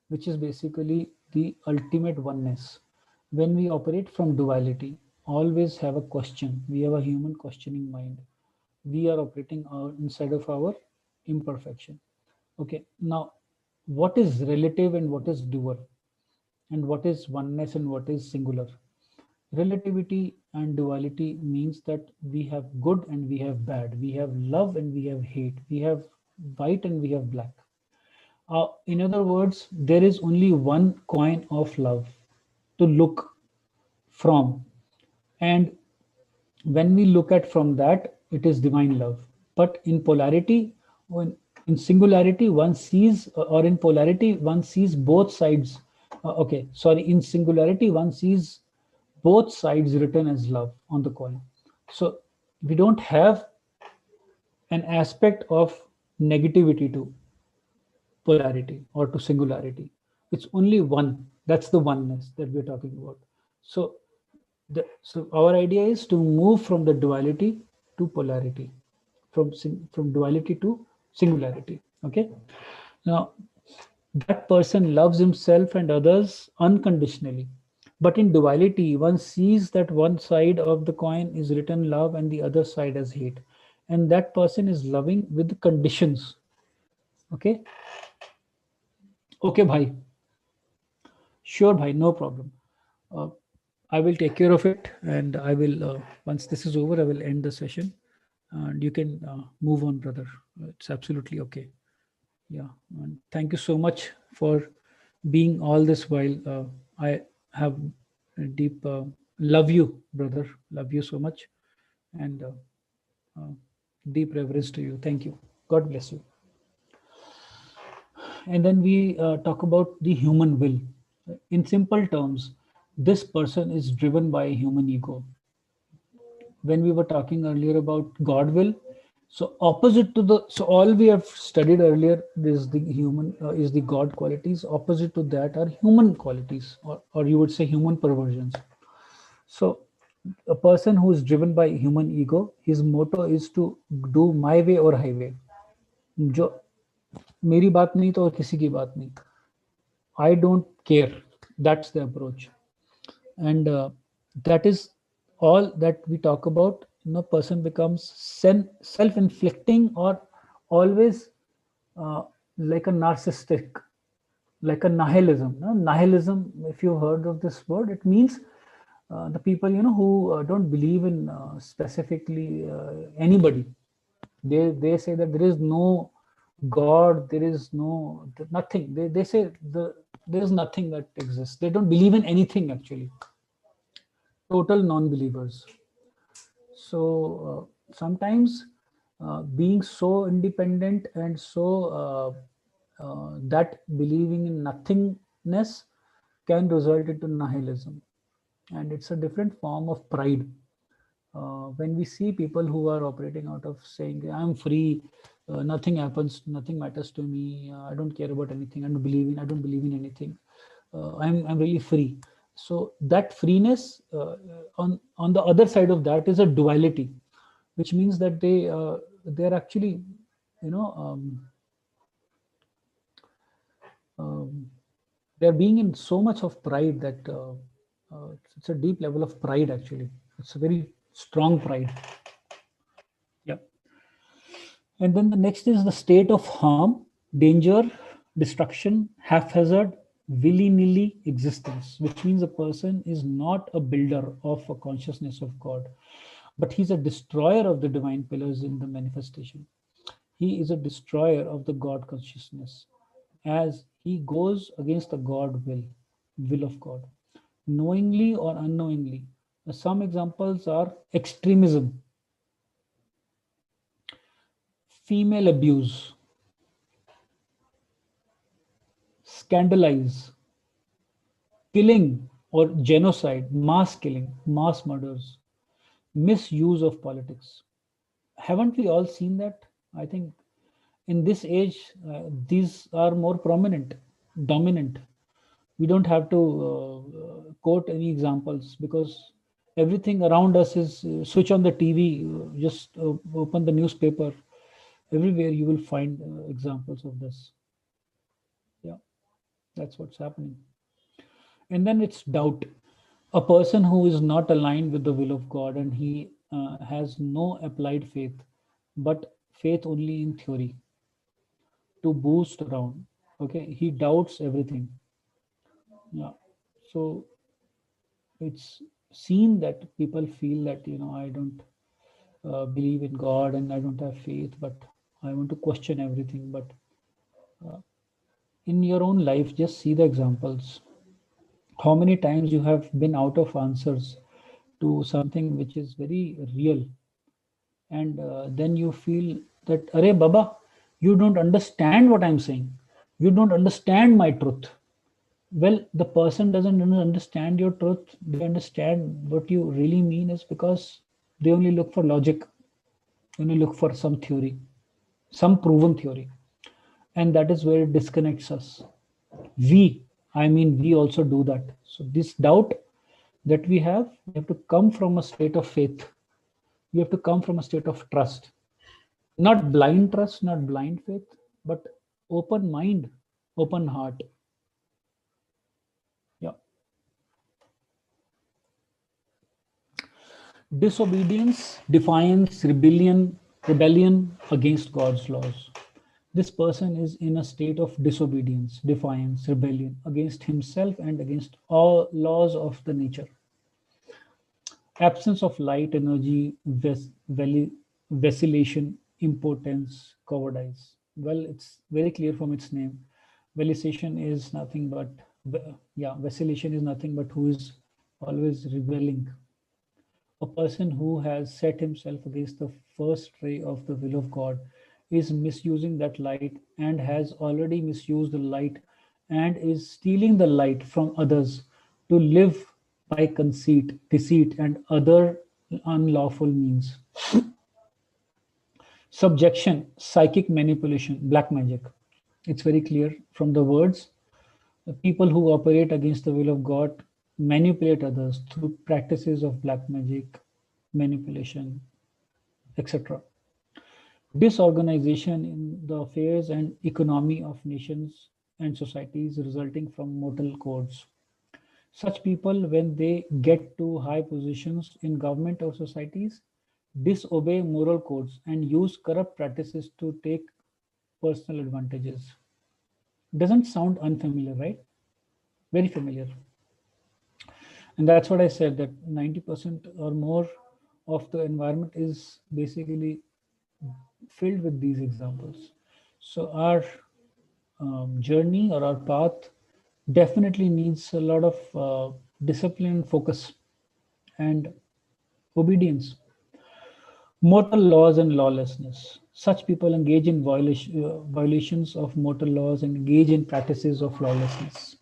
which is basically the ultimate oneness. When we operate from duality, always have a question, we have a human questioning mind, we are operating inside of our imperfection. Okay, now what is relative and what is dual, and what is oneness and what is singular? Relativity and duality means that we have good and we have bad, we have love and we have hate, we have white and we have black. In other words, there is only one coin of love to look from, and when we look at from that, it is divine love. But in polarity, when in singularity one sees, or in polarity one sees both sides. Okay, sorry, in singularity one sees both sides written as love on the coin. So we don't have an aspect of negativity to polarity or to singularity. It's only one. That's the oneness that we're talking about. So so our idea is to move from the duality to polarity, from duality to singularity. Okay. Now that person loves himself and others unconditionally, but in duality one sees that one side of the coin is written love and the other side as hate, and that person is loving with conditions. Okay. Okay, bhai. Sure, bhai, no problem. uh, I will take care of it, and I will, once this is over, I will end the session, and you can move on, brother. It's absolutely okay. Yeah, and thank you so much for being all this while. I have a deep love you, brother. Love you so much, and uh, deep reverence to you. Thank you. God bless you. And then we talk about the human will. In simple terms, this person is driven by a human ego. When we were talking earlier about God will, so opposite to the, so all we have studied earlier is the human, is the God qualities. Opposite to that are human qualities, or you would say human perversions. So a person who is driven by human ego, his motto is to do my way or highway. जो मेरी बात नहीं तो और किसी की बात नहीं. I don't care. That's the approach, and that is all that we talk about. Person becomes self-inflicting, or always like a narcissistic, like a nihilism. Nihilism, if you've heard of this word, it means the people who don't believe in specifically anybody. They say that there is no God, there is nothing. They say there is nothing that exists. They don't believe in anything actually. Total non-believers. So sometimes being so independent and so that believing in nothingness can result into nihilism, and it's a different form of pride. When we see people who are operating out of saying, I'm free, nothing happens, nothing matters to me, I don't care about anything, I don't believe in anything, I'm really free. So that freeness, on the other side of that is a duality, which means that they're actually, you know, they're being in so much of pride that it's a deep level of pride. Actually, it's a very strong pride. Yeah. And then the next is the state of harm, danger, destruction, haphazard, willy-nilly existence, which means a person is not a builder of a consciousness of God, but he's a destroyer of the divine pillars in the manifestation. He is a destroyer of the God consciousness, as he goes against the God will of God, knowingly or unknowingly. Some examples are extremism, female abuse, scandalize, killing or genocide, mass killing, mass murders, misuse of politics. Haven't we all seen that? I think in this age, these are more prominent, dominant. We don't have to quote any examples because everything around us is switch on the TV, just open the newspaper. Everywhere you will find examples of this. Yeah, that's what's happening. And then it's doubt. A person who is not aligned with the will of God and he has no applied faith, but faith only in theory to boost around. Okay, he doubts everything. Yeah, so it's seen that people feel that, you know, I don't believe in God and I don't have faith, but I want to question everything. But in your own life, just see the examples. How many times you have been out of answers to something which is very real, and then you feel that, Arey Baba, you don't understand what I'm saying. You don't understand my truth. Well, the person doesn't understand your truth. They understand what you really mean is because they only look for logic, only look for some theory, some proven theory. And that is where it disconnects us. We also do that. So this doubt that we have to come from a state of faith. We have to come from a state of trust. Not blind trust, not blind faith, but open mind, open heart. Yeah. Disobedience, defiance, rebellion against God's laws. This person is in a state of disobedience, defiance, rebellion against himself and against all laws of the nature. Absence of light, energy, vacillation, impotence, cowardice. Well, it's very clear from its name. Vacillation is nothing but, vacillation is nothing but who is always rebelling. A person who has set himself against the first ray of the will of God is misusing that light and has already misused the light and is stealing the light from others to live by conceit, deceit, and other unlawful means. Subjection, psychic manipulation, black magic. It's very clear from the words. The people who operate against the will of God manipulate others through practices of black magic, manipulation, etc. Disorganization in the affairs and economy of nations and societies resulting from mortal codes. Such people, when they get to high positions in government or societies, disobey moral codes and use corrupt practices to take personal advantages. Doesn't sound unfamiliar, right? Very familiar. And that's what I said, that 90% or more of the environment is basically filled with these examples. So our journey or our path definitely needs a lot of discipline, focus, and obedience. Mortal laws and lawlessness. Such people engage in violations of mortal laws and engage in practices of lawlessness.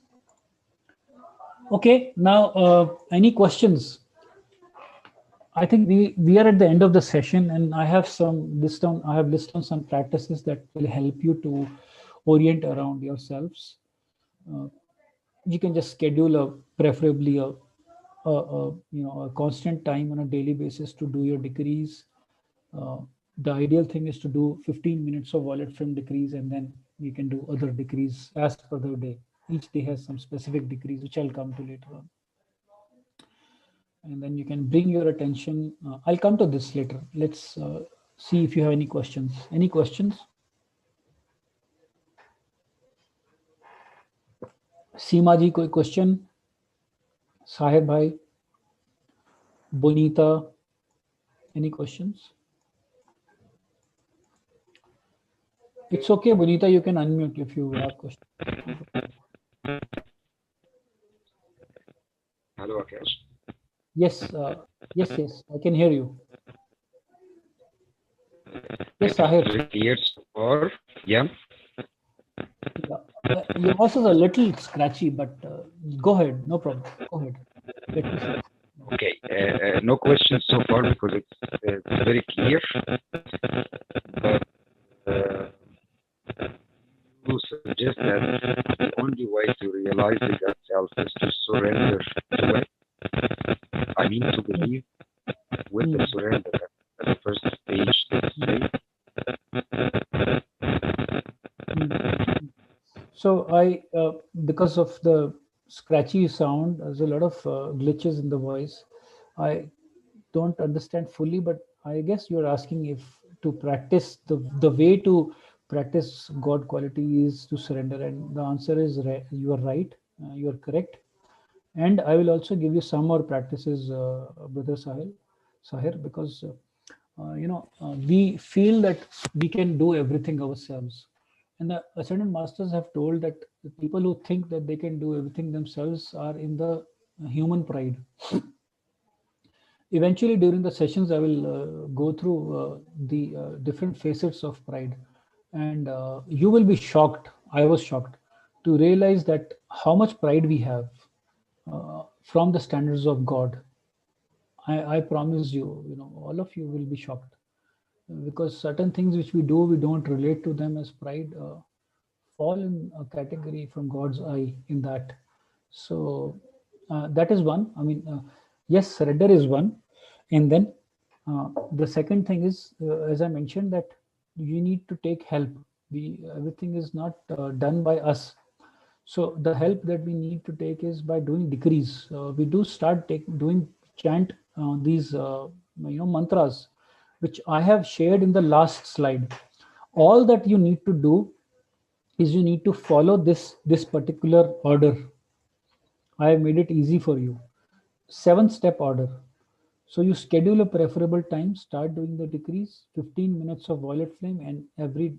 Okay, now any questions? I think we are at the end of the session, and I have listed on some practices that will help you to orient around yourselves. You can just schedule preferably a constant time on a daily basis to do your decrees. The ideal thing is to do 15 minutes of violet flame decrees, and then you can do other decrees as per the day. Each day has some specific decrees, which I'll come to later on. And then you can bring your attention. I'll come to this later. Let's see if you have any questions. Any questions? Seema ji, koi question? Sahib bhai, Bonita, any questions? It's okay, Bonita, you can unmute if you have questions. Hello, Akash. Yes, yes, I can hear you. Yes, Sahir. Clear so far, yeah. Your voice is a little scratchy, but go ahead, no problem. Go ahead. Let me see. Okay, no questions so far because it's very clear. But you suggest that the only way to realize the God self is to surrender to it. I mean to believe with the surrender at the first stage, let's say. So because of the scratchy sound, there's a lot of glitches in the voice. I don't understand fully, but I guess you're asking if to practice the way to practice God quality is to surrender, and the answer is you are right, you are correct. And I will also give you some more practices, Brother Sahir, because we feel that we can do everything ourselves. And the Ascended Masters have told that the people who think that they can do everything themselves are in the human pride. Eventually, during the sessions, I will go through the different facets of pride. And you will be shocked, I was shocked, to realize that how much pride we have from the standards of God. I promise you, all of you will be shocked because certain things which we do, we don't relate to them as pride, fall in a category from God's eye in that. So that is one. I mean, yes, surrender is one. And then the second thing is, as I mentioned, that you need to take help. Everything is not done by us. So the help that we need to take is by doing decrees. We do start doing chant these mantras, which I have shared in the last slide. All that you need to do is you need to follow this particular order. I have made it easy for you. 7-step order. So you schedule a preferable time, start doing the decrees, 15 minutes of violet flame, and every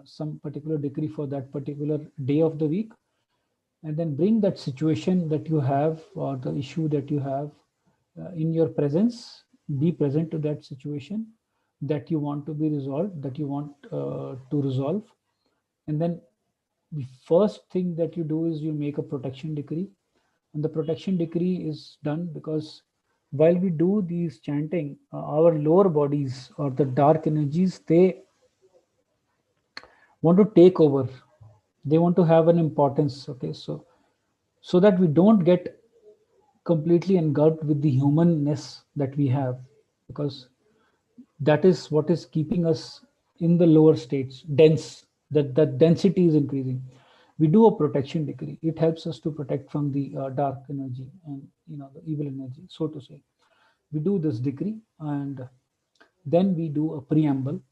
some particular decree for that particular day of the week. And then bring that situation that you have or the issue that you have in your presence. Be present to that situation that you want to be resolved, that you want to resolve. And then the first thing that you do is you make a protection decree. And the protection decree is done because while we do these chanting, our lower bodies or the dark energies, they want to take over. They want to have an importance. Okay, so that we don't get completely engulfed with the humanness that we have, because that is what is keeping us in the lower states, dense, that density is increasing. We do a protection decree. It helps us to protect from the dark energy and the evil energy, so to say. We do this decree, and then we do a preamble.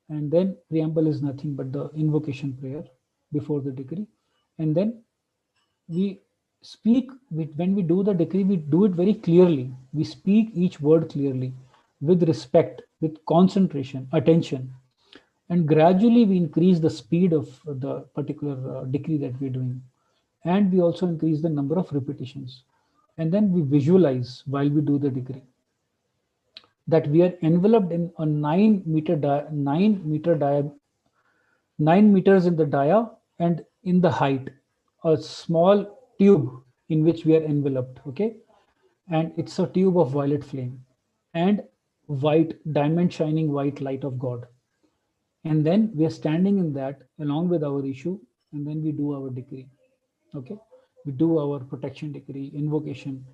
And then preamble is nothing but the invocation prayer before the decree. And then we speak when we do the decree, we do it very clearly. We speak each word clearly, with respect, with concentration, attention, and gradually we increase the speed of the particular decree that we're doing, and we also increase the number of repetitions. And then we visualize while we do the decree. that we are enveloped in a 9 meters in the dia and in the height, a small tube in which we are enveloped, okay? And it's a tube of violet flame and white, diamond shining white light of God. And then we are standing in that along with our issue, and then we do our decree, okay? We do our protection decree, invocation,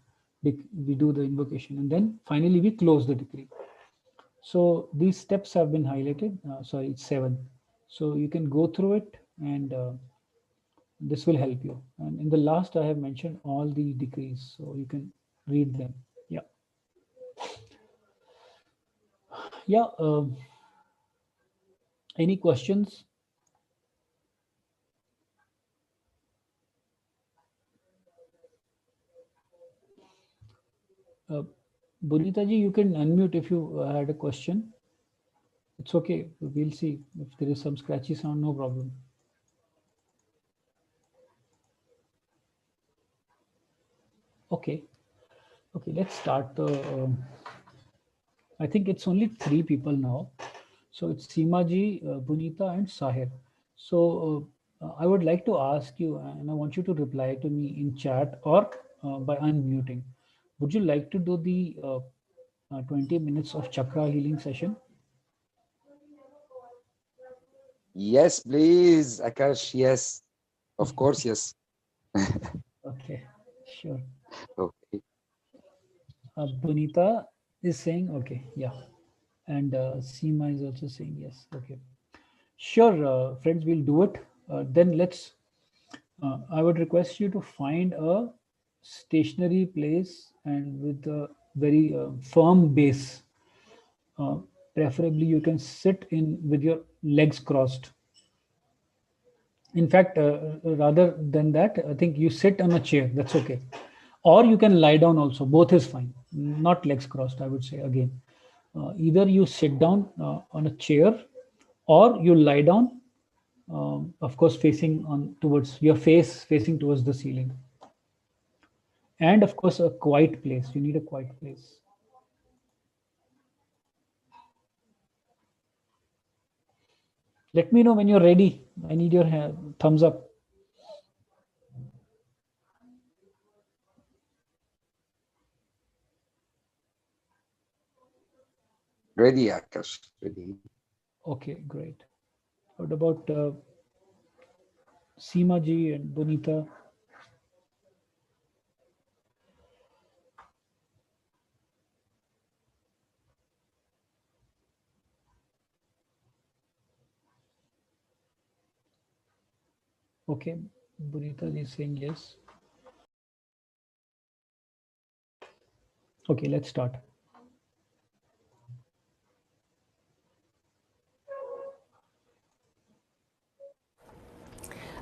we do the invocation, and then finally we close the decree. So these steps have been highlighted. Sorry, it's 7. So you can go through it, and this will help you. And in the last, I have mentioned all the decrees, so you can read them. Yeah. Yeah. Any questions? Bunita ji, you can unmute if you had a question. It's okay. We'll see if there is some scratchy sound. No problem. Okay. Okay. Let's start the. I think it's only 3 people now. So it's Seemaji, Bunita, and Sahir. So I would like to ask you, and I want you to reply to me in chat or by unmuting. Would you like to do the 20 minutes of chakra healing session? Yes, please, Akash. Yes, of course, yes. Okay, sure. Okay. Bunita is saying okay, yeah. And Seema is also saying yes. Okay. Sure, friends, we'll do it. Then let's, I would request you to find a stationary place and with a very firm base. Preferably you can sit in with your legs crossed. In fact, rather than that, I think you sit on a chair, that's okay. Or you can lie down also, both is fine. Not legs crossed, I would say again. Either you sit down on a chair or you lie down, of course, facing on towards your face, facing towards the ceiling. And of course, a quiet place. You need a quiet place. Let me know when you're ready. I need your thumbs up. Ready, Akash. Ready. Okay, great. What about Seema ji and Bunita? Okay, Bunita is saying yes. Okay, let's start.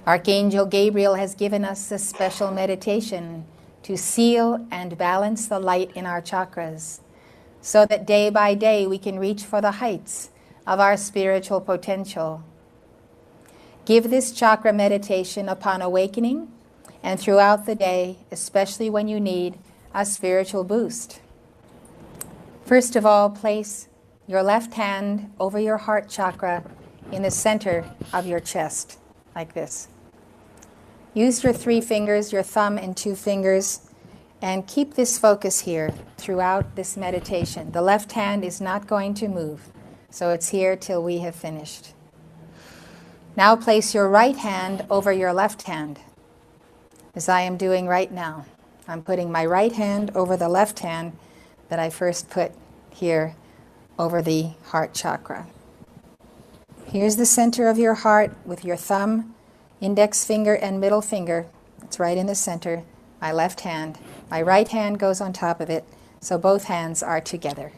Archangel Gabriel has given us a special meditation to seal and balance the light in our chakras so that day by day we can reach for the heights of our spiritual potential. Give this chakra meditation upon awakening and throughout the day, especially when you need a spiritual boost. First of all, place your left hand over your heart chakra in the center of your chest, like this. Use your 3 fingers, your thumb and 2 fingers, and keep this focus here throughout this meditation. The left hand is not going to move, so it's here till we have finished. Now place your right hand over your left hand, as I am doing right now. I'm putting my right hand over the left hand that I first put here over the heart chakra. Here's the center of your heart with your thumb, index finger, and middle finger. It's right in the center. My left hand. My right hand goes on top of it, so both hands are together.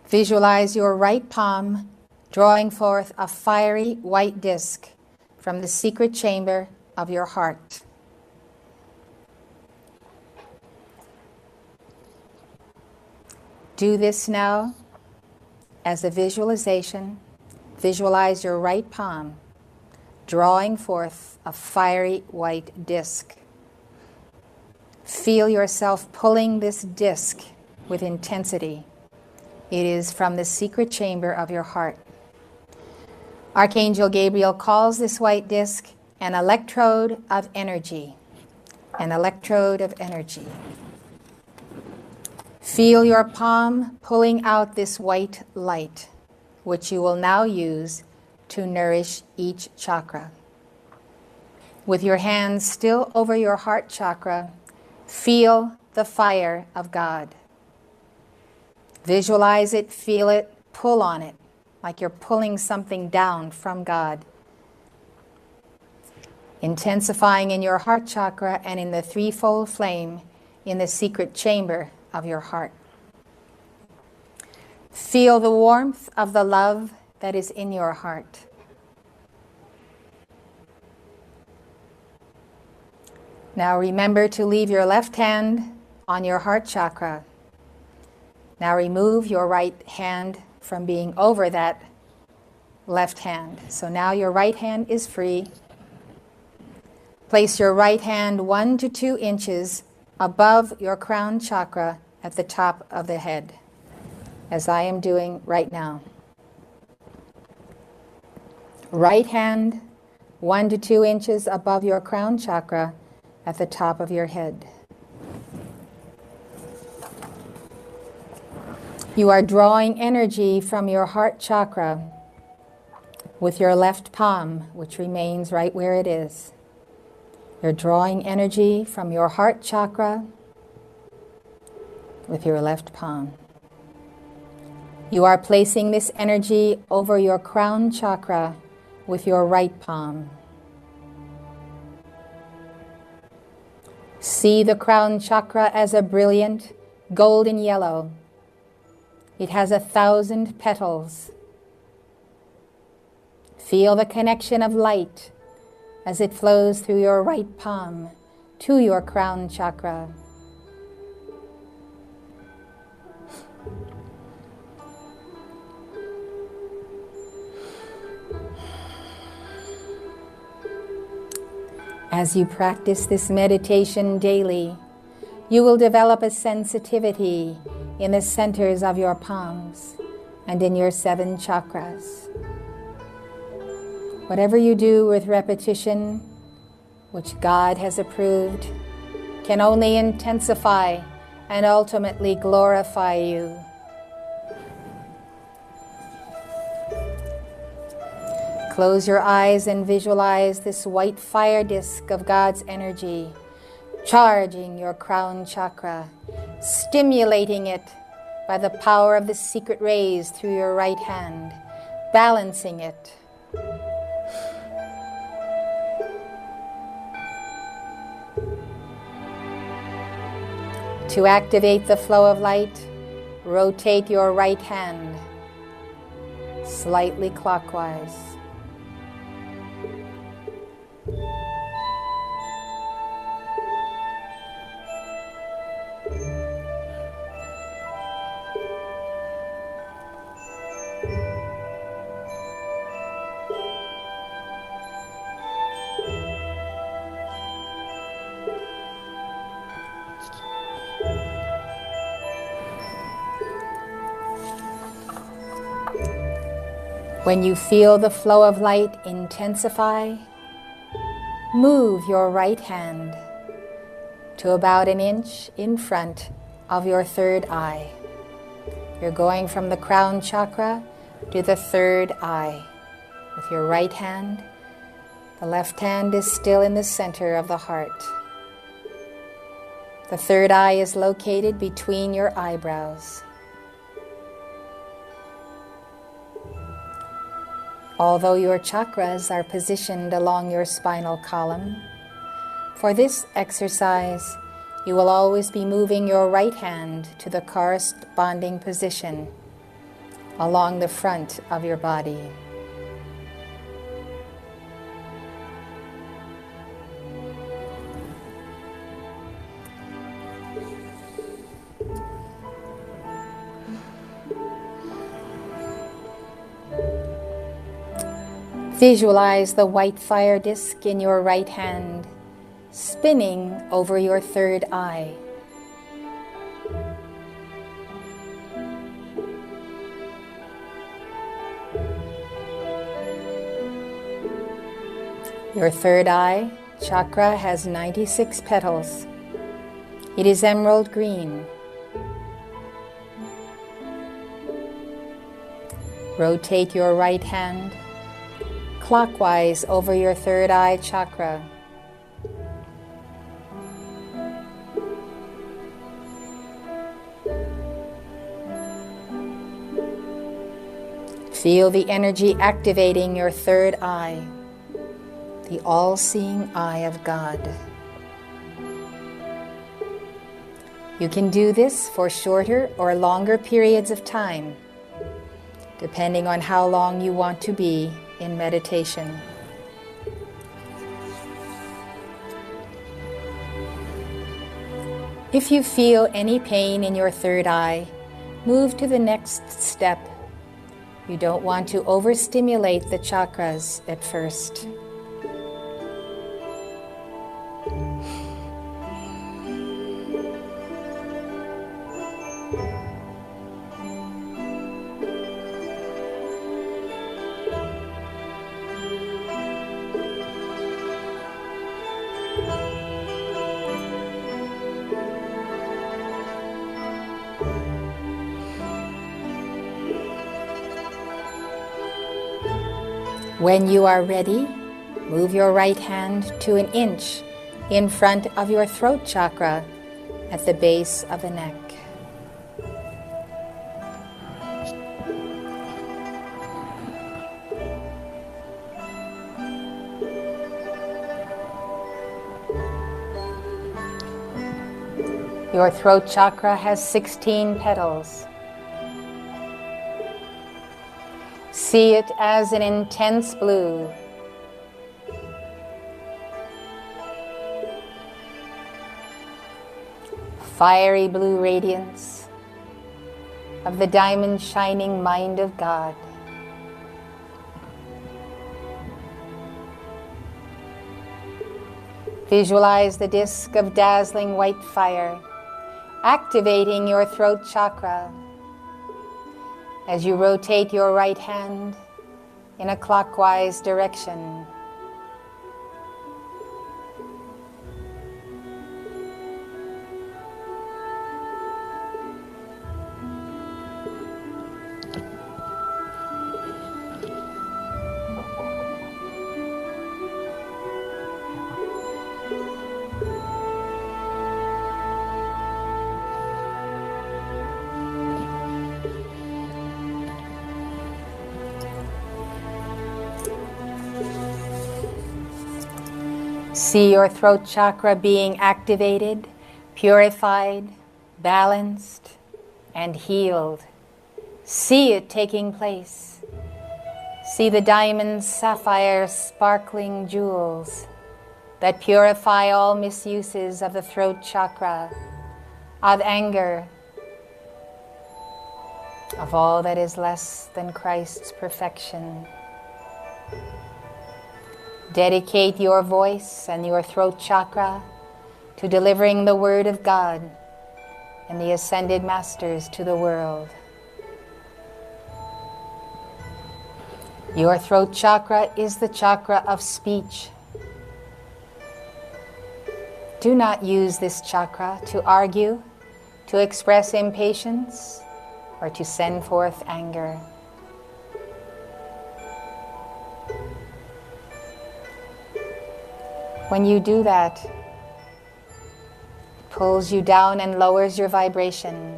Visualize your right palm drawing forth a fiery white disk from the secret chamber of your heart. Do this now as a visualization. Visualize your right palm drawing forth a fiery white disk. Feel yourself pulling this disk with intensity. It is from the secret chamber of your heart. Archangel Gabriel calls this white disc an electrode of energy. An electrode of energy. Feel your palm pulling out this white light, which you will now use to nourish each chakra. With your hands still over your heart chakra, feel the fire of God. Visualize it, feel it, pull on it, like you're pulling something down from God. Intensifying in your heart chakra and in the threefold flame in the secret chamber of your heart. Feel the warmth of the love that is in your heart. Now remember to leave your left hand on your heart chakra. Now remove your right hand from being over that left hand. So now your right hand is free. Place your right hand 1 to 2 inches above your crown chakra at the top of the head, as I am doing right now. Right hand 1 to 2 inches above your crown chakra at the top of your head. You are drawing energy from your heart chakra with your left palm, which remains right where it is. You're drawing energy from your heart chakra with your left palm. You are placing this energy over your crown chakra with your right palm. See the crown chakra as a brilliant golden yellow. It has 1,000 petals. Feel the connection of light as it flows through your right palm to your crown chakra. As you practice this meditation daily, you will develop a sensitivity in the centers of your palms and in your 7 chakras. Whatever you do with repetition, which God has approved, can only intensify and ultimately glorify you. Close your eyes and visualize this white fire disk of God's energy, charging your crown chakra, stimulating it by the power of the secret rays through your right hand, balancing it. To activate the flow of light, rotate your right hand slightly clockwise. When you feel the flow of light intensify, move your right hand to about 1 inch in front of your third eye. You're going from the crown chakra to the third eye. With your right hand, the left hand is still in the center of the heart. The third eye is located between your eyebrows. Although your chakras are positioned along your spinal column, for this exercise, you will always be moving your right hand to the corresponding position along the front of your body. Visualize the white fire disk in your right hand, spinning over your third eye. Your third eye chakra has 96 petals. It is emerald green. Rotate your right hand clockwise over your third eye chakra. Feel the energy activating your third eye, the all-seeing eye of God. You can do this for shorter or longer periods of time, depending on how long you want to be in meditation. If you feel any pain in your third eye, move to the next step. You don't want to overstimulate the chakras at first. When you are ready, move your right hand to an inch in front of your throat chakra at the base of the neck. Your throat chakra has 16 petals. See it as an intense blue. Fiery blue radiance of the diamond shining mind of God. Visualize the disk of dazzling white fire activating your throat chakra as you rotate your right hand in a clockwise direction. See your throat chakra being activated, purified, balanced, and healed. See it taking place. See the diamonds, sapphires, sparkling jewels that purify all misuses of the throat chakra, of anger, of all that is less than Christ's perfection. Dedicate your voice and your throat chakra to delivering the Word of God and the Ascended Masters to the world. Your throat chakra is the chakra of speech. Do not use this chakra to argue, to express impatience, or to send forth anger. When you do that, it pulls you down and lowers your vibration.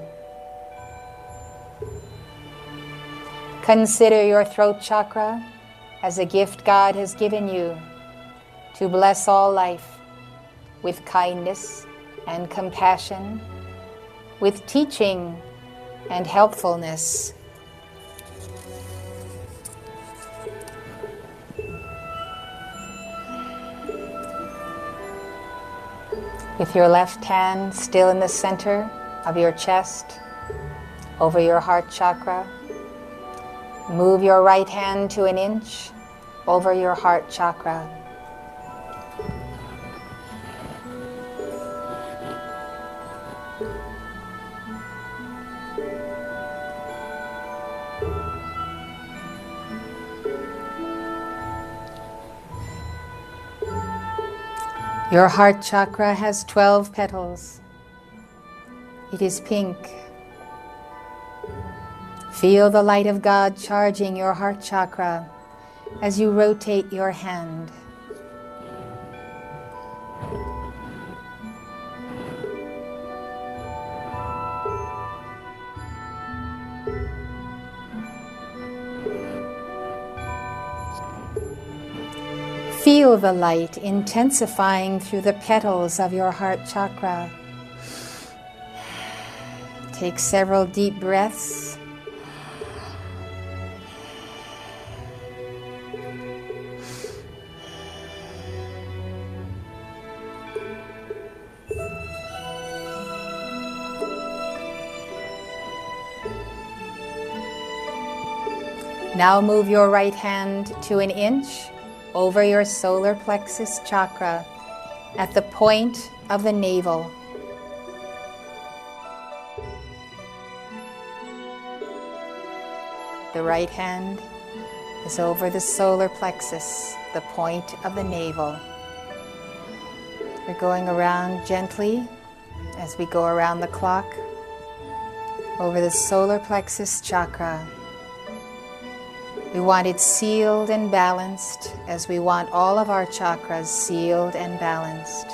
Consider your throat chakra as a gift God has given you to bless all life with kindness and compassion, with teaching and helpfulness. With your left hand still in the center of your chest, over your heart chakra, move your right hand to an inch over your heart chakra. Your heart chakra has 12 petals. It is pink. Feel the light of God charging your heart chakra as you rotate your hand. Feel the light intensifying through the petals of your heart chakra. Take several deep breaths. Now move your right hand to an inch over your solar plexus chakra at the point of the navel. The right hand is over the solar plexus, the point of the navel. We're going around gently as we go around the clock over the solar plexus chakra. We want it sealed and balanced, as we want all of our chakras sealed and balanced.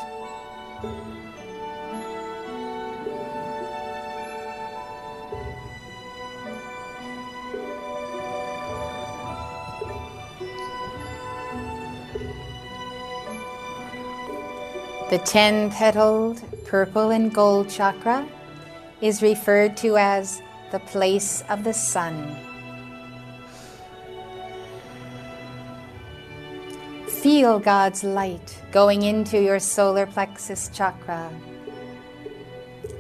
The 10-petaled purple and gold chakra is referred to as the place of the sun. Feel God's light going into your solar plexus chakra.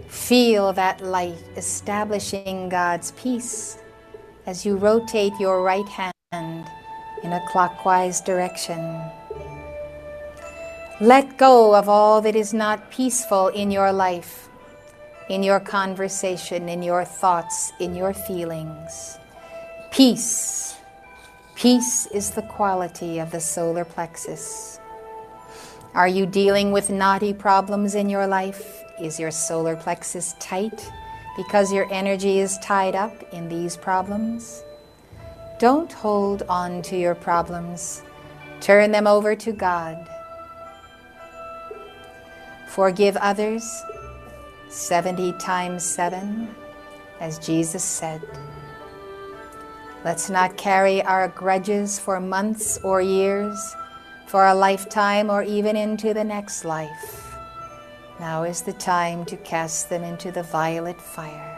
Feel that light establishing God's peace as you rotate your right hand in a clockwise direction. Let go of all that is not peaceful in your life, in your conversation, in your thoughts, in your feelings. Peace. Peace is the quality of the solar plexus. Are you dealing with knotty problems in your life? Is your solar plexus tight because your energy is tied up in these problems? Don't hold on to your problems. Turn them over to God. Forgive others 70 times 7, as Jesus said. Let's not carry our grudges for months or years, for a lifetime, or even into the next life. Now is the time to cast them into the violet fire.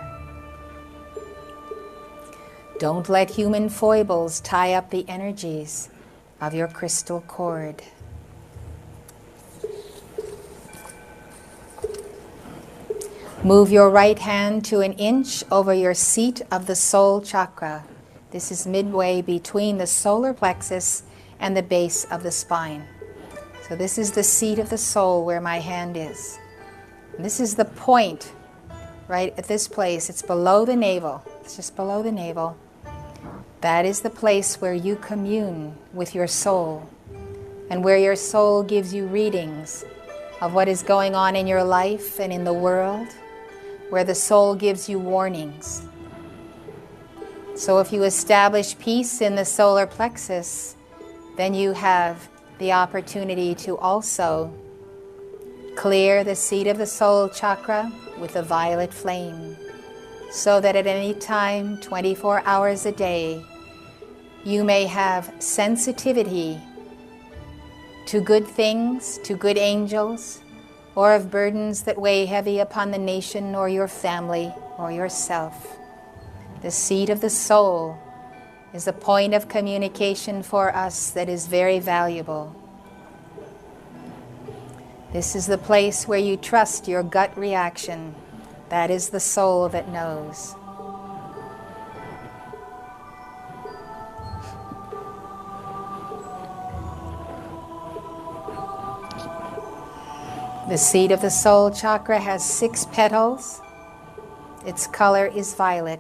Don't let human foibles tie up the energies of your crystal cord. Move your right hand to an inch over your seat of the soul chakra. This is midway between the solar plexus and the base of the spine. So this is the seat of the soul where my hand is. And this is the point, right at this place. It's below the navel. It's just below the navel. That is the place where you commune with your soul, and where your soul gives you readings of what is going on in your life and in the world, where the soul gives you warnings. So if you establish peace in the solar plexus, then you have the opportunity to also clear the seat of the soul chakra with a violet flame, so that at any time, 24 hours a day, you may have sensitivity to good things, to good angels, or of burdens that weigh heavy upon the nation or your family or yourself. The seat of the soul is a point of communication for us that is very valuable. This is the place where you trust your gut reaction. That is the soul that knows. The seat of the soul chakra has 6 petals. Its color is violet.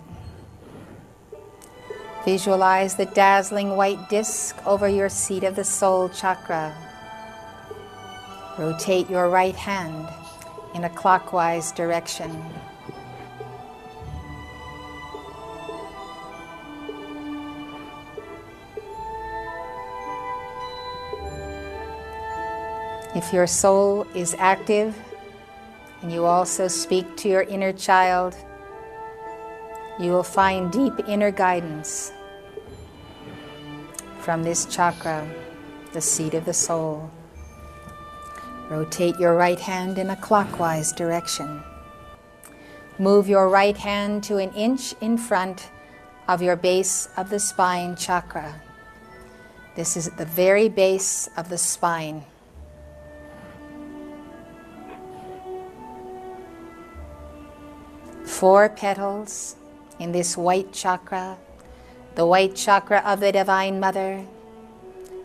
Visualize the dazzling white disc over your seat of the soul chakra. Rotate your right hand in a clockwise direction. If your soul is active and you also speak to your inner child, you will find deep inner guidance from this chakra, the seat of the soul. Rotate your right hand in a clockwise direction. Move your right hand to 1 inch in front of your base of the spine chakra. This is at the very base of the spine. Four petals in this white chakra, the white chakra of the Divine Mother,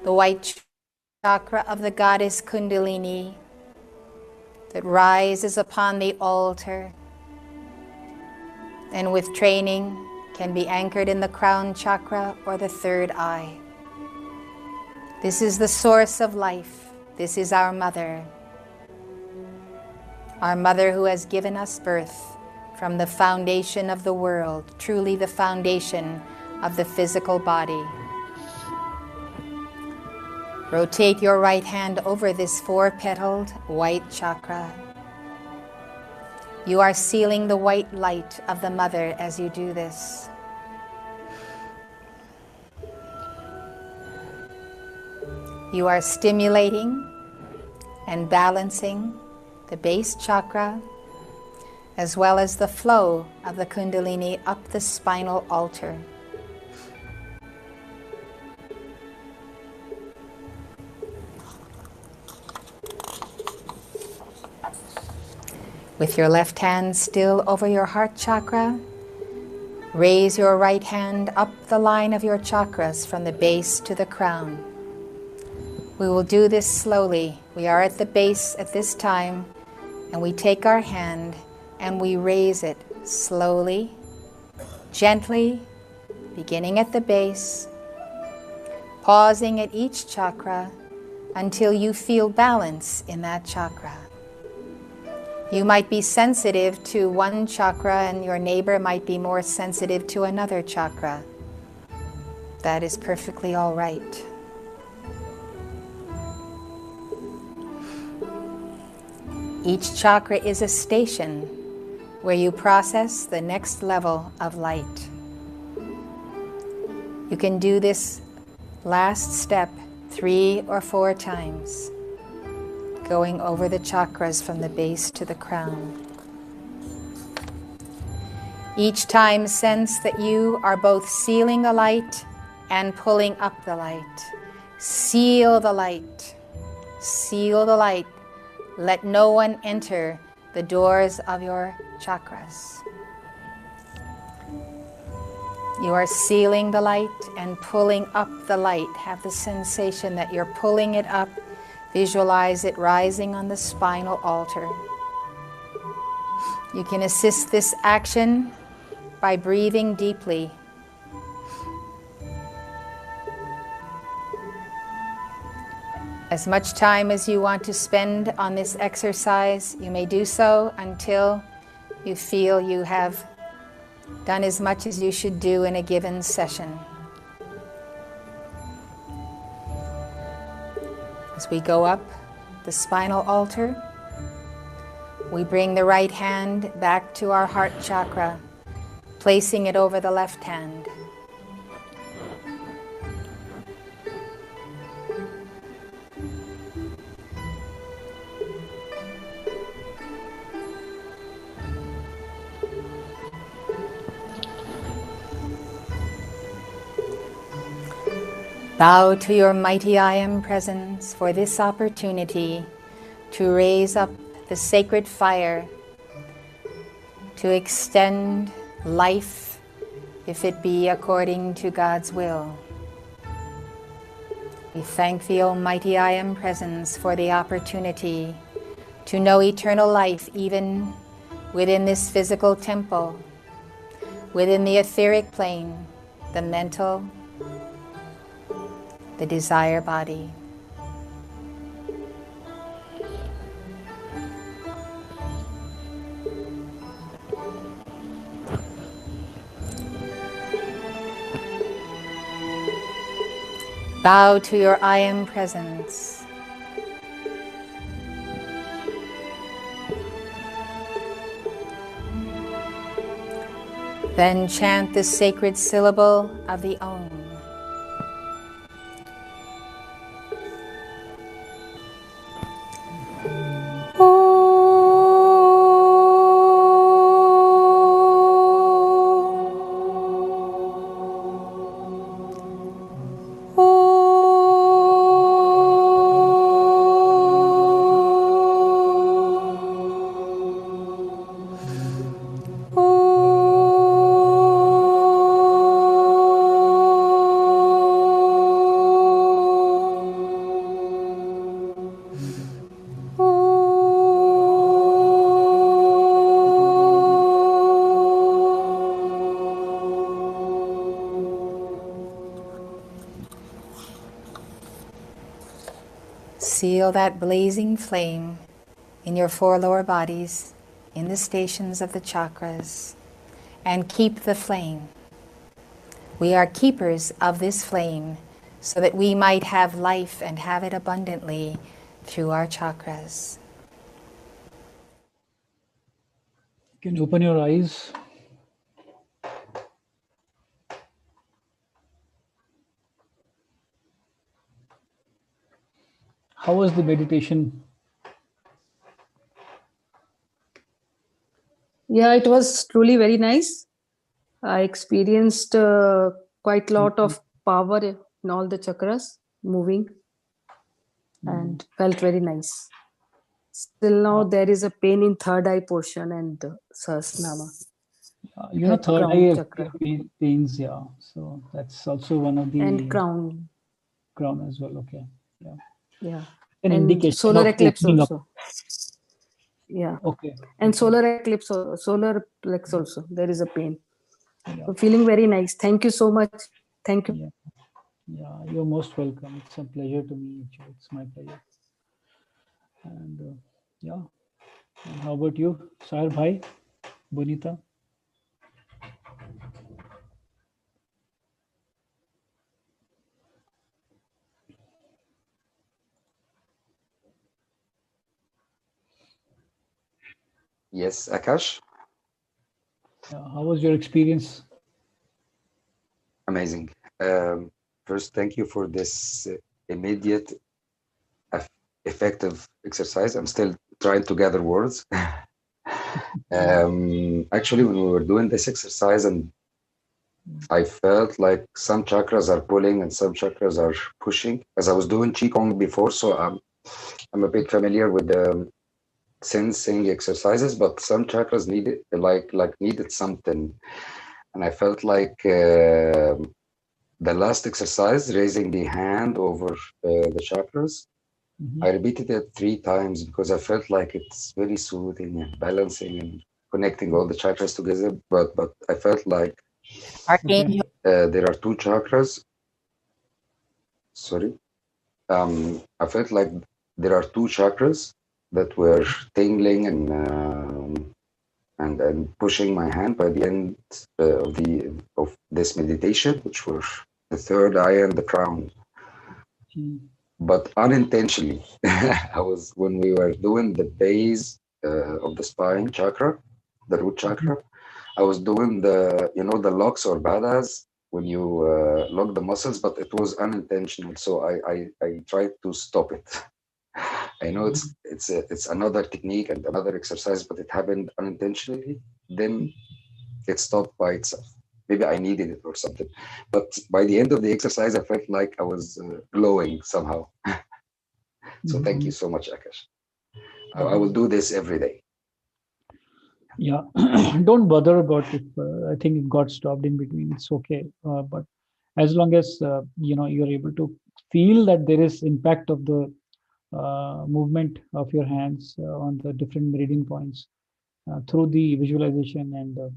the white chakra of the goddess Kundalini that rises upon the altar and with training can be anchored in the crown chakra or the third eye. This is the source of life. This is our mother who has given us birth from the foundation of the world, truly the foundation of the physical body. Rotate your right hand over this four-petaled white chakra. You are sealing the white light of the mother as you do this. You are stimulating and balancing the base chakra as well as the flow of the Kundalini up the spinal altar. With your left hand still over your heart chakra, raise your right hand up the line of your chakras from the base to the crown. We will do this slowly. We are at the base at this time, and we take our hand and we raise it slowly, gently, beginning at the base, pausing at each chakra until you feel balance in that chakra. You might be sensitive to one chakra and your neighbor might be more sensitive to another chakra. That is perfectly all right. Each chakra is a station where you process the next level of light. You can do this last step 3 or 4 times, going over the chakras from the base to the crown. Each time sense that you are both sealing the light and pulling up the light. Seal the light. Seal the light. Let no one enter the doors of your chakras. You are sealing the light and pulling up the light. Have the sensation that you're pulling it up. Visualize it rising on the spinal altar. You can assist this action by breathing deeply. As much time as you want to spend on this exercise, you may do so until you feel you have done as much as you should do in a given session. As we go up the spinal altar, we bring the right hand back to our heart chakra, placing it over the left hand. Bow to your mighty I Am presence for this opportunity to raise up the sacred fire, to extend life if it be according to God's will. We thank the Almighty I Am presence for the opportunity to know eternal life even within this physical temple, within the etheric plane, the mental, the desire body. Bow to your I am presence. Then chant the sacred syllable of the Om. Seal that blazing flame in your 4 lower bodies, in the stations of the chakras, and keep the flame. We are keepers of this flame so that we might have life and have it abundantly through our chakras. You can open your eyes. How was the meditation? Yeah, it was truly very nice. I experienced quite a lot of power in all the chakras moving and felt very nice. Still now there is a pain in third eye portion and Sahasrama. You know, third crown eye chakra. pains, yeah. So that's also one of the And crown. Crown as well, okay. Yeah. Yeah. An and indication solar of eclipse opening up. also. Yeah. Okay. And okay. solar eclipse, solar plex also. There is a pain. Yeah. So feeling very nice. Thank you so much. Thank you. Yeah. Yeah, you're most welcome. It's a pleasure to meet you. It's my pleasure. And yeah. And how about you, Sahar Bhai, Bonita? Yes, Akash. How was your experience? Amazing. First, thank you for this immediate, effective exercise. I'm still trying to gather words. Actually, when we were doing this exercise, and I felt like some chakras are pulling and some chakras are pushing. As I was doing Qigong before, so I'm a bit familiar with the sensing exercises, but some chakras needed needed something, and I felt like the last exercise, raising the hand over the chakras, I repeated it 3 times because I felt like it's very soothing and balancing and connecting all the chakras together. But I felt like there are 2 chakras. Sorry. I felt like there are 2 chakras that were tingling and pushing my hand by the end of this meditation, which were the third eye and the crown. But unintentionally, when we were doing the base of the spine chakra, the root chakra, I was doing the locks or badas when you lock the muscles, but it was unintentional. So I tried to stop it. I know it's another technique and another exercise, but it happened unintentionally. Then it stopped by itself. Maybe I needed it or something. But by the end of the exercise, I felt like I was glowing somehow. So thank you so much, Akash. I will do this every day. Yeah, don't bother about it. I think it got stopped in between. It's okay. But as long as you're able to feel that there is impact of the movement of your hands on the different meridian points through the visualization and the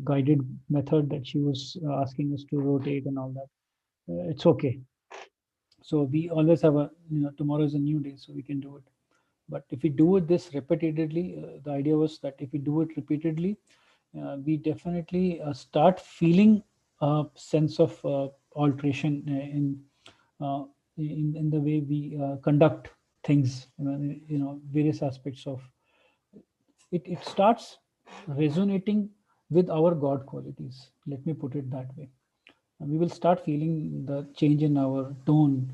guided method that she was asking us to rotate and all that, it's okay. So we always have tomorrow is a new day, so we can do it. But if we do it this repeatedly, the idea was that if we do it repeatedly, we definitely start feeling a sense of alteration in the way we conduct things, various aspects of it. It starts resonating with our God qualities. Let me put it that way. And we will start feeling the change in our tone,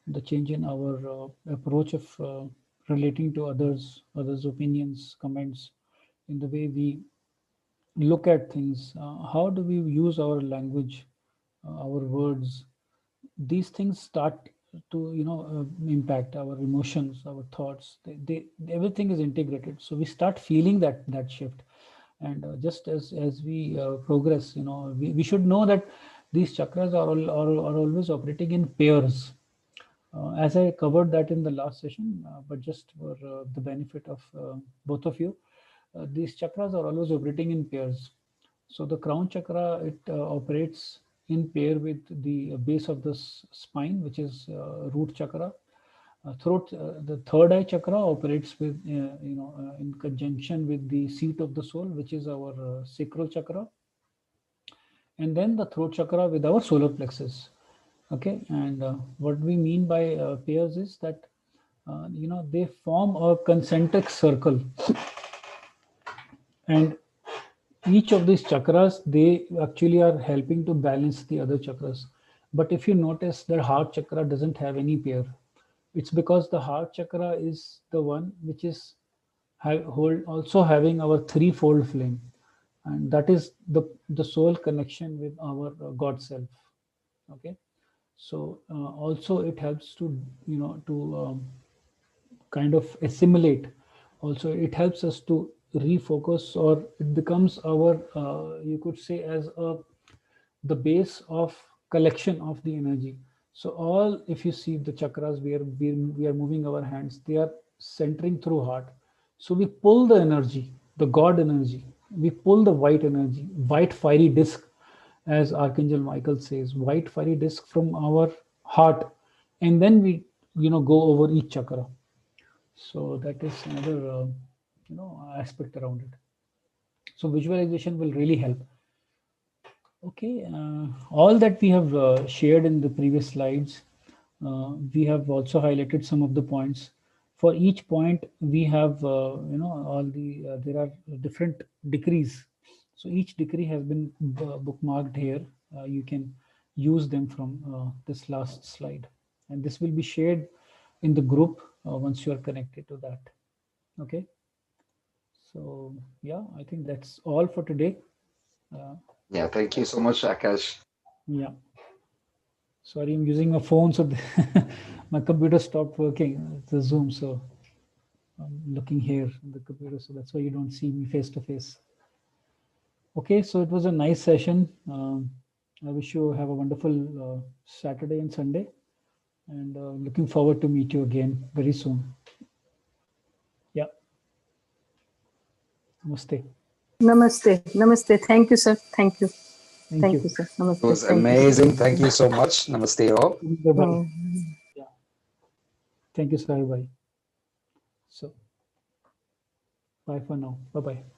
the change in our approach of relating to others' opinions, comments, in the way we look at things. How do we use our language, our words? These things start to impact our emotions, our thoughts. Everything is integrated. So we start feeling that shift. And just as we progress, we should know that these chakras are always operating in pairs. As I covered that in the last session, but just for the benefit of both of you, these chakras are always operating in pairs. So the crown chakra, it operates in pair with the base of the spine, which is root chakra. The third eye chakra operates with, in conjunction with the seat of the soul, which is our sacral chakra. And then the throat chakra with our solar plexus. Okay, and what we mean by pairs is that, they form a concentric circle. And each of these chakras, they actually are helping to balance the other chakras. But if you notice, the heart chakra doesn't have any pair. It's because the heart chakra is the one which is also having our threefold flame, and that is the soul connection with our God self. Okay, so also it helps to kind of assimilate. Also, it helps us to refocus, or it becomes our you could say as the base of collection of the energy. So all, if you see the chakras, we are moving our hands, they are centering through heart. So we pull the energy, the God energy, we pull the white energy, white fiery disk, as Archangel Michael says, white fiery disk from our heart, and then we go over each chakra. So that is another aspect around it. So visualization will really help. Okay, all that we have shared in the previous slides, we have also highlighted some of the points. For each point, we have all the there are different decrees. So each decree has been bookmarked here. You can use them from this last slide, and this will be shared in the group once you are connected to that. Okay. So yeah, I think that's all for today. Yeah, thank you so much, Akash. Yeah. Sorry, I'm using my phone, so my computer stopped working. It's a Zoom, so I'm looking here on the computer, so that's why you don't see me face to face. Okay, so it was a nice session. I wish you have a wonderful Saturday and Sunday, and looking forward to meet you again very soon. Yeah. Namaste. Namaste. Namaste. Thank you, sir. Thank you. Thank you, sir. Namaste. It was amazing. Thank you so much. Namaste all. Bye-bye. Yeah. Thank you, sir. Bye. So, bye for now. Bye-bye.